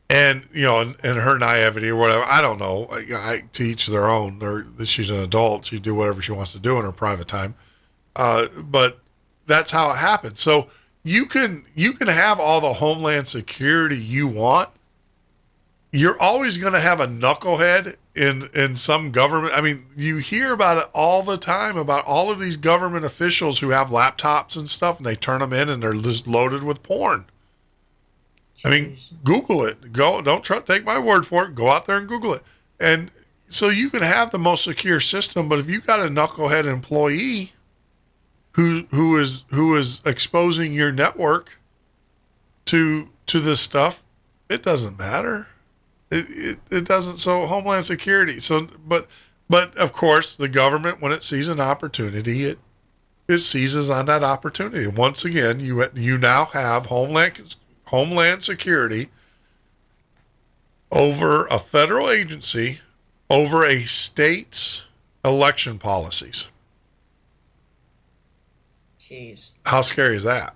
And you know, in her naivety or whatever, I don't know. To each their own. She's an adult; she do whatever she wants to do in her private time. But that's how it happened. So you can have all the Homeland Security you want. You're always going to have a knucklehead in some government. I mean, you hear about it all the time, about all of these government officials who have laptops and stuff, and they turn them in and they're just loaded with porn. Jeez. I mean, Google it. Take my word for it. Go out there and Google it. And so you can have the most secure system, but if you got a knucklehead employee who is exposing your network to this stuff, it doesn't matter. It doesn't. So Homeland Security. So, but of course, the government, when it sees an opportunity, it seizes on that opportunity. Once again, you now have Homeland Security over a federal agency, over a state's election policies. Jeez. How scary is that?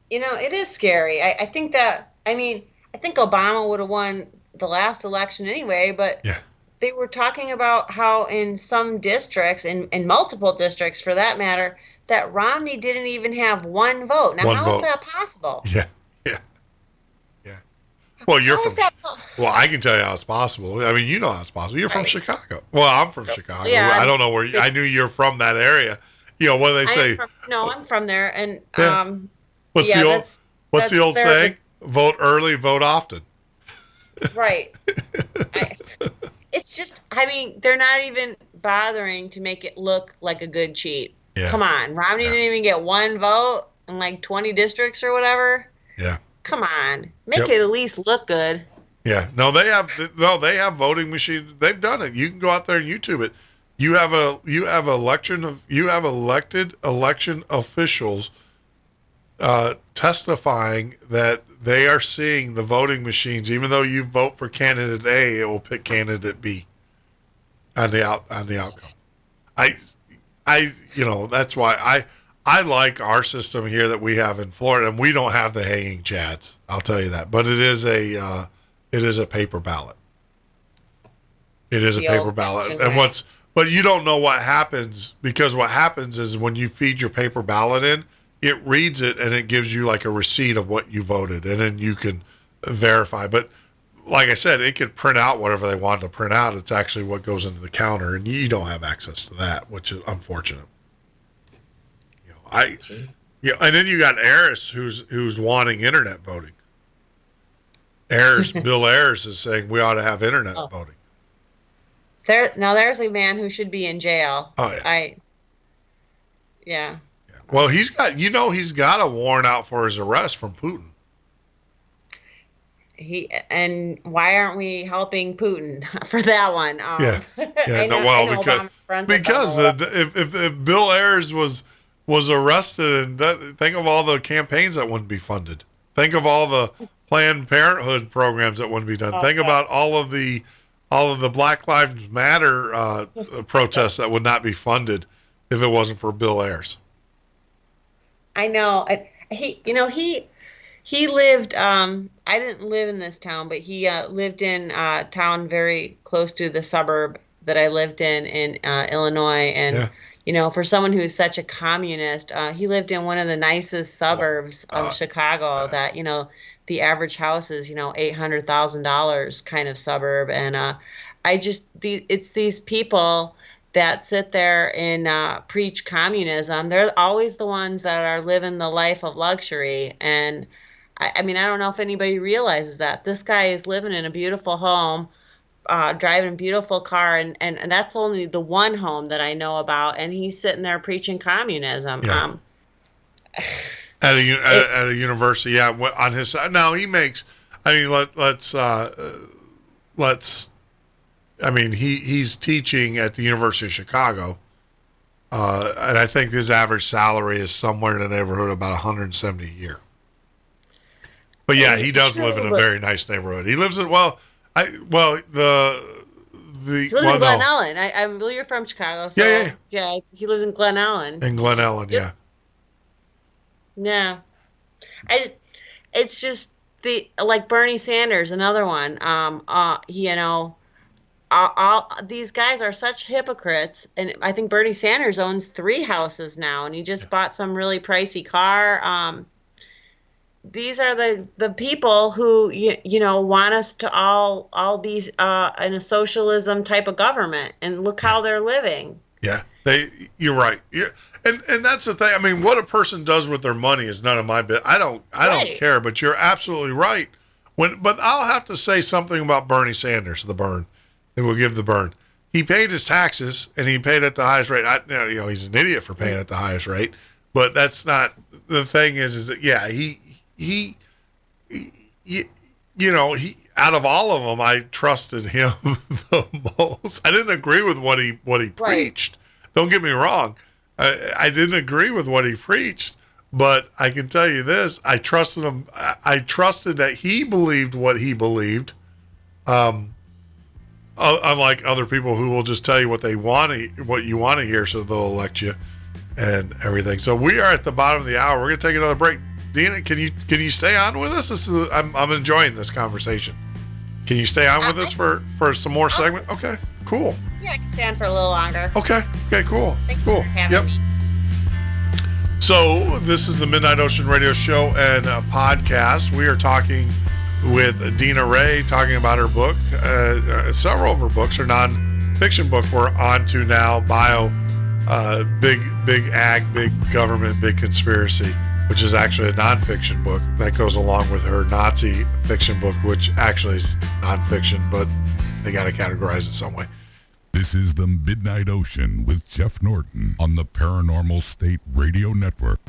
You know, it is scary. I think that. I mean. I think Obama would have won the last election anyway, but yeah. They were talking about how in some districts, in multiple districts for that matter, that Romney didn't even have one vote. Now, how is that possible? Yeah. Well, I can tell you how it's possible. I mean, you know how it's possible. You're from Chicago. Well, I'm from Chicago. Yeah, I don't know where I knew you're from that area. You know, what do they say? I'm from there. And what's the old saying? Vote early, vote often. Right. It's just, I mean, they're not even bothering to make it look like a good cheat. Yeah. Come on. Romney didn't even get one vote in like 20 districts or whatever. Yeah. Come on. Make it at least look good. Yeah, no, they have voting machines. They've done it. You can go out there and YouTube it. You have elected election officials testifying that they are seeing the voting machines. Even though you vote for candidate A, it will pick candidate B on the outcome. That's why I like our system here that we have in Florida, and we don't have the hanging chads. I'll tell you that, but it is a paper ballot. It is a paper ballot, but you don't know what happens, because what happens is when you feed your paper ballot in, it reads it and it gives you like a receipt of what you voted, and then you can verify. But like I said, it could print out whatever they want to print out. It's actually what goes into the counter, and you don't have access to that, which is unfortunate. And then you got Ayers who's wanting internet voting. Bill Ayers is saying we ought to have internet voting. There's a man who should be in jail. Oh yeah. Yeah. Well, he's got a warrant out for his arrest from Putin. And why aren't we helping Putin for that one? Because if Bill Ayers was arrested, and think of all the campaigns that wouldn't be funded. Think of all the Planned Parenthood programs that wouldn't be done. Think about all of the Black Lives Matter protests that would not be funded if it wasn't for Bill Ayers. I know. He lived. I didn't live in this town, but he lived in a town very close to the suburb that I lived in Illinois, and. Yeah. For someone who's such a communist, he lived in one of the nicest suburbs of Chicago that, the average house is, $800,000 kind of suburb. And it's these people that sit there and preach communism. They're always the ones that are living the life of luxury. And I don't know if anybody realizes that. This guy is living in a beautiful home. Driving a beautiful car, and that's only the one home that I know about, and he's sitting there preaching communism. Yeah. At a university, yeah, on his side. Now he makes. He's teaching at the University of Chicago, and I think his average salary is somewhere in the neighborhood of about $170 a year. But yeah, he does live in a very nice neighborhood. He lives in he lives in Glen Ellen. I believe you're from Chicago, so yeah, he lives in Glen Ellen. In Glen Ellen, yeah. Yeah, it's just like Bernie Sanders, another one. All these guys are such hypocrites, and I think Bernie Sanders owns 3 houses now, and he just bought some really pricey car. These are the people who want us to all be in a socialism type of government, and look how they're living. Yeah, you're right. Yeah, and that's the thing. What a person does with their money is none of my business. I don't care. But you're absolutely right. But I'll have to say something about Bernie Sanders, the burn. They will give the burn. He paid his taxes, and he paid at the highest rate. He's an idiot for paying at the highest rate. But that's not the thing. Is that he out of all of them, I trusted him the most. I didn't agree with what he preached. Don't get me wrong. I didn't agree with what he preached, but I can tell you this: I trusted him. I trusted that he believed what he believed. Unlike other people who will just tell you what you want to hear, so they'll elect you and everything. So we are at the bottom of the hour. We're going to take another break. Dina, can you stay on with us? I'm enjoying this conversation. Can you stay on with us for some more segment? Okay, cool. Yeah, I can stay on for a little longer. Okay, cool. Thanks for having me. So this is the Midnight Ocean Radio Show and podcast. We are talking with Dina Rae, talking about her book. Several of her books are non-fiction book. We're on to now big ag, big government, big conspiracy, which is actually a nonfiction book that goes along with her Nazi fiction book, which actually is nonfiction, but they got to categorize it some way. This is the Midnight Ocean with Jeff Norton on the Paranormal State Radio Network.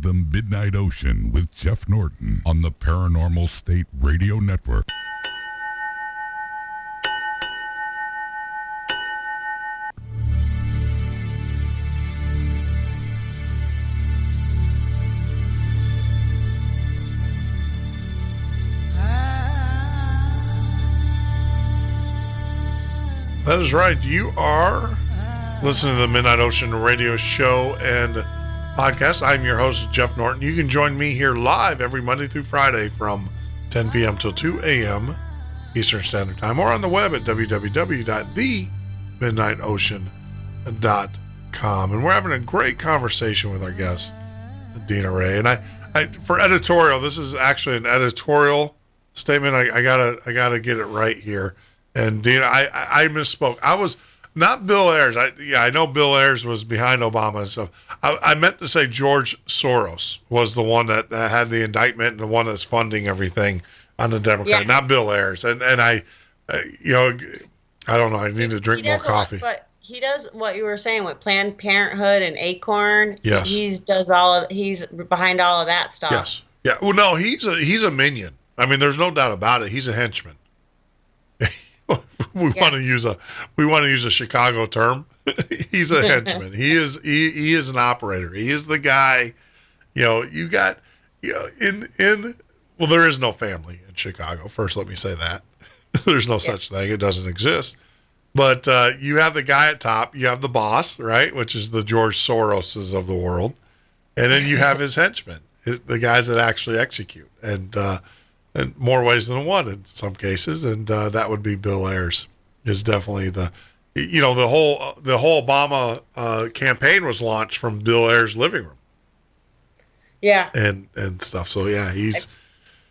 is the Midnight Ocean with Jeff Norton on the Paranormal State Radio Network. That is right. You are listening to the Midnight Ocean radio show and podcast. I'm your host, Jeff Norton. You can join me here live every Monday through Friday from 10 p.m. till 2 a.m. Eastern Standard Time, or on the web at www.themidnightocean.com. And we're having a great conversation with our guest, Dina Rae. And I for editorial, this is actually an editorial statement. I gotta get it right here. And Dina, I misspoke. I was not Bill Ayers. I know Bill Ayers was behind Obama and stuff. I meant to say George Soros was the one that had the indictment and the one that's funding everything on the Democrat, not Bill Ayers. And I don't know. I need to drink more coffee. But he does what you were saying with Planned Parenthood and Acorn. Yes, he's behind all of that stuff. Yes, yeah. Well, no, he's a minion. I mean, there's no doubt about it. He's a henchman. We want to use a Chicago term. He's a henchman. He is an operator. He is the guy. Well, there is no family in Chicago. First, let me say that. There's no such thing. It doesn't exist. But you have the guy at top. You have the boss, right, which is the George Soroses of the world, and then you have his henchmen, the guys that actually execute, and in more ways than one in some cases, and that would be Bill Ayers. Is definitely the whole Obama campaign was launched from Bill Ayers' living room. Yeah, and stuff. So yeah, he's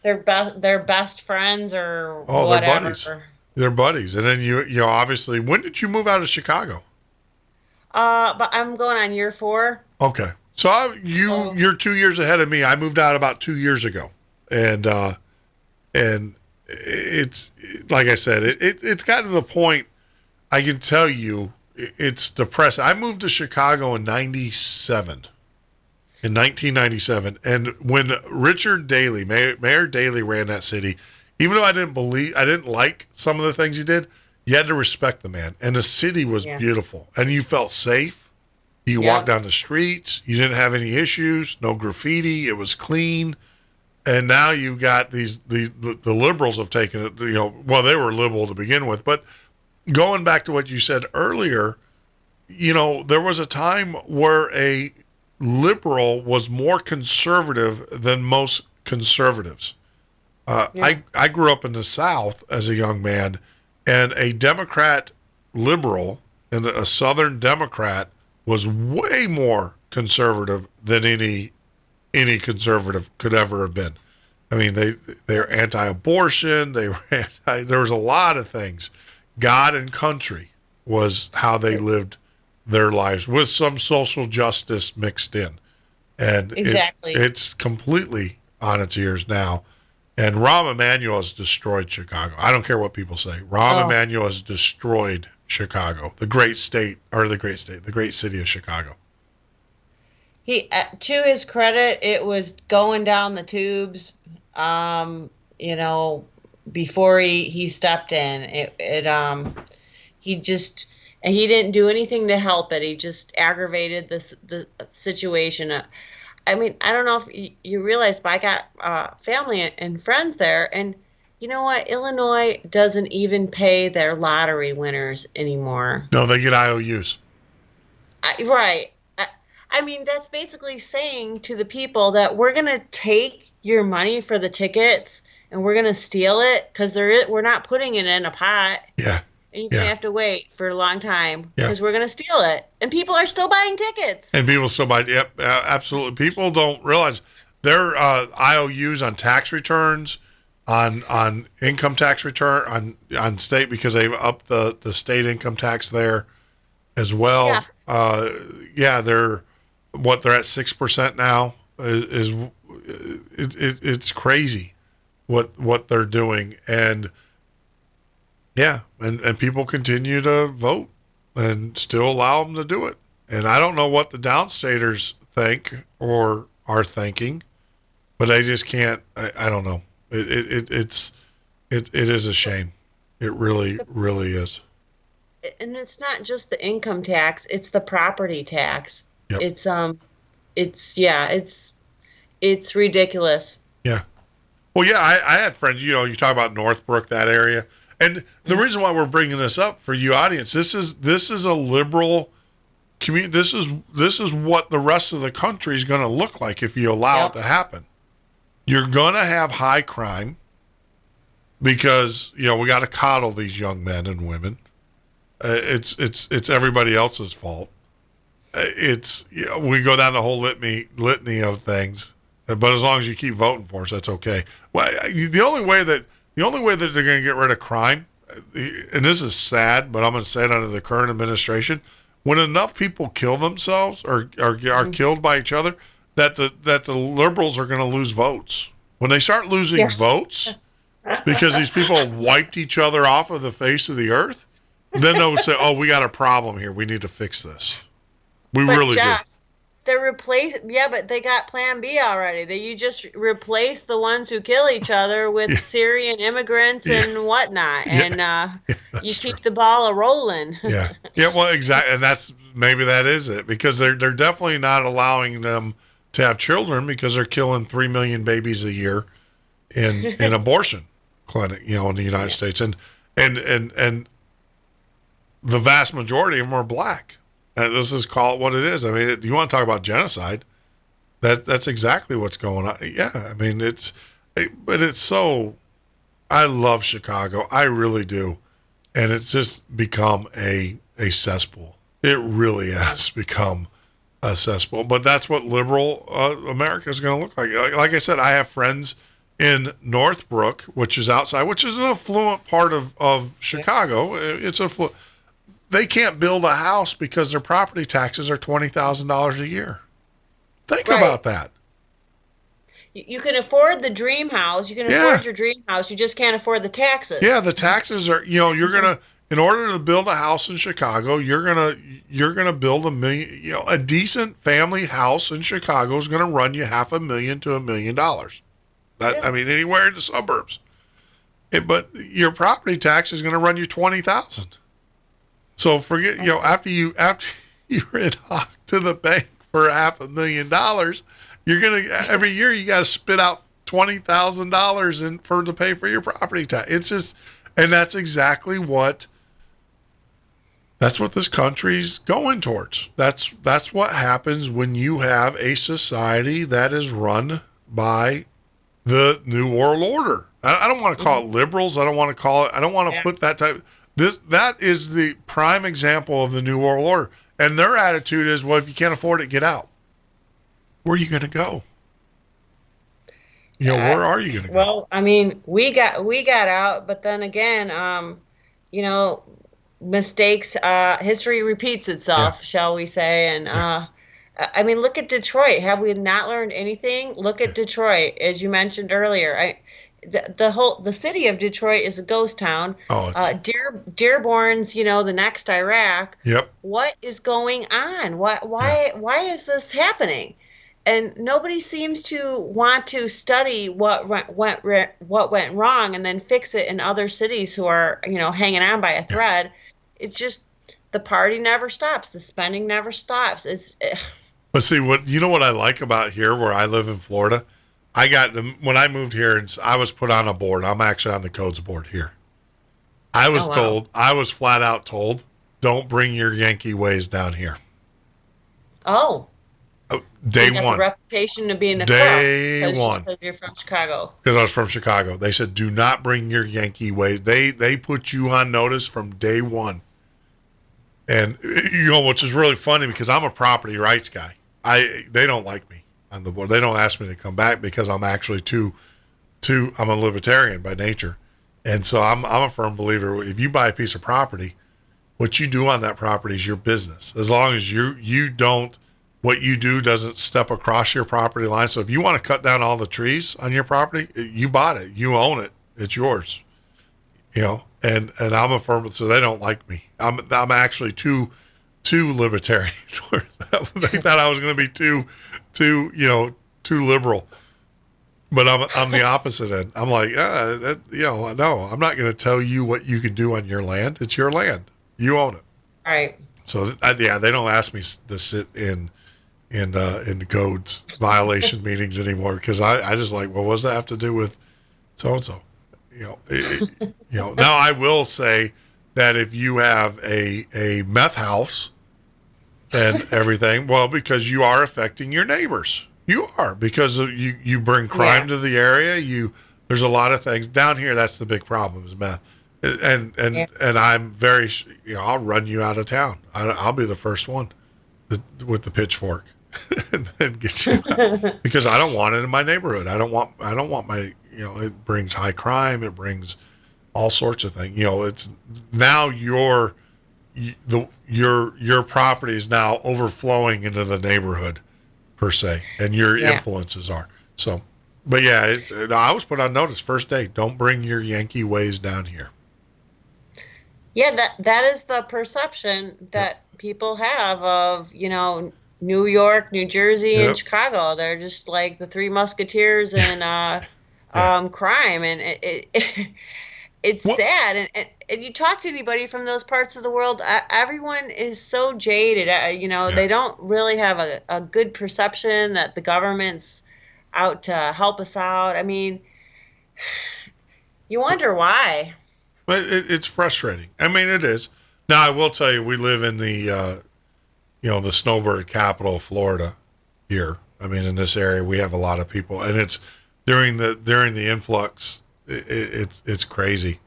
they're best friends or whatever. They're buddies, and then you obviously. When did you move out of Chicago? But I'm going on year 4. Okay, so you're 2 years ahead of me. I moved out about 2 years ago, and it's like I said, it's gotten to the point. I can tell you, it's depressing. I moved to Chicago in 1997, and when Richard Daley, Mayor Daley, ran that city, even though I didn't like some of the things he did, you had to respect the man, and the city was beautiful, and you felt safe. You walked down the streets, you didn't have any issues, no graffiti, it was clean. And now you've got the liberals have taken it, they were liberal to begin with. But going back to what you said earlier, there was a time where a liberal was more conservative than most conservatives. I grew up in the South as a young man, and a Democrat liberal and a Southern Democrat was way more conservative than any conservative could ever have been. I mean, they're anti-abortion. There was a lot of things. God and country was how they lived their lives, with some social justice mixed in. And exactly, it's completely on its ears now. And Rahm Emanuel has destroyed Chicago. I don't care what people say. Rahm Emanuel has destroyed Chicago, the great city of Chicago. He, to his credit, it was going down the tubes, before he stepped in. He didn't do anything to help it. He just aggravated the situation. I mean, I don't know if you realize, but I got family and friends there, and you know what? Illinois doesn't even pay their lottery winners anymore. No, they get IOUs. Right. I mean, that's basically saying to the people that we're going to take your money for the tickets and we're going to steal it because we're not putting it in a pot. Yeah. And you're going to have to wait for a long time because we're going to steal it. And people are still buying tickets. And people still buy. Yep, absolutely. People don't realize their IOUs on tax returns, on income tax return, on state, because they've upped the state income tax there as well. They're at 6% now. It's crazy what they're doing, and people continue to vote and still allow them to do it. And I don't know what the downstaters think, or are thinking, but they just can't. I don't know. It is a shame. It really is. And it's not just the income tax; it's the property tax. Yep. It's ridiculous. Yeah. Well, yeah, I had friends, you talk about Northbrook, that area. And the reason why we're bringing this up for you audience, this is a liberal community. This is what the rest of the country is going to look like if you allow it to happen. You're going to have high crime because, we got to coddle these young men and women. It's everybody else's fault. We go down the whole litany of things. But as long as you keep voting for us, that's okay. Well, the only way that they're going to get rid of crime, and this is sad, but I'm going to say it under the current administration, when enough people kill themselves or are killed by each other, that the liberals are going to lose votes. When they start losing votes because these people wiped each other off of the face of the earth, then they'll say, "Oh, we got a problem here. We need to fix this." We really do. But they got Plan B already. You just replace the ones who kill each other with Syrian immigrants and whatnot, and you keep the ball a rolling. Yeah. Well, exactly, and maybe that is it, because they're definitely not allowing them to have children because they're killing 3 million babies a year in abortion clinic, in the United States, and the vast majority of them are black. And let's just call it what it is. I mean, you want to talk about genocide? That's exactly what's going on. Yeah, I mean, but it's so. I love Chicago, I really do, and it's just become a cesspool. It really has become a cesspool. But that's what liberal America is going to look like. Like I said, I have friends in Northbrook, which is outside, which is an affluent part of Chicago. It's affluent. They can't build a house because their property taxes are $20,000 a year. Think about that. You can afford the dream house. You can afford your dream house. You just can't afford the taxes. Yeah, the taxes are, you're going to, in order to build a house in Chicago, you're going to build a decent family house in Chicago is going to run you $500,000 to $1 million. I mean, anywhere in the suburbs. But your property tax is going to run you $20,000. So forget, after you ran off to the bank for $500,000, you're going to, every year you got to spit out $20,000 to pay for your property tax. It's just, and that's exactly what this country's going towards. That's what happens when you have a society that is run by the New World Order. I don't want to call it liberals. I don't want to put that type. That is the prime example of the New World Order. And their attitude is, well, if you can't afford it, get out. Where are you going to go? Where are you going to go? Well, I mean, we got out, but then again, mistakes, history repeats itself, shall we say. And, I mean, look at Detroit. Have we not learned anything? Look at Detroit, as you mentioned earlier. The city of Detroit is a ghost town. Dearborn's, the next Iraq. Yep. What is going on? Why is this happening? And nobody seems to want to study what went wrong and then fix it in other cities who are, hanging on by a thread. It's just the party never stops. The spending never stops. But see, what I like about here, where I live in Florida. When I moved here, and I was put on a board. I'm actually on the codes board here. I was flat out told, don't bring your Yankee ways down here. Oh. Day so you got one. The reputation of being a day one. Because you're from Chicago. Because I was from Chicago. They said, do not bring your Yankee ways. They put you on notice from day one. And, which is really funny because I'm a property rights guy. They don't like me on the board. They don't ask me to come back because I'm actually I'm a libertarian by nature. And so I'm a firm believer. If you buy a piece of property, what you do on that property is your business. As long as what you do doesn't step across your property line. So if you want to cut down all the trees on your property, you bought it, you own it, it's yours. And I'm a firm, so they don't like me. I'm actually too libertarian. They thought I was going to be too too liberal. But I'm the opposite end. I'm like, no, I'm not going to tell you what you can do on your land. It's your land. You own it. Right. So they don't ask me to sit in the codes violation meetings anymore, because I just like, well, what does that have to do with so and so? Now I will say that if you have a meth house and everything, well, because you are affecting your neighbors. You are, because you bring crime to the area. There's a lot of things down here. That's the big problem is meth, and I'm very, I'll run you out of town. I'll be the first one with the pitchfork and then get you out, because I don't want it in my neighborhood. I don't want my, it brings high crime. It brings all sorts of things. It's now your property is now overflowing into the neighborhood, per se, and your influences are. So, but yeah, I was put on notice first day, don't bring your Yankee ways down here. Yeah, that is the perception that people have of, New York, New Jersey, and Chicago. They're just like the Three Musketeers and crime, and it's sad. And you talk to anybody from those parts of the world, everyone is so jaded. They don't really have a good perception that the government's out to help us out. I mean, you wonder why. But it's frustrating. I mean, it is. Now, I will tell you, we live in the the snowbird capital of Florida here. I mean, in this area, we have a lot of people, and it's during the influx, it's crazy,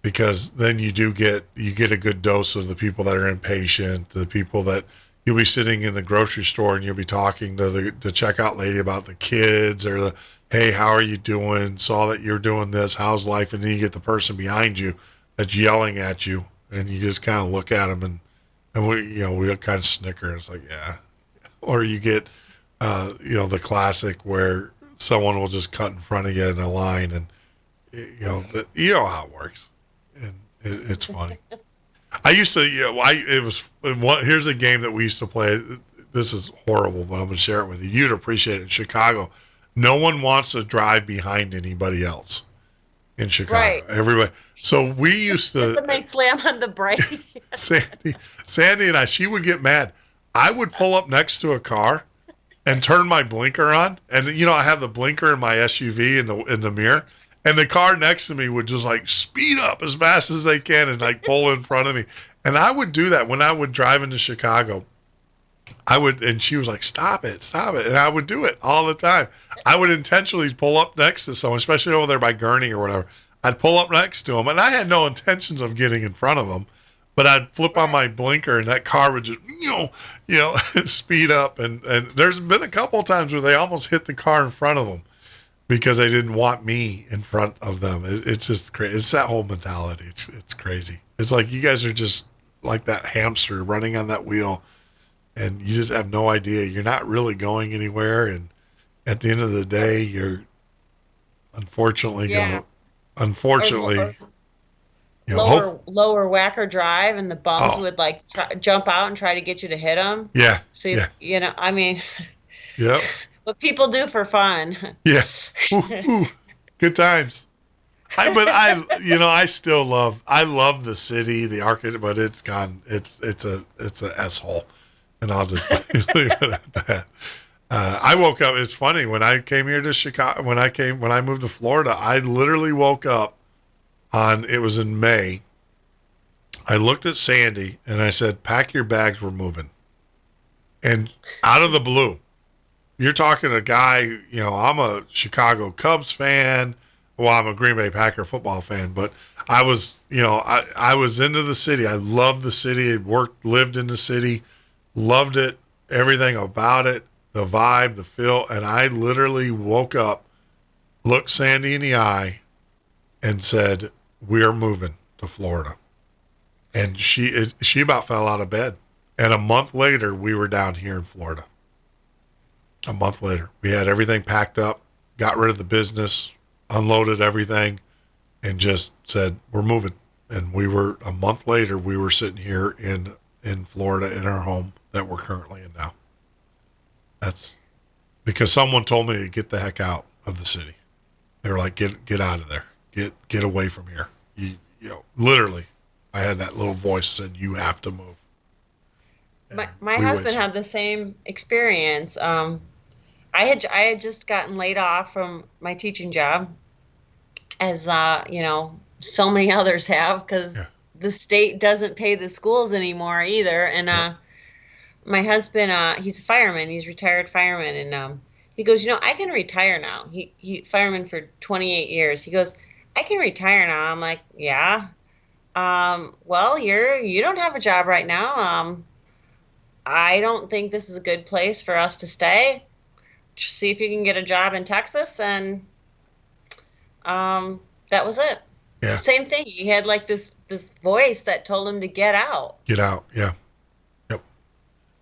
because then you get a good dose of the people that are impatient, the people that you'll be sitting in the grocery store and you'll be talking to the checkout lady about the kids, or hey, how are you doing? Saw that you're doing this. How's life? And then you get the person behind you that's yelling at you, and you just kind of look at them and we kind of snicker. It's like, yeah. Or you get, the classic where someone will just cut in front of you in a line, and you know how it works, and it's funny. I used to, here's a game that we used to play. This is horrible, but I'm going to share it with you. You'd appreciate it. In Chicago, no one wants to drive behind anybody else in Chicago. Right. Everybody. So we used to. Somebody slam on the brake. Sandy and she would get mad. I would pull up next to a car and turn my blinker on, and I have the blinker in my SUV in the mirror, and the car next to me would just like speed up as fast as they can and like pull in front of me. And I would do that when I would drive into Chicago. And she was like, stop it. And I would do it all the time. I would intentionally pull up next to someone, especially over there by Gurney or whatever. I'd pull up next to them, and I had no intentions of getting in front of them, but I'd flip on my blinker, and that car would just, speed up. And there's been a couple of times where they almost hit the car in front of them because they didn't want me in front of them. It's just crazy. It's that whole mentality. It's crazy. It's like you guys are just like that hamster running on that wheel, and you just have no idea. You're not really going anywhere, and at the end of the day, you're unfortunately lower whacker drive, and the bums would like jump out and try to get you to hit them. Yeah. So I mean, yep. What people do for fun. Yeah. Ooh, good times. I still love the city, the architect, but it's gone. It's a S-hole, and I'll just leave it at that. I woke up. It's funny, when I came here to Chicago, when I moved to Florida, I literally woke up it was in May. I looked at Sandy and I said, pack your bags, we're moving. And out of the blue, you're talking to a guy, I'm a Chicago Cubs fan. Well, I'm a Green Bay Packer football fan, but I was, I was into the city. I loved the city. I lived in the city, loved it, everything about it, the vibe, the feel. And I literally woke up, looked Sandy in the eye, and said, we're moving to Florida. And she about fell out of bed. And a month later, we were down here in Florida. A month later, we had everything packed up, got rid of the business, unloaded everything, and just said, we're moving. And a month later, we were sitting here in Florida in our home that we're currently in now. because someone told me to get the heck out of the city. They were like, get out of there. Get away from here. You know, literally, I had that little voice that said, you have to move. My husband had the same experience. I had just gotten laid off from my teaching job, as so many others have, because the state doesn't pay the schools anymore either. And my husband, he's a fireman. He's a retired fireman, and he goes, I can retire now. He fireman for 28 years. He goes, I can retire now. I'm like, yeah. Well, you don't have a job right now. I don't think this is a good place for us to stay. Just see if you can get a job in Texas. And that was it. Yeah. Same thing. He had like this voice that told him to get out. Get out. Yeah. Yep.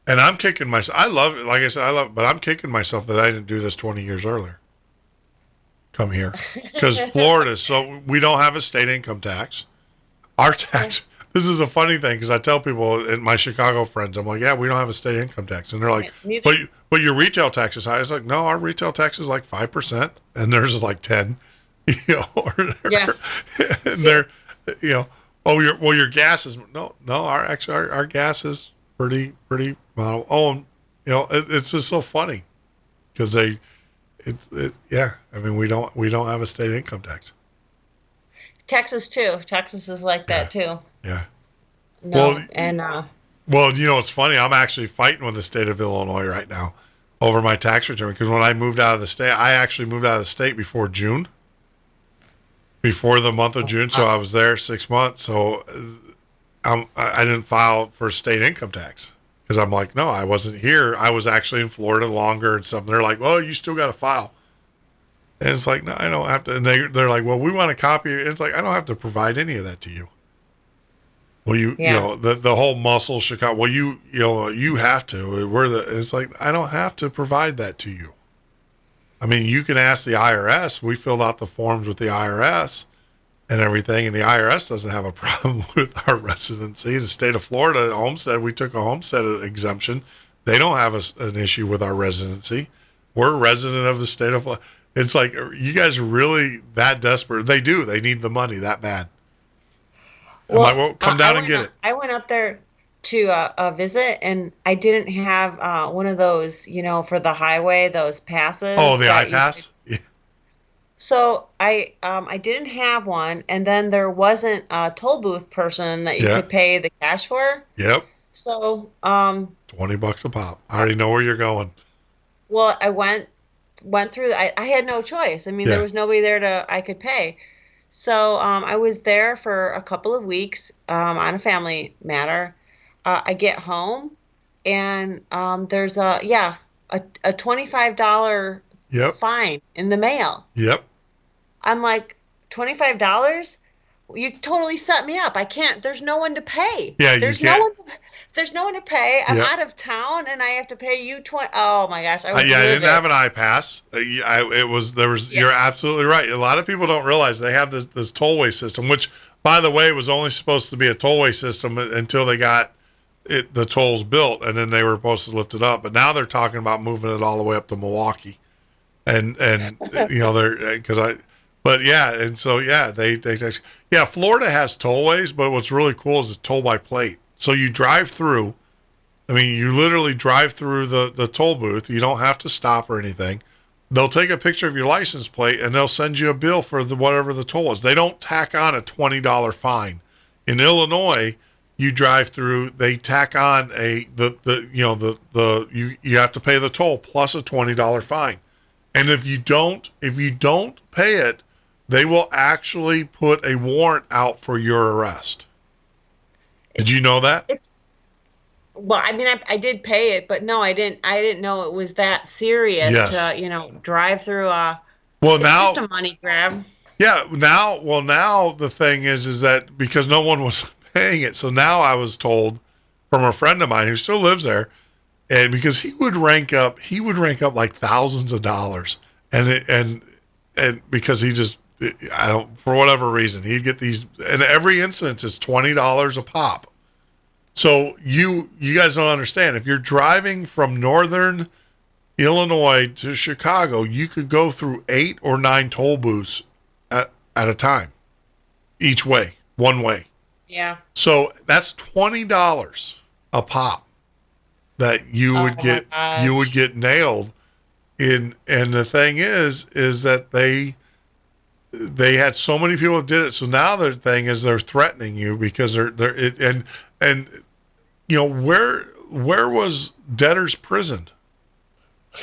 And I'm kicking myself. I love it. Like I said, but I'm kicking myself that I didn't do this 20 years earlier. Come here. Because Florida, so we don't have a state income tax. Our tax, this is a funny thing, because I tell people, and my Chicago friends, I'm like, yeah, we don't have a state income tax. And they're like, but your retail tax is high. It's like, no, our retail tax is like 5%, and theirs is like 10. And they're, your gas is, no, our gas is pretty model. Oh, it's just so funny, because I mean, we don't have a state income tax. Texas too. Texas is like that too. Yeah. No, well, it's funny. I'm actually fighting with the state of Illinois right now over my tax return, because when I moved out of the state, I actually moved out of the state before June. Before the month of June, so I was there 6 months. So I didn't file for state income tax, because I'm like, no, I wasn't here. I was actually in Florida longer and stuff. And they're like, well, you still got to file. And it's like, no, I don't have to. And they're like, well, we want a copy. It's like, I don't have to provide any of that to you. Well, the whole muscle Chicago. Well, you have to. It's like, I don't have to provide that to you. I mean, you can ask the IRS. We filled out the forms with the IRS and everything, and the IRS doesn't have a problem with our residency. The state of Florida, homestead, we took a homestead exemption. They don't have an issue with our residency. We're a resident of the state of Florida. It's like, you guys are really that desperate? They do. They need the money that bad. Well, come down and get it. I went up there to visit, and I didn't have one of those, for the highway, those passes. Oh, the iPass? Yeah. So I didn't have one, and then there wasn't a toll booth person that you could pay the cash for. Yep. So $20 a pop. I already know where you're going. Well, I went through. I had no choice. I mean, there was nobody there I could pay. So I was there for a couple of weeks on a family matter. I get home, and there's a $25 fine in the mail. Yep. I'm like, $25? You totally set me up. I can't. There's no one to pay. Yeah, there's you can't. There's no one to pay. I'm out of town, and I have to pay you $20. Oh my gosh! I didn't have an iPass. You're absolutely right. A lot of people don't realize they have this tollway system, which, by the way, was only supposed to be a tollway system until they got the tolls built, and then they were supposed to lift it up. But now they're talking about moving it all the way up to Milwaukee, and they're because Florida has tollways, but what's really cool is it's toll by plate. So you drive through. I mean, you literally drive through the toll booth. You don't have to stop or anything. They'll take a picture of your license plate, and they'll send you a bill for whatever the toll is. They don't tack on a $20 fine. In Illinois, you drive through, they tack on you have to pay the toll plus a $20 fine. And if you don't pay it, they will actually put a warrant out for your arrest. Did you know that? Well, I mean, I did pay it, but no, I didn't know it was that serious to, drive through it's just a money grab. Yeah. Now the thing is that because no one was paying it. So now I was told from a friend of mine who still lives there, and because he would rank up like thousands of dollars, and because he just, for whatever reason, he'd get these, and every instance is $20 a pop. So you guys don't understand. If you're driving from northern Illinois to Chicago, you could go through 8 or 9 toll booths at a time, each way, one way. Yeah. So that's $20 a pop that you would get nailed in. And the thing is that they had so many people that did it. So now their thing is they're threatening you because and you know, where was debtor's prison?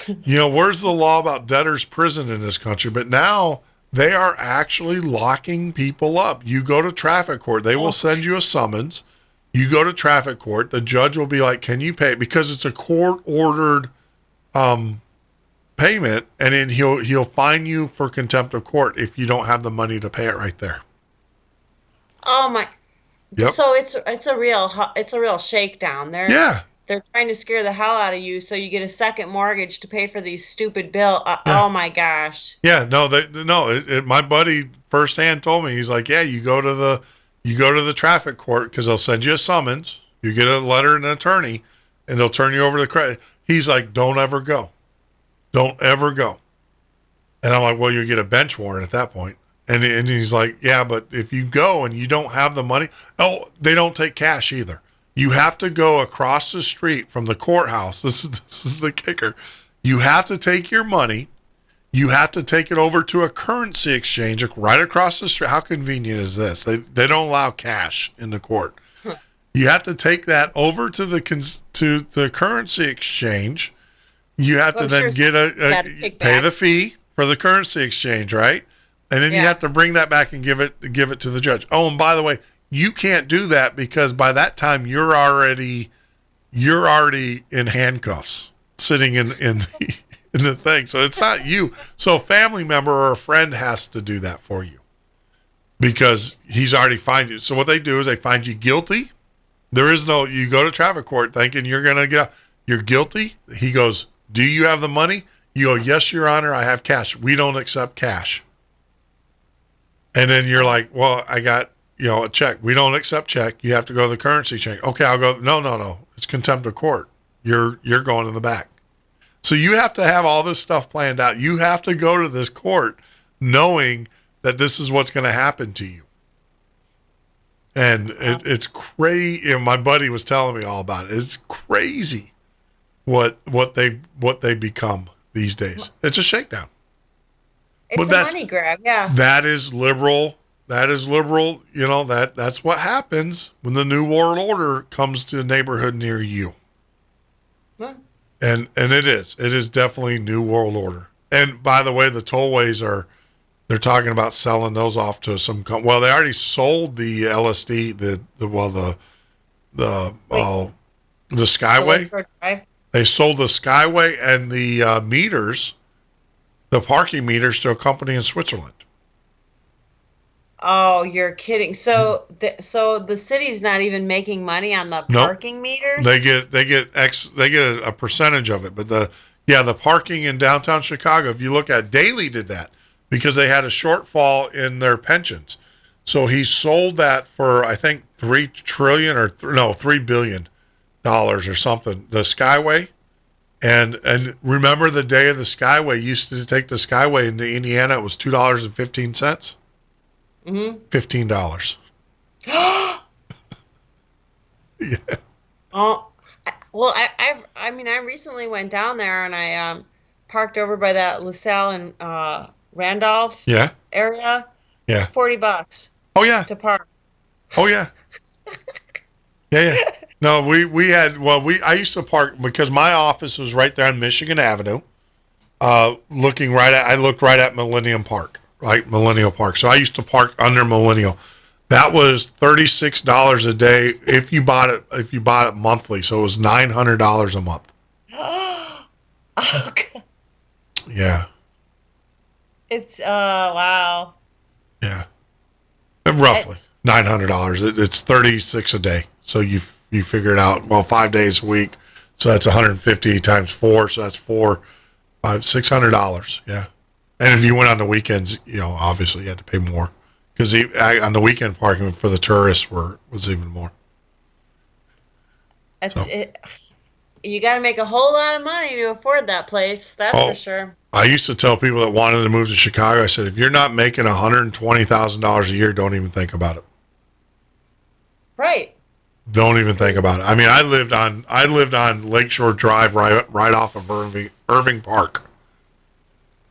You know, where's the law about debtor's prison in this country? But now they are actually locking people up. You go to traffic court, they will send you a summons. You go to traffic court, the judge will be like, can you pay? Because it's a court-ordered payment, and then he'll fine you for contempt of court if you don't have the money to pay it right there. Oh my! Yep. So it's a real shakedown. They're trying to scare the hell out of you, so you get a second mortgage to pay for these stupid bills. Oh my gosh! Yeah, my buddy firsthand told me, he's like, yeah, you go to the traffic court because they'll send you a summons, you get a letter and an attorney, and they'll turn you over to credit. He's like, don't ever go. And I'm like, well, you get a bench warrant at that point. And he's like, yeah, but if you go and you don't have the money, they don't take cash either. You have to go across the street from the courthouse. This is the kicker. You have to take your money. You have to take it over to a currency exchange right across the street. How convenient is this? They don't allow cash in the court. You have to take that over to the currency exchange. You have to then pay the fee for the currency exchange, right? And then you have to bring that back and give it to the judge. Oh, and by the way, you can't do that because by that time you're already in handcuffs, sitting in the thing. So it's not you. So a family member or a friend has to do that for you because he's already fined you. So what they do is they find you guilty. You go to traffic court thinking you're going to get, you're guilty. He goes, do you have the money? You go, yes, Your Honor, I have cash. We don't accept cash. And then you're like, well, I got, a check. We don't accept check. You have to go to the currency exchange. Okay, I'll go. No. It's contempt of court. You're going in the back. So you have to have all this stuff planned out. You have to go to this court knowing that this is what's going to happen to you. And it's crazy. My buddy was telling me all about it. It's crazy what they become these days. It's a shakedown. It's a money grab, yeah. That is liberal. That's what happens when the New World Order comes to a neighborhood near you. Huh. And it is definitely New World Order. And by the way, the tollways they're talking about selling those off to some they already sold the LSD, the Skyway. They sold the Skyway and the meters, the parking meters, to a company in Switzerland. Oh, you're kidding! So the city's not even making money on the parking meters. They get a percentage of it, but the parking in downtown Chicago. If you look at Daley did that because they had a shortfall in their pensions, so he sold that for I think $3 billion or something. The Skyway, and remember the day of the Skyway. You used to take the Skyway into Indiana. It was $2.15. $15. Yeah. Oh, well, I recently went down there and I parked over by that LaSalle and Randolph area. Yeah. $40. Oh yeah. To park. Oh yeah. Yeah. No, I used to park because my office was right there on Michigan Avenue. I looked right at Millennium Park. Right, Millennial Park. So I used to park under Millennial. That was $36 a day if you bought it monthly. So it was $900 a month. Oh, God. Yeah. It's wow. Yeah. Roughly $900. It's $36 a day. So you figure it out. Well, 5 days a week. So that's 150 times 4. So that's $600. Yeah. And if you went on the weekends, obviously you had to pay more because on the weekend parking for the tourists was even more. That's it. you got to make a whole lot of money to afford that place. That's for sure. I used to tell people that wanted to move to Chicago, I said, if you're not making $120,000 a year, don't even think about it. Right. Don't even think about it. I mean, I lived on Lakeshore Drive right off of Irving Park.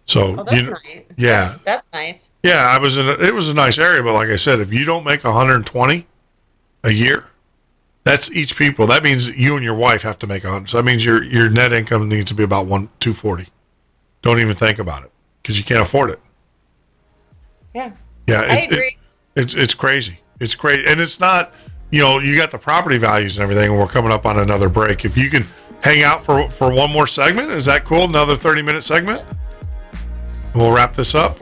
So, that's nice. Yeah. That's nice. Yeah, it was a nice area, but like I said, if you don't make 120 a year, that's each people. That means you and your wife have to make 100. So that means your net income needs to be about 240. Don't even think about it because you can't afford it. Yeah. Yeah, I agree. It's crazy. It's crazy, and it's not. You got the property values and everything, and we're coming up on another break. If you can hang out for one more segment, is that cool? Another 30-minute segment. We'll wrap this up.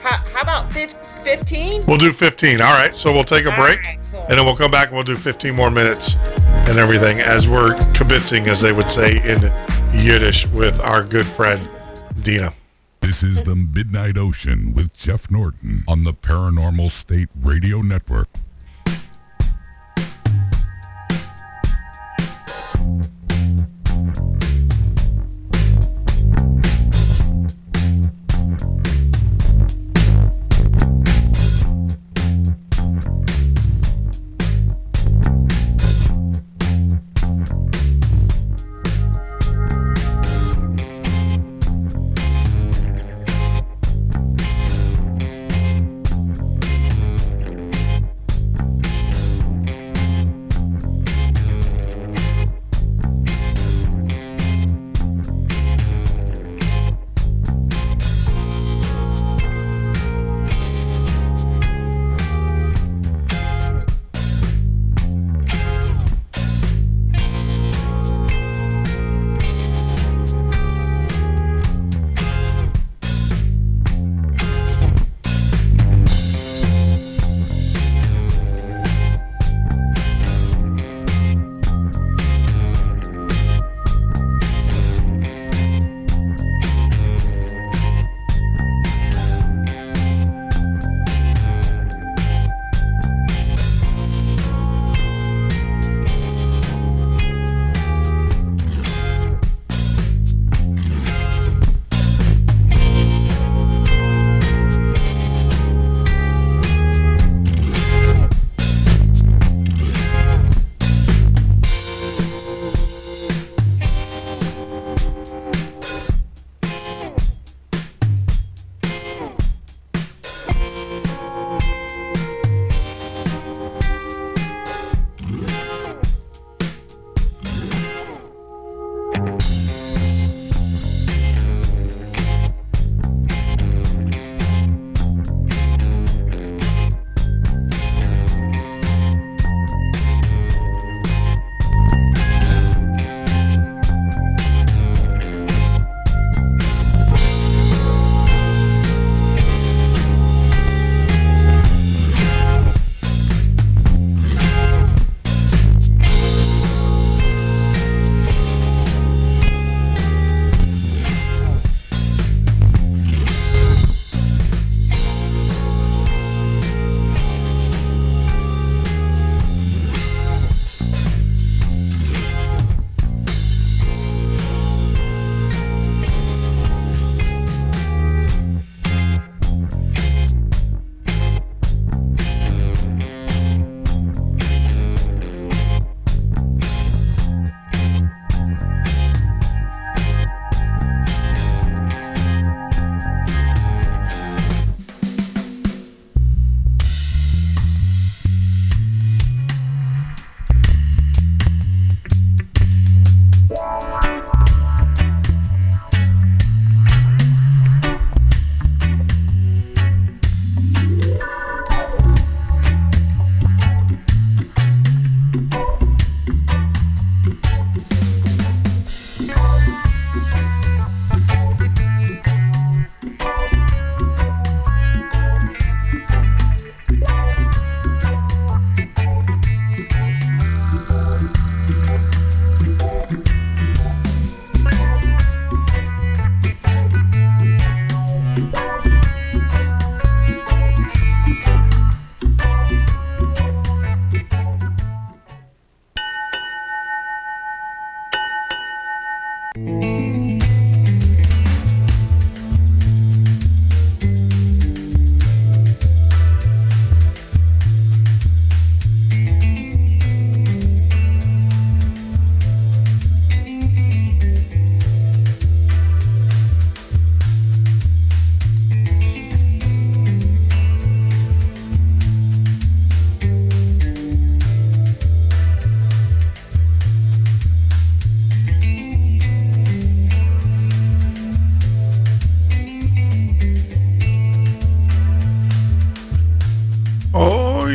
How about 15? We'll do 15. All right. So we'll take a break, right, cool. and then we'll come back and we'll do 15 more minutes and everything as we're kibitzing, as they would say in Yiddish, with our good friend Dina. This is the Midnight Ocean with Jeff Norton on the Paranormal State Radio Network.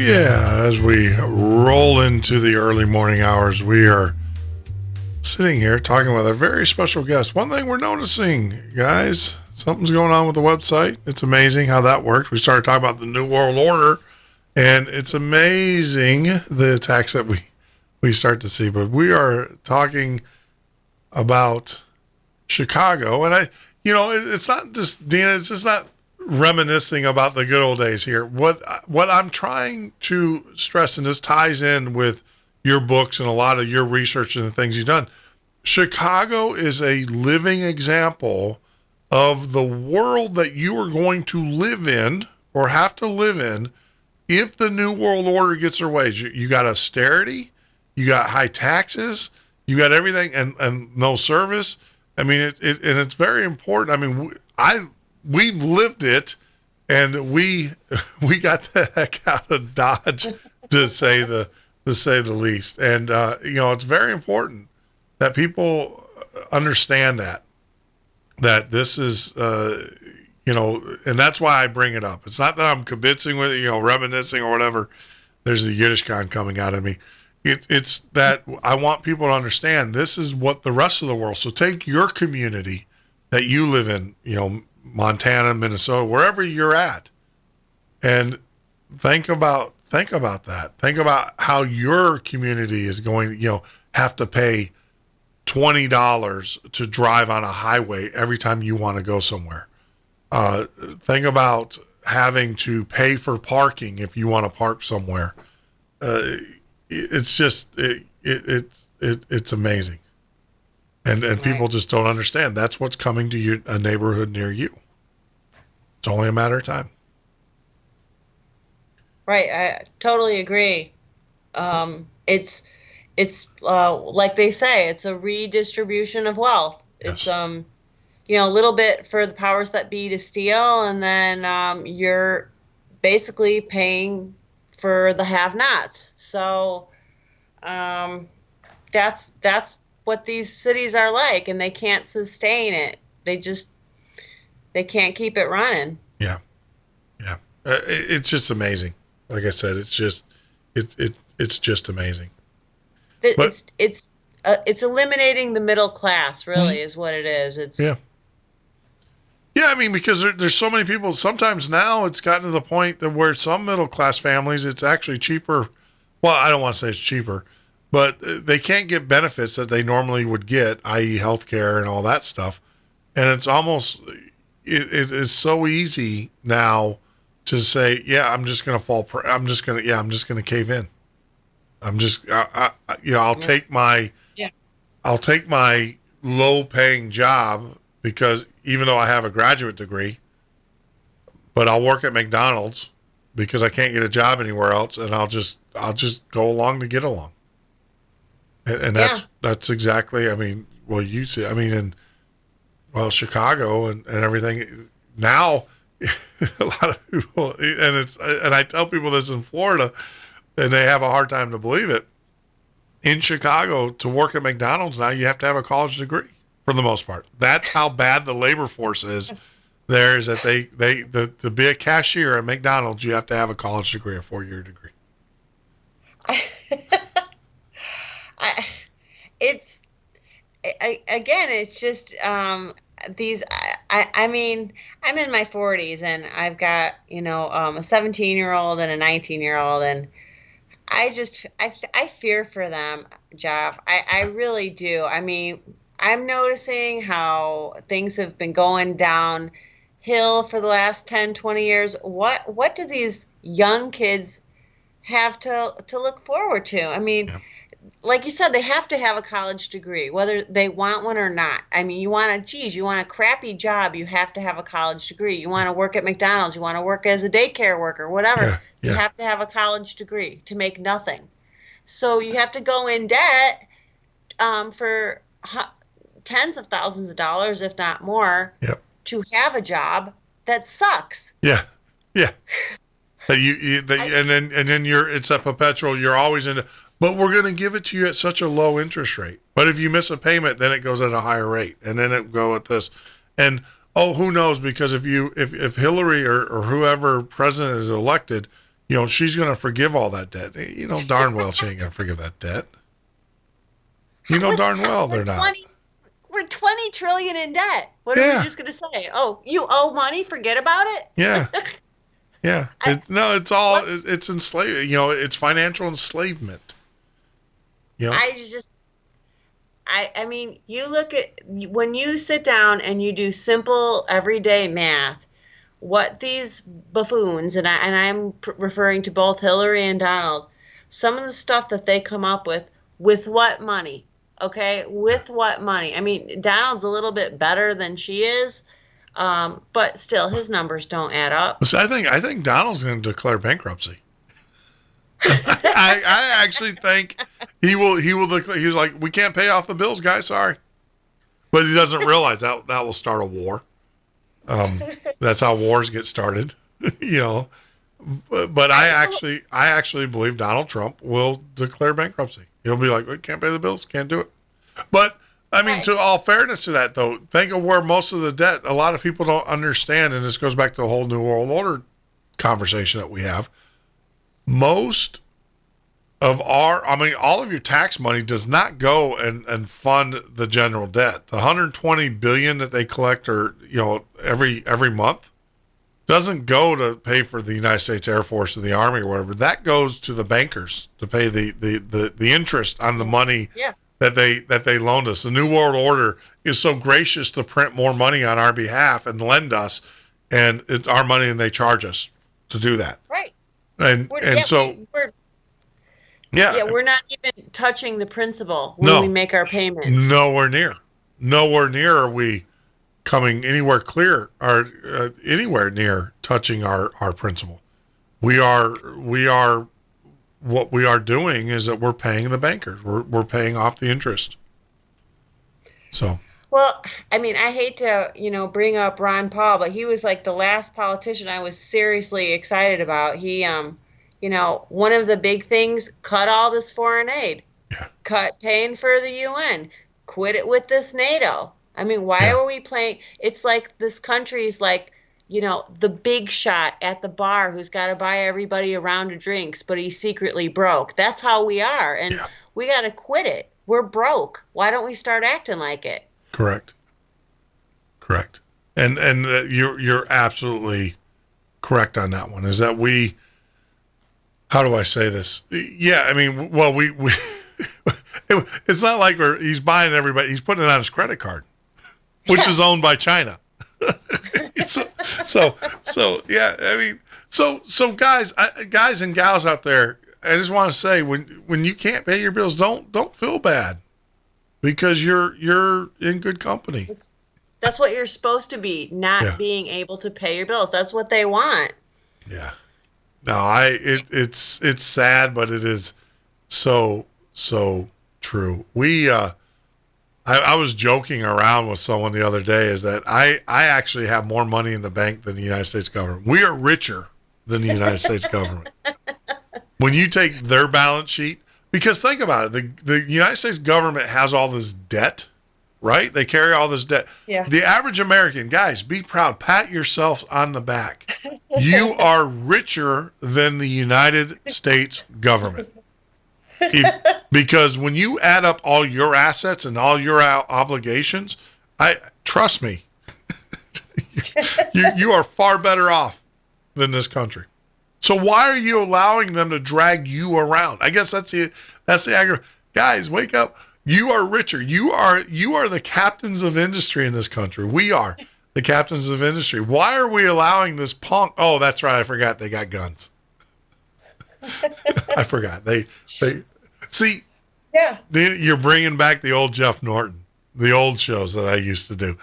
Yeah, as we roll into the early morning hours, we are sitting here talking with a very special guest. One thing we're noticing, guys, something's going on with the website. It's amazing how that works. We started talking about the New World Order, and it's amazing the attacks that we start to see. But we are talking about Chicago, and it's not just, Dina, it's just not reminiscing about the good old days here. What I'm trying to stress, and this ties in with your books and a lot of your research and the things you've done. Chicago is a living example of the world that you are going to live in or have to live in if the New World Order gets their ways. You got austerity, you got high taxes, you got everything, and no service. I mean, and it's very important. I mean, we've lived it, and we got the heck out of Dodge, to say the least. And it's very important that people understand that this is and that's why I bring it up. It's not that I'm convincing with it, reminiscing or whatever. There's the Yiddishkeit coming out of me. It's that I want people to understand this is what the rest of the world. So take your community that you live in, Montana, Minnesota, wherever you're at, and think about that. Think about how your community is going, have to pay $20 to drive on a highway every time you want to go somewhere. Think about having to pay for parking if you want to park somewhere. It's just it's amazing, and people just don't understand. That's what's coming to a neighborhood near you. It's only a matter of time. Right, I totally agree. It's like they say, it's a redistribution of wealth. Yes. It's a little bit for the powers that be to steal, and then you're basically paying for the have-nots. So that's what these cities are like, and they can't sustain it. They can't keep it running. Yeah. It's just amazing. Like I said, it's just amazing. It's eliminating the middle class, really, is what it is. Yeah, I mean, because there's so many people. Sometimes now it's gotten to the point that where some middle class families, it's actually cheaper. Well, I don't want to say it's cheaper, but they can't get benefits that they normally would get, i.e. healthcare and all that stuff. And it's almost, it's so easy now to say, yeah, I'm just going to I'm just going to cave in. I'll take my low paying job, because even though I have a graduate degree, but I'll work at McDonald's because I can't get a job anywhere else, and I'll just go along to get along. And that's exactly, I mean, well, you see, I mean, Chicago and everything now, a lot of people, and I tell people this in Florida, and they have a hard time to believe it. In Chicago, to work at McDonald's now, you have to have a college degree for the most part. That's how bad the labor force is. There is that to be a cashier at McDonald's, you have to have a college degree, a 4-year degree. It's just these. I mean, I'm in my 40s, and I've got a 17-year-old and a 19-year-old, and I fear for them, Jeff. I really do. I mean, I'm noticing how things have been going downhill for the last 10, 20 years. What do these young kids have to look forward to? I mean, like you said, they have to have a college degree, whether they want one or not. I mean, you want a crappy job, you have to have a college degree. You want to work at McDonald's, you want to work as a daycare worker, whatever. You have to have a college degree to make nothing. So you have to go in debt for tens of thousands of dollars, if not more, to have a job that sucks. Yeah. And then it's a perpetual. You're always in. But we're going to give it to you at such a low interest rate. But if you miss a payment, then it goes at a higher rate, and then it go at this. And who knows? Because if Hillary or whoever president is elected, she's going to forgive all that debt. You know darn well she ain't going to forgive that debt. You know darn well they're not. We're 20 trillion in debt. What are we just going to say? Oh, you owe money? Forget about it? Yeah. Yeah. It's enslavement. It's financial enslavement. I mean, you look at, when you sit down and you do simple everyday math, what these buffoons, and I'm referring to both Hillary and Donald, some of the stuff that they come up with what money? Okay, with what money? I mean, Donald's a little bit better than she is, but still, his numbers don't add up. So I think Donald's going to declare bankruptcy. I actually think he will declare. He's like, we can't pay off the bills, guys. Sorry, but he doesn't realize that will start a war. That's how wars get started, But I actually believe Donald Trump will declare bankruptcy. He'll be like, we can't pay the bills, can't do it. But I mean, to all fairness to that, though, think of where most of the debt. A lot of people don't understand, and this goes back to the whole New World Order conversation that we have. Most of all of your tax money does not go and fund the general debt. The $120 billion that they collect, or every month, doesn't go to pay for the United States Air Force or the Army or whatever. That goes to the bankers to pay the interest on the money that they loaned us. The New World Order is so gracious to print more money on our behalf and lend us, and it's our money, and they charge us to do that. Right. And we're not even touching the principal when we make our payments. Nowhere near are we coming anywhere clear or anywhere near touching our principal. We are what we are doing is that we're paying the bankers. We're paying off the interest. So. Well, I mean, I hate to, bring up Ron Paul, but he was like the last politician I was seriously excited about. He, one of the big things, cut all this foreign aid, cut paying for the UN, quit it with this NATO. I mean, why are we playing? It's like this country's like, the big shot at the bar who's got to buy everybody a round of drinks, but he's secretly broke. That's how we are. And we got to quit it. We're broke. Why don't we start acting like it? Correct. And you're absolutely correct on that one. Is that how do I say this? Yeah, I mean, well, we it's not like he's buying everybody. He's putting it on his credit card, which is owned by China. so yeah, I mean, so guys and gals out there, I just want to say, when you can't pay your bills, don't feel bad, because you're in good company. That's what you're supposed to be, not being able to pay your bills. That's what they want. Yeah. No, it's sad, but it is so true. I was joking around with someone the other day, is that I actually have more money in the bank than the United States government. We are richer than the United States government. When you take their balance sheet, because think about it, the United States government has all this debt, right? They carry all this debt. Yeah. The average American, guys, be proud, pat yourselves on the back. You are richer than the United States government. Because when you add up all your assets and all your obligations, trust me, you are far better off than this country. So why are you allowing them to drag you around? I guess that's the argument. Guys, wake up. You are richer. You are the captains of industry in this country. We are the captains of industry. Why are we allowing this punk? Oh, that's right. I forgot they got guns. I forgot. They see. Yeah. You're bringing back the old Jeff Norton, the old shows that I used to do.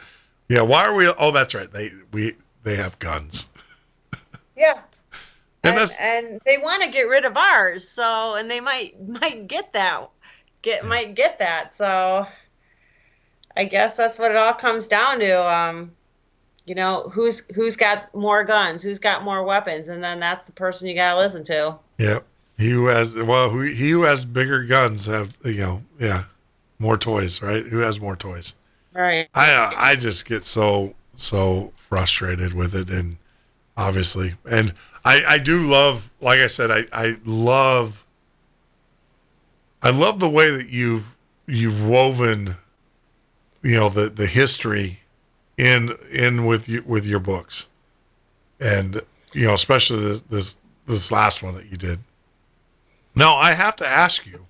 Yeah. Why are we? Oh, that's right. They have guns. Yeah. And they want to get rid of ours. So, and they might get that. Might get that. So I guess that's what it all comes down to. Who's got more guns, who's got more weapons, and then that's the person you gotta listen to. Yeah. He who has bigger guns have more toys, right? Who has more toys? Right. I just get so frustrated with it, and obviously. And I do love, like I said, I love the way that you've woven, the history in with your books, and especially this last one that you did. Now I have to ask you,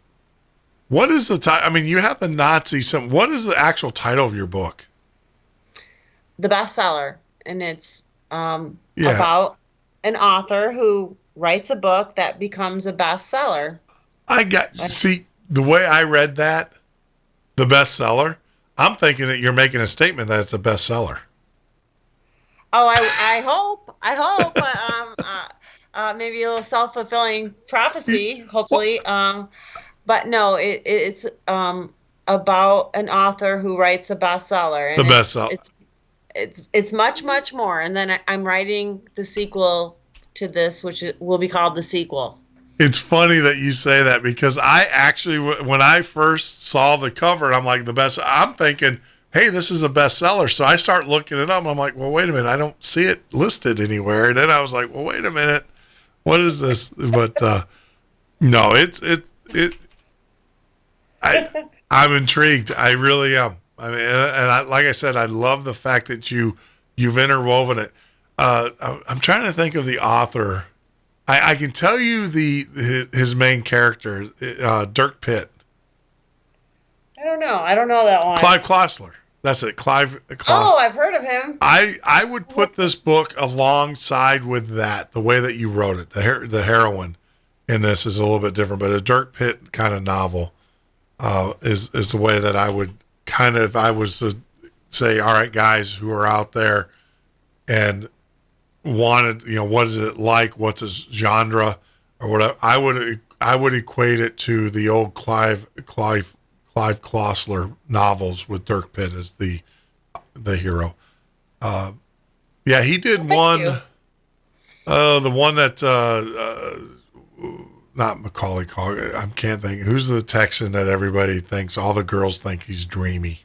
what is the title? I mean, you have the Nazi. What is the actual title of your book? The Bestseller, and it's about an author who writes a book that becomes a bestseller. See, the way I read that, the bestseller, I'm thinking that you're making a statement that it's a bestseller. Oh, I hope, but maybe a little self-fulfilling prophecy, hopefully. But no, it's about an author who writes a bestseller. And the bestseller. It's much, much more. And then I'm writing the sequel to this, which will be called The Sequel. It's funny that you say that, because I actually, when I first saw the cover, I'm like, I'm thinking, hey, this is a bestseller. So I start looking it up. And I'm like, well, wait a minute. I don't see it listed anywhere. And then I was like, well, wait a minute. What is this? But no, I'm intrigued. I really am. I mean, and like I said, I love the fact that you've interwoven it. I'm trying to think of the author. I can tell you his main character, Dirk Pitt. I don't know that one. Clive Klossler. That's it. Clive. Oh, I've heard of him. I would put this book alongside with that. The way that you wrote it, the heroine in this is a little bit different, but a Dirk Pitt kind of novel is the way that I would kind of, if I was to say, all right, guys who are out there and wanted, what is it like? What's his genre or whatever? I would equate it to the old Clive Klossler novels with Dirk Pitt as the hero. Yeah, he did one. The one that not Macaulay Culkin. I can't think. Who's the Texan that everybody thinks, all the girls think he's dreamy?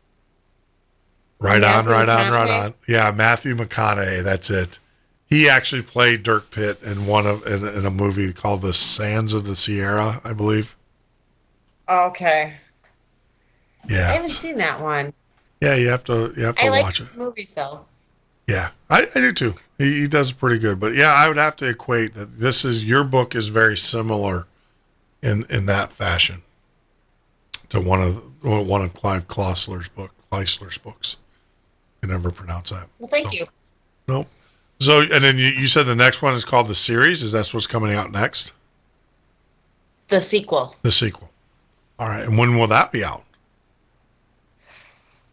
Right on. Yeah, Matthew McConaughey. That's it. He actually played Dirk Pitt in in a movie called The Sands of the Sierra, I believe. Okay. Yeah. I haven't seen that one. Yeah, you have to I like watch it. his movies though. Yeah, I do too. He does pretty good, but yeah, I would have to equate that your book is very similar in that fashion to one of Clive Klossler's books. I can never pronounce that. Well, thank you. Nope. So, and then you said the next one is called The Series. Is that what's coming out next? The sequel. The sequel. All right. And when will that be out?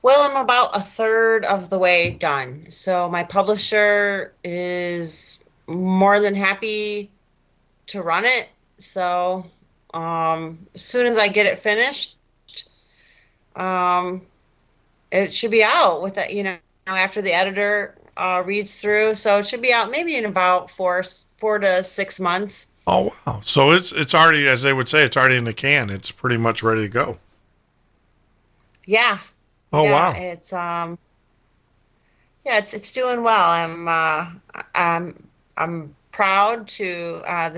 Well, I'm about a third of the way done. So my publisher is more than happy to run it. So as soon as I get it finished, it should be out with that, after the editor reads through. So it should be out maybe in about 4 to 6 months. Oh, wow. So it's already, as they would say, it's already in the can. It's pretty much ready to go. Yeah. Oh, yeah, wow. It's doing well. I'm proud to have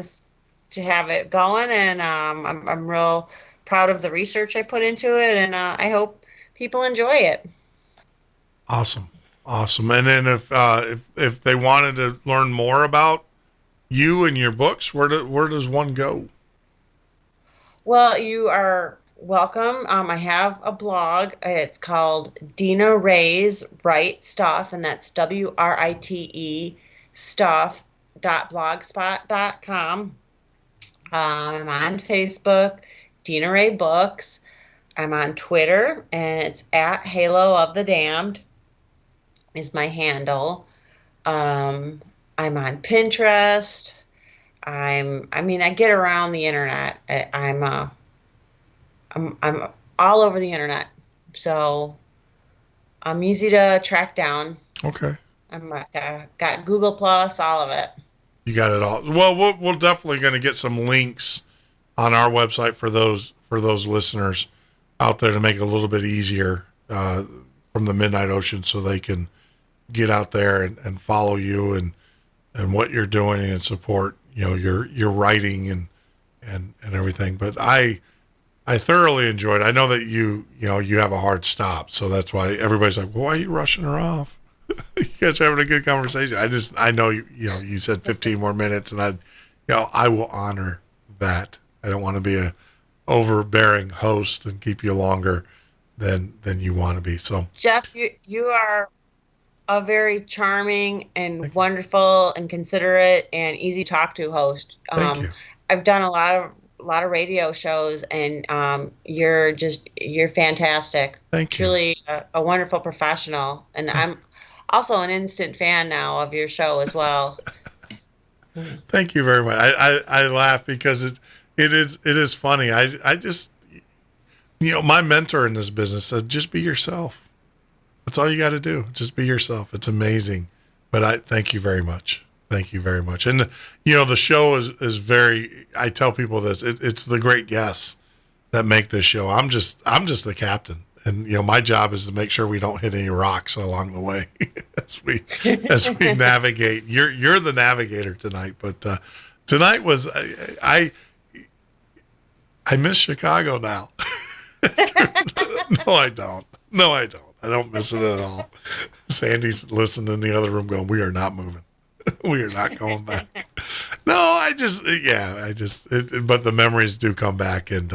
it going, and I'm real proud of the research I put into it, and I hope people enjoy it. Awesome. And then if they wanted to learn more about you and your books, where does one go? Well, you are welcome. I have a blog. It's called Dina Rae's Write Stuff, and that's WRITE stuff.blogspot.com. I'm on Facebook, Dina Rae Books. I'm on Twitter, and it's at Halo of the Damned is my handle. I'm on Pinterest. I get around the internet. I'm all over the internet, so I'm easy to track down. Okay. I'm got Google Plus, all of it. You got it all. Well, we're definitely going to get some links on our website for those listeners out there to make it a little bit easier from the Midnight Ocean, so they can get out there and follow you and and what you're doing and support, your writing and everything. But I thoroughly enjoyed it. I know that you have a hard stop, so that's why everybody's like, well, why are you rushing her off? You guys are having a good conversation. I know you said 15 more minutes, and I will honor that. I don't want to be a overbearing host and keep you longer than you want to be. So Jeff, you are a very charming and wonderful and considerate and easy to talk to host. Thank you. I've done a lot of radio shows, and you're fantastic. Thank you. Truly a wonderful professional, and I'm also an instant fan now of your show as well. Thank you very much. I laugh because it is funny. I just, my mentor in this business said, just be yourself. That's all you got to do. Just be yourself. It's amazing. But I thank you very much. Thank you very much. And the show is very, I tell people this, it's the great guests that make this show. I'm just the captain. And my job is to make sure we don't hit any rocks along the way as we navigate. You're the navigator tonight, but tonight was I miss Chicago now. No, I don't. I don't miss it at all. Sandy's listening in the other room going, we are not moving. We are not going back. No, but the memories do come back. And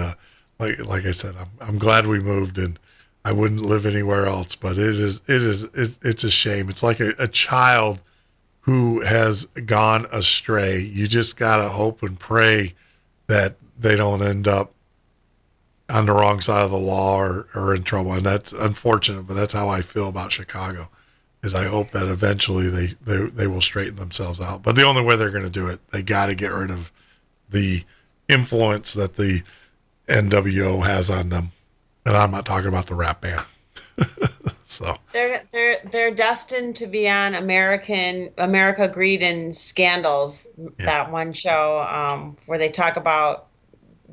like I said, I'm glad we moved, and I wouldn't live anywhere else, but it's a shame. It's like a child who has gone astray. You just got to hope and pray that they don't end up on the wrong side of the law or in trouble. And that's unfortunate, but that's how I feel about Chicago, is I hope that eventually they will straighten themselves out. But the only way they're going to do it, they got to get rid of the influence that the NWO has on them. And I'm not talking about the rap band. So they're destined to be on America Greed and Scandals, that one show where they talk about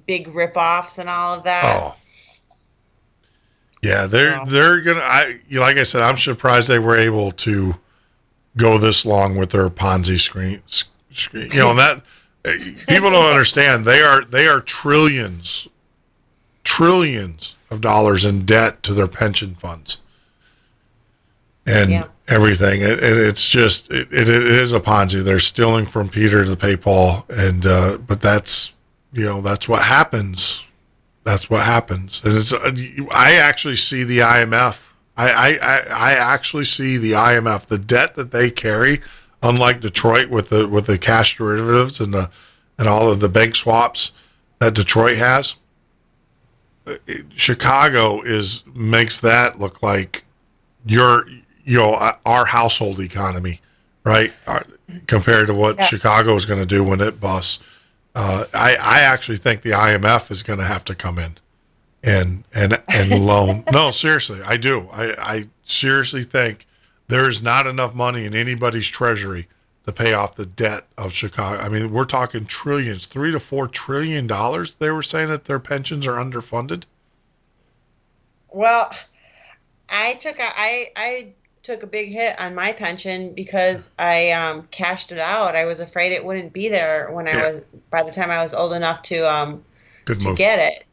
big ripoffs and all of that. Oh, yeah, they're gonna. Like I said, I'm surprised they were able to go this long with their Ponzi screen. And that people don't understand. They are trillions of dollars in debt to their pension funds and everything. And it's just, it is a Ponzi. They're stealing from Peter to pay Paul. And, but that's what happens. That's what happens. And it's, I actually see the IMF. I actually see the IMF, the debt that they carry, unlike Detroit with the cash derivatives and all of the bank swaps that Detroit has. Chicago makes that look like our household economy, right? Compared to what Chicago is going to do when it busts. I actually think the IMF is going to have to come in and loan. No, seriously, I do. I seriously think there is not enough money in anybody's treasury to pay off the debt of Chicago. I mean, we're talking trillions, $3 to $4 trillion. They were saying that their pensions are underfunded. Well, I took a big hit on my pension because I cashed it out. I was afraid it wouldn't be there by the time I was old enough to get it,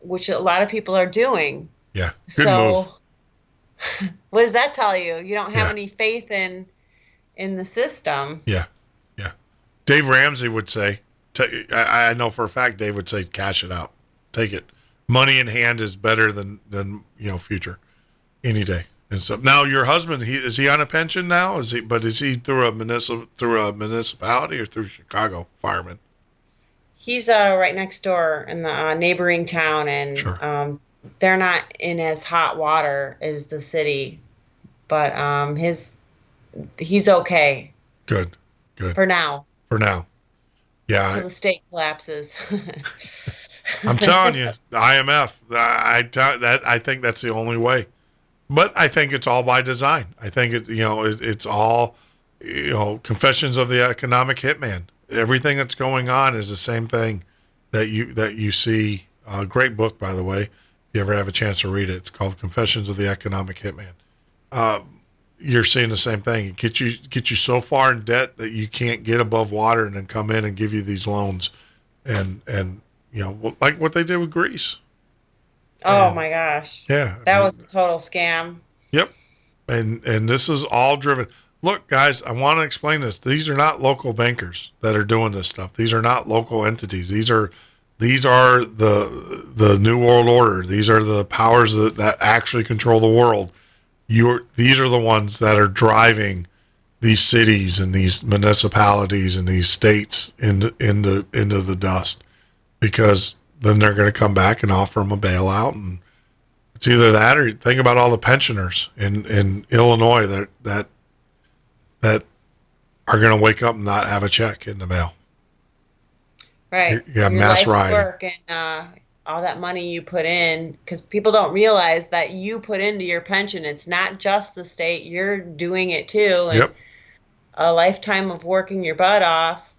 which a lot of people are doing. Yeah. Good move. What does that tell you? You don't have any faith in the system. Yeah. Dave Ramsey would say, I know for a fact Dave would say, cash it out. Take it. Money in hand is better than future any day. And so now your husband, is he on a pension now? Is he through a municipality or through Chicago fireman? He's right next door in the neighboring town, and sure. They're not in as hot water as the city, but he's okay. Good. For now. Yeah. Until the state collapses. I'm telling you, the IMF. I think that's the only way. But I think it's all by design. I think it's all, confessions of the economic hitman. Everything that's going on is the same thing that you see. Great book, by the way. If you ever have a chance to read it, it's called Confessions of the Economic Hitman. you're seeing the same thing. Get you so far in debt that you can't get above water, and then come in and give you these loans, and like what they did with Greece. Oh my gosh. Yeah, that was a total scam. Yep, and this is all driven. Look, guys, I want to explain this. These are not local bankers that are doing this stuff. These are not local entities. These are the New World Order. These are the powers that actually control the world. These are the ones that are driving these cities and these municipalities and these states into the dust, because then they're going to come back and offer them a bailout, and it's either that or think about all the pensioners in Illinois that are going to wake up and not have a check in the mail. Right. You got mass rioting. Work and all that money you put in, because people don't realize that you put into your pension. It's not just the state. You're doing it too. And yep. A lifetime of working your butt off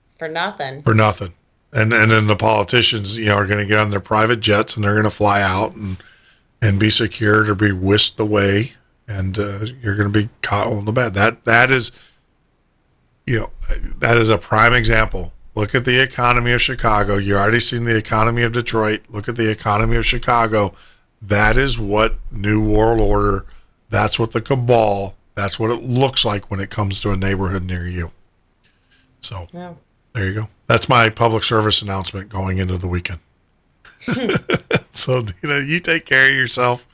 for nothing. For nothing. And then the politicians, are going to get on their private jets and they're going to fly out and be secured or be whisked away. And you're going to be caught on the bed. That is a prime example. Look at the economy of Chicago. You already seen the economy of Detroit. Look at the economy of Chicago. That is what New World Order, that's what the cabal, that's what it looks like when it comes to a neighborhood near you. So yeah. There you go. That's my public service announcement going into the weekend. So, Dina, you take care of yourself.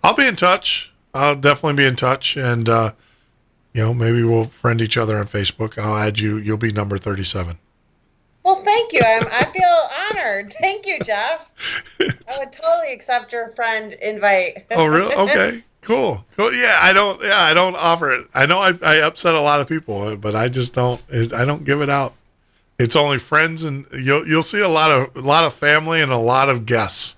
I'll be in touch. I'll definitely be in touch. And, maybe we'll friend each other on Facebook. I'll add you. You'll be number 37. Well, thank you. I feel honored. Thank you, Jeff. I would totally accept your friend invite. Oh, really? Okay, cool. Yeah, I don't offer it. I know I upset a lot of people, but I just don't. I don't give it out. It's only friends, and you'll see a lot of family and a lot of guests,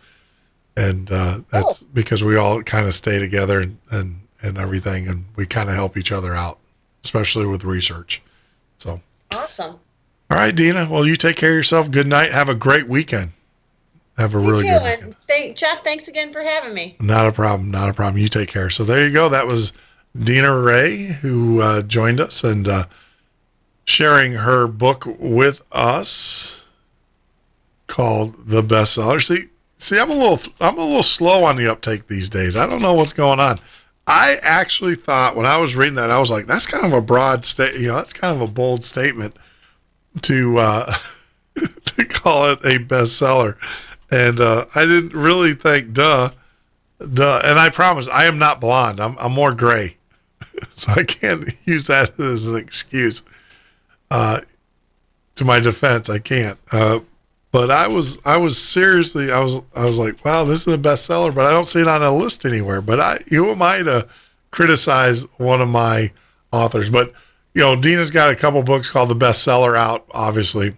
and that's because we all kind of stay together and everything, and we kind of help each other out, especially with research. So awesome. All right, Dina. Well, you take care of yourself. Good night. Have a great weekend. Have a really good weekend. And Jeff, thanks again for having me. Not a problem. Not a problem. You take care. So there you go. That was Dina Rae, who joined us and sharing her book with us called The Bestseller. See, I'm a little slow on the uptake these days. I don't know what's going on. I actually thought when I was reading that, I was like, that's kind of a broad that's kind of a bold statement to call it a bestseller, and I didn't really think duh. And I promise I am not blonde. I'm more gray, so I can't use that as an excuse. To my defense, I can't. But I was seriously, I was like, wow, this is a bestseller, but I don't see it on a list anywhere. But who am I to criticize one of my authors? But Dina's got a couple books called The Bestseller out, obviously.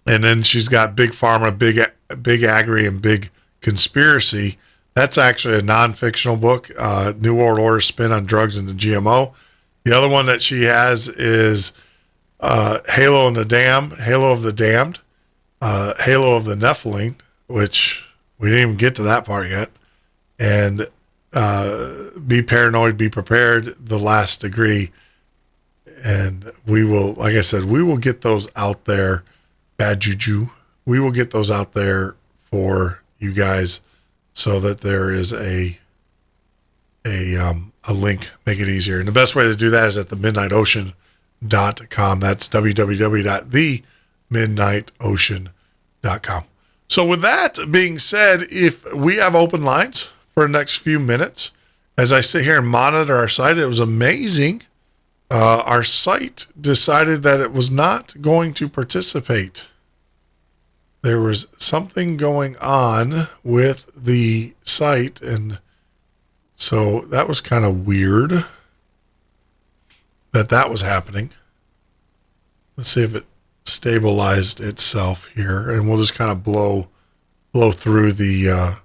And then she's got Big Pharma, Big Agri, and Big Conspiracy. That's actually a non-fictional book, New World Order Spin on Drugs and the GMO. The other one that she has is Halo of the Damned, Halo of the Nephilim, which we didn't even get to that part yet. And Be Paranoid, Be Prepared, The Last Degree. And we will, like I said, we will get those out there. Bad Juju. We will get those out there for you guys so that there is a link, make it easier. And the best way to do that is at themidnightocean.com. That's www.themidnightocean.com. So with that being said, if we have open lines for the next few minutes, as I sit here and monitor our site, it was amazing. Our site decided that it was not going to participate. There was something going on with the site, and so that was kind of weird that was happening. Let's see if it stabilized itself here, and we'll just kind of blow through the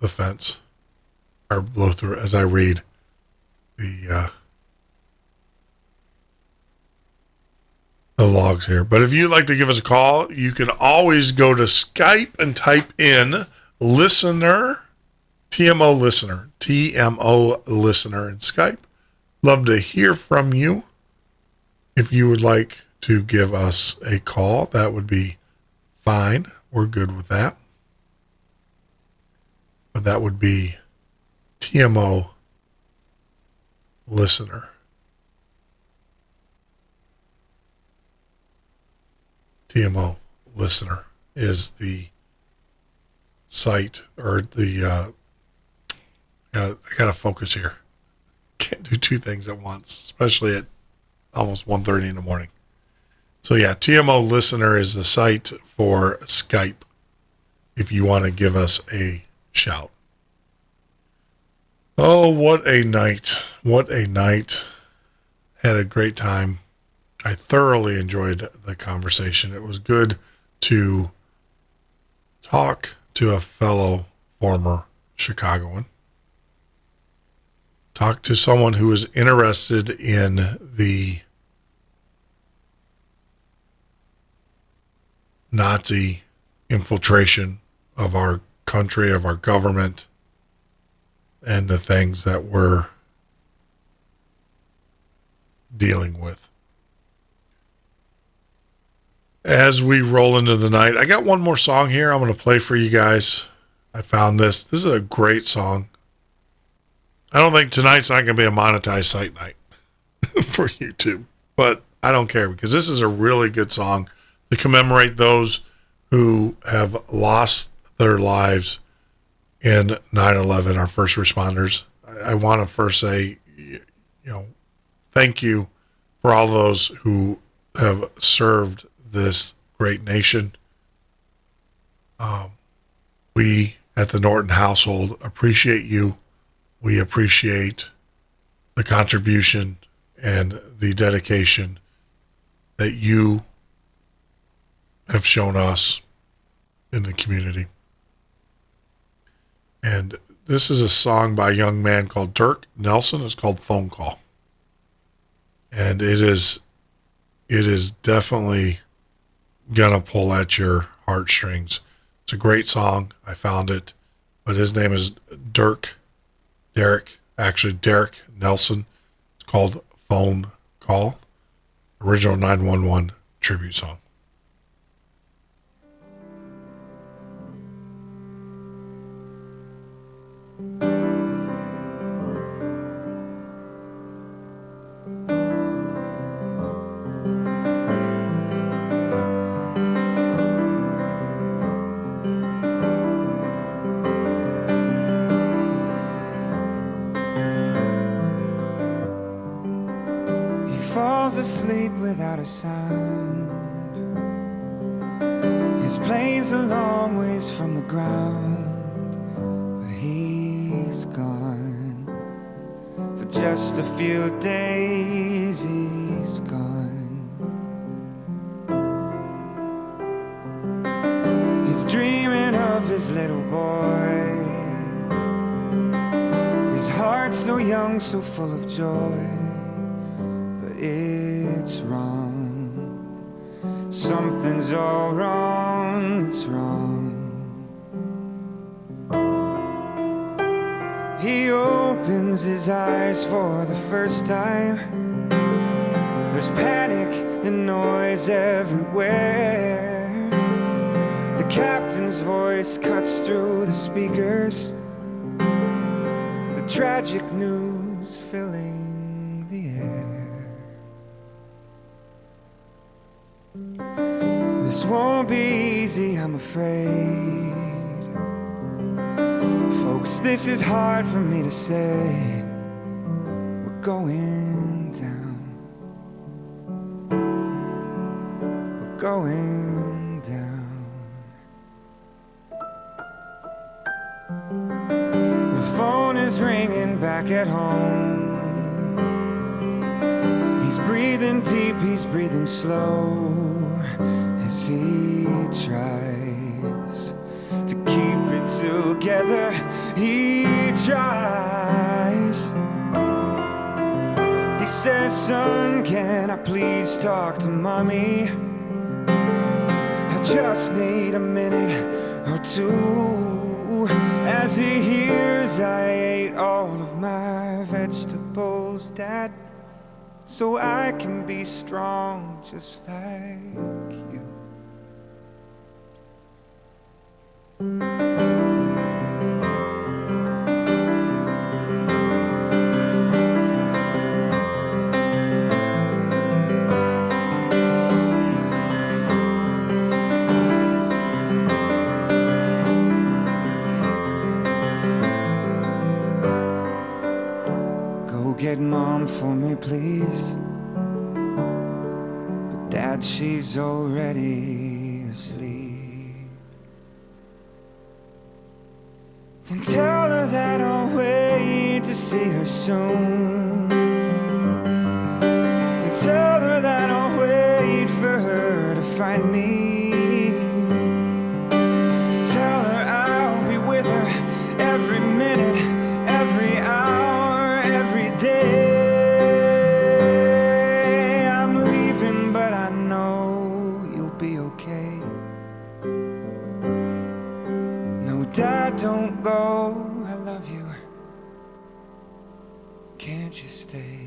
fence, or blow through as I read the logs here. But if you'd like to give us a call, you can always go to Skype and type in listener, TMO listener in Skype, Love to hear from you. If you would like to give us a call, that would be fine. We're good with that. But that would be TMO listener. TMO listener is the site, or the I gotta focus here. Can't do two things at once, especially at almost 1:30 in the morning. So yeah, TMO listener is the site for Skype if you want to give us a shout. Oh, what a night. What a night. Had a great time. I thoroughly enjoyed the conversation. It was good to talk to a fellow former Chicagoan. Talk to someone who is interested in the Nazi infiltration of our country, of our government, and the things that we're dealing with. As we roll into the night, I got one more song here I'm going to play for you guys. I found this. This is a great song. I don't think tonight's not going to be a monetized site night for YouTube, but I don't care because this is a really good song to commemorate those who have lost their lives in 9/11, our first responders. I want to first say, thank you for all those who have served this great nation. We at the Norton household appreciate you. We appreciate the contribution and the dedication that you have shown us in the community. And this is a song by a young man called Dirk Nelson. It's called Phone Call. And it is definitely gonna pull at your heartstrings. It's a great song. I found it. But his name is Derek Nelson. It's called Phone Call. Original 911 tribute song. Asleep without a sound. His plane's a long ways from the ground, but he's gone. For just a few days he's gone. He's dreaming of his little boy, his heart so young, so full of joy. It's wrong. Something's all wrong. It's wrong. He opens his eyes for the first time. There's panic and noise everywhere. The captain's voice cuts through the speakers. The tragic news filling the air. This won't be easy, I'm afraid. Folks, this is hard for me to say. We're going down. We're going down. The phone is ringing back at home. He's breathing deep, he's breathing slow. As he tries to keep it together, he tries. He says, son, can I please talk to mommy? I just need a minute or two. as he hears I ate all of my vegetables, Dad, so I can be strong just like you. Go get Mom for me, please. But Dad, she's already asleep. Then tell her that I'll wait to see her soon. And tell her that I'll wait for her to find me. Tell her I'll be with her every minute, every hour, every day. I'm leaving, but I know you'll be okay. No, Dad, don't go. I love you. Can't you stay?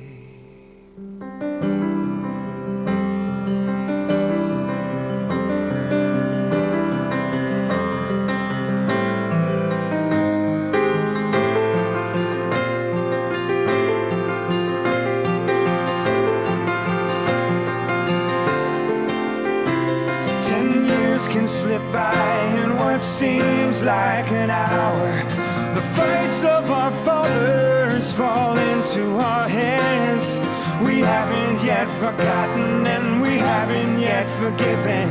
Can slip by in what seems like an hour. The fights of our fathers fall into our hands. We haven't yet forgotten and we haven't yet forgiven.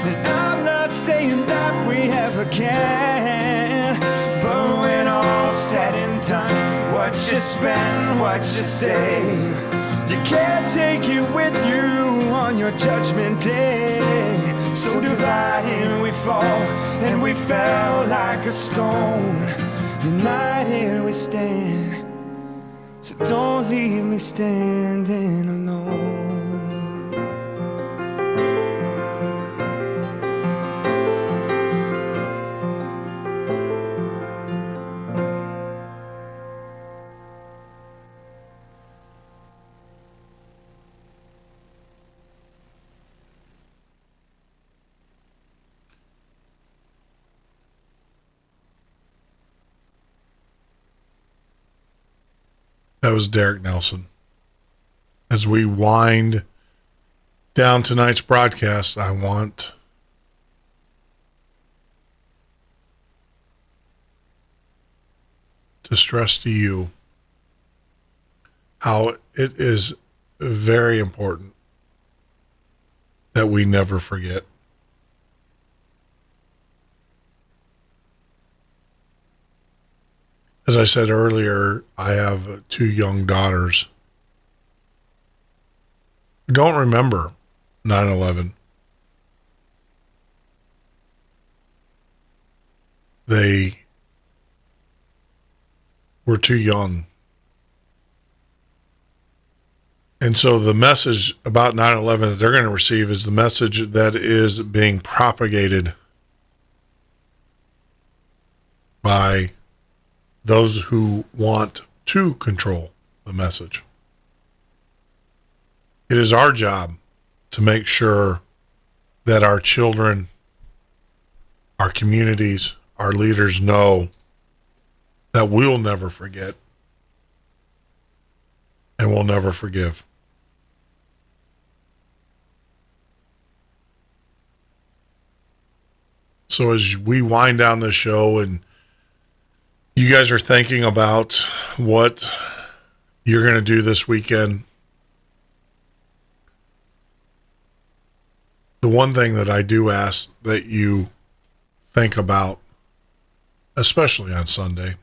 And I'm not saying that we ever can, but when all's said and done, what you spend, what you save, you can't take it with you on your judgment day. So divided we fall, and we fell like a stone. Tonight here we stand, so don't leave me standing alone. That was Derek Nelson. As we wind down tonight's broadcast, I want to stress to you how it is very important that we never forget. As I said earlier, I have 2 young daughters who don't remember 9/11. They were too young. And so the message about 9/11 that they're going to receive is the message that is being propagated by those who want to control the message. It is our job to make sure that our children, our communities, our leaders know that we'll never forget and we'll never forgive. So as we wind down this show and you guys are thinking about what you're going to do this weekend, the one thing that I do ask that you think about, especially on Sunday,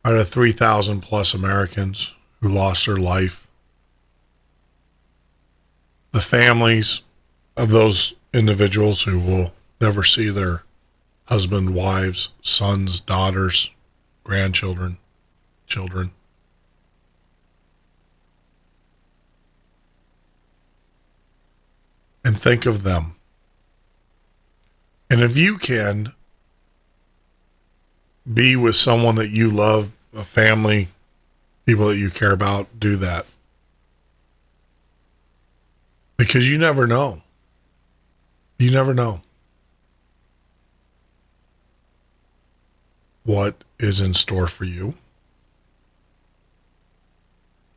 are the 3,000 plus Americans who lost their life, the families of those individuals who will never see their husband, wives, sons, daughters, grandchildren, children. And think of them. And if you can, be with someone that you love, a family, people that you care about, do that. Because you never know. You never know what is in store for you.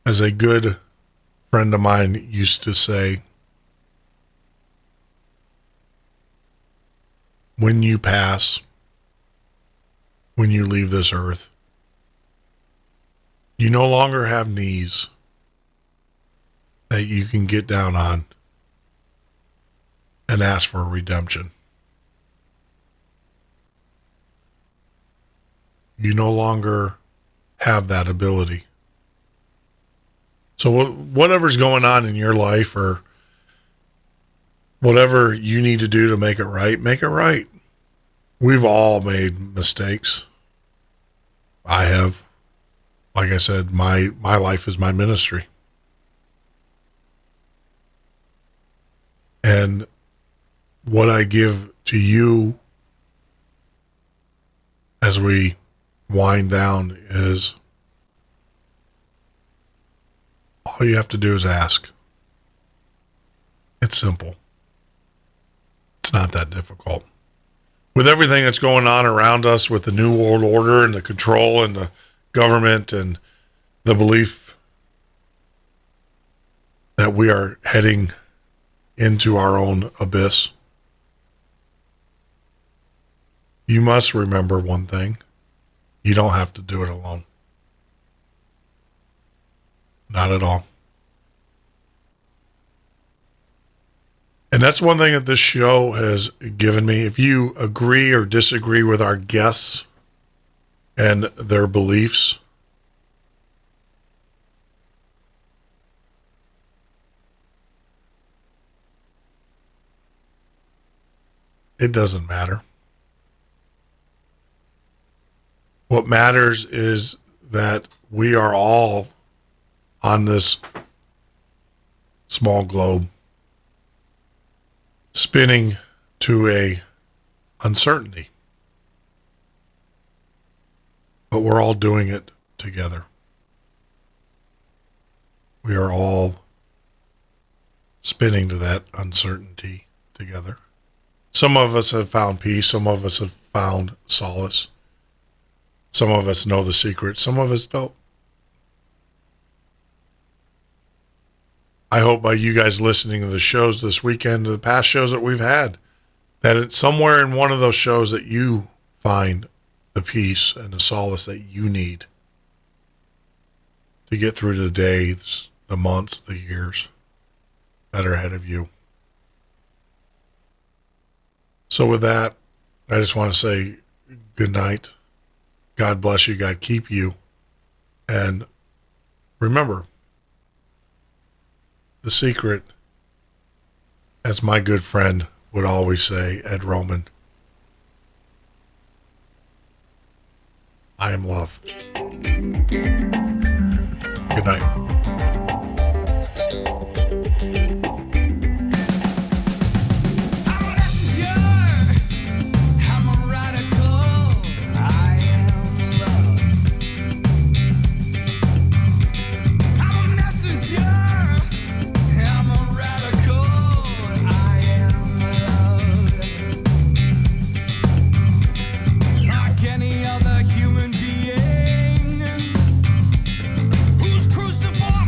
As a good friend of mine used to say, when you pass, when you leave this earth, you no longer have knees that you can get down on and ask for redemption. You no longer have that ability. So whatever's going on in your life, or whatever you need to do to make it right, make it right. We've all made mistakes. I have. Like I said, my life is my ministry. And what I give to you as we wind down is, all you have to do is ask. It's simple. It's not that difficult. With everything that's going on around us, with the New World Order and the control and the government and the belief that we are heading into our own abyss, you must remember one thing. You don't have to do it alone. Not at all. And that's one thing that this show has given me. If you agree or disagree with our guests and their beliefs, it doesn't matter. What matters is that we are all on this small globe, spinning to a uncertainty. But we're all doing it together. We are all spinning to that uncertainty together. Some of us have found peace. Some of us have found solace. Some of us know the secret. Some of us don't. I hope by you guys listening to the shows this weekend, the past shows that we've had, that it's somewhere in one of those shows that you find the peace and the solace that you need to get through the days, the months, the years that are ahead of you. So with that, I just want to say good night. God bless you. God keep you. And remember, the secret, as my good friend would always say, Ed Roman, I am love. Good night. Any other human being who's crucified.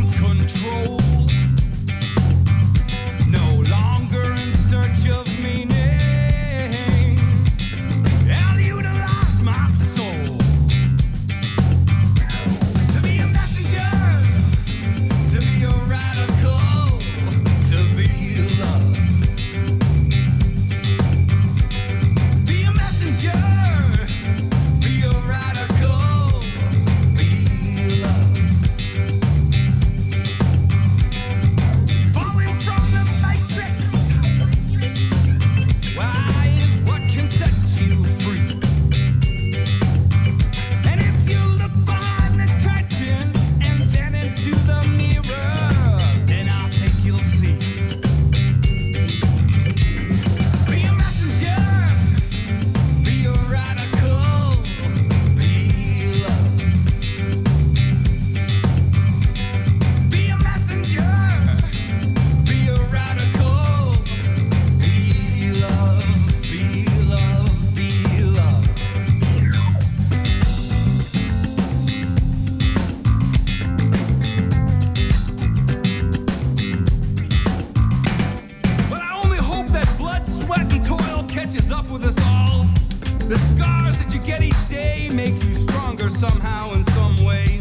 you get each day make you stronger somehow in some way.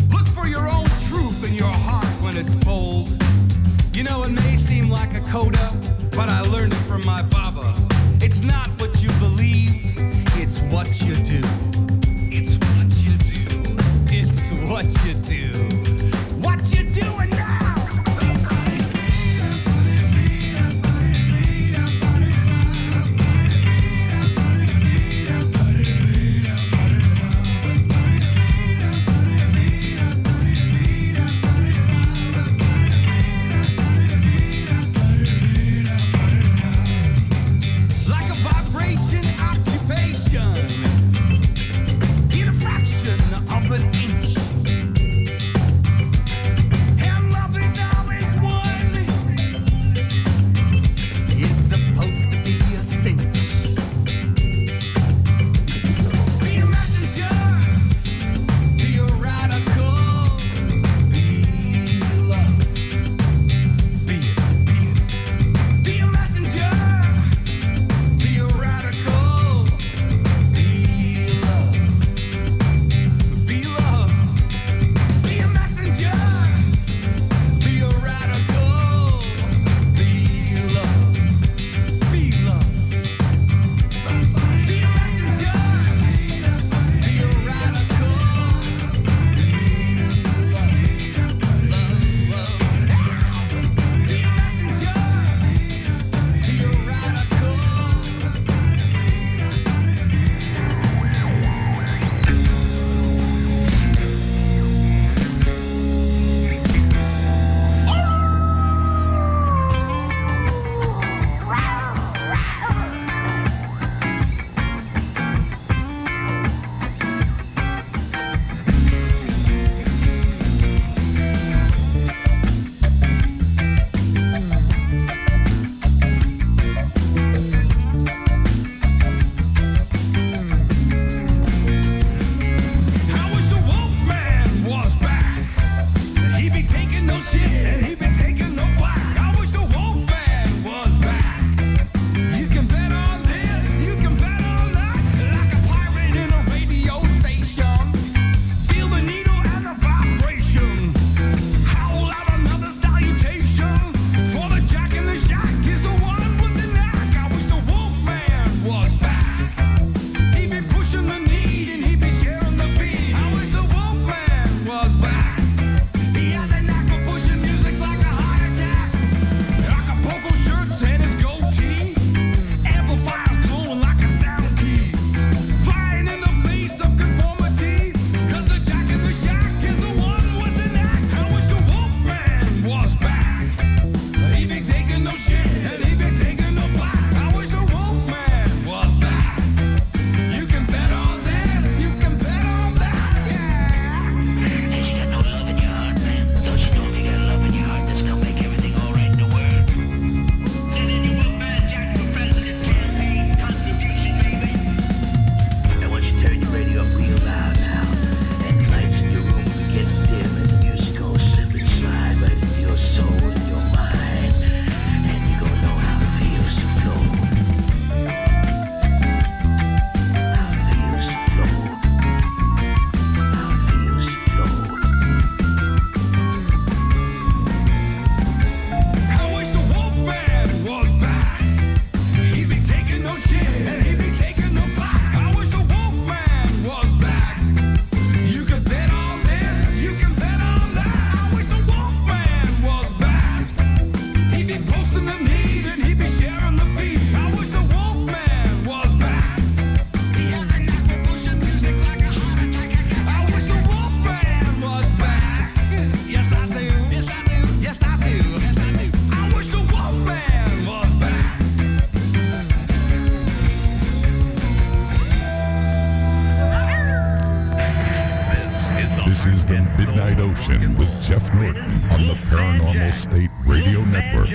Look for your own truth in your heart when it's bold. You know, it may seem like a coda, but I learned it from my baba. It's not what you believe, it's what you do. It's what you do. It's what you do. What you doing now? Midnight Ocean with Jeff Norton on the Paranormal State Radio Network.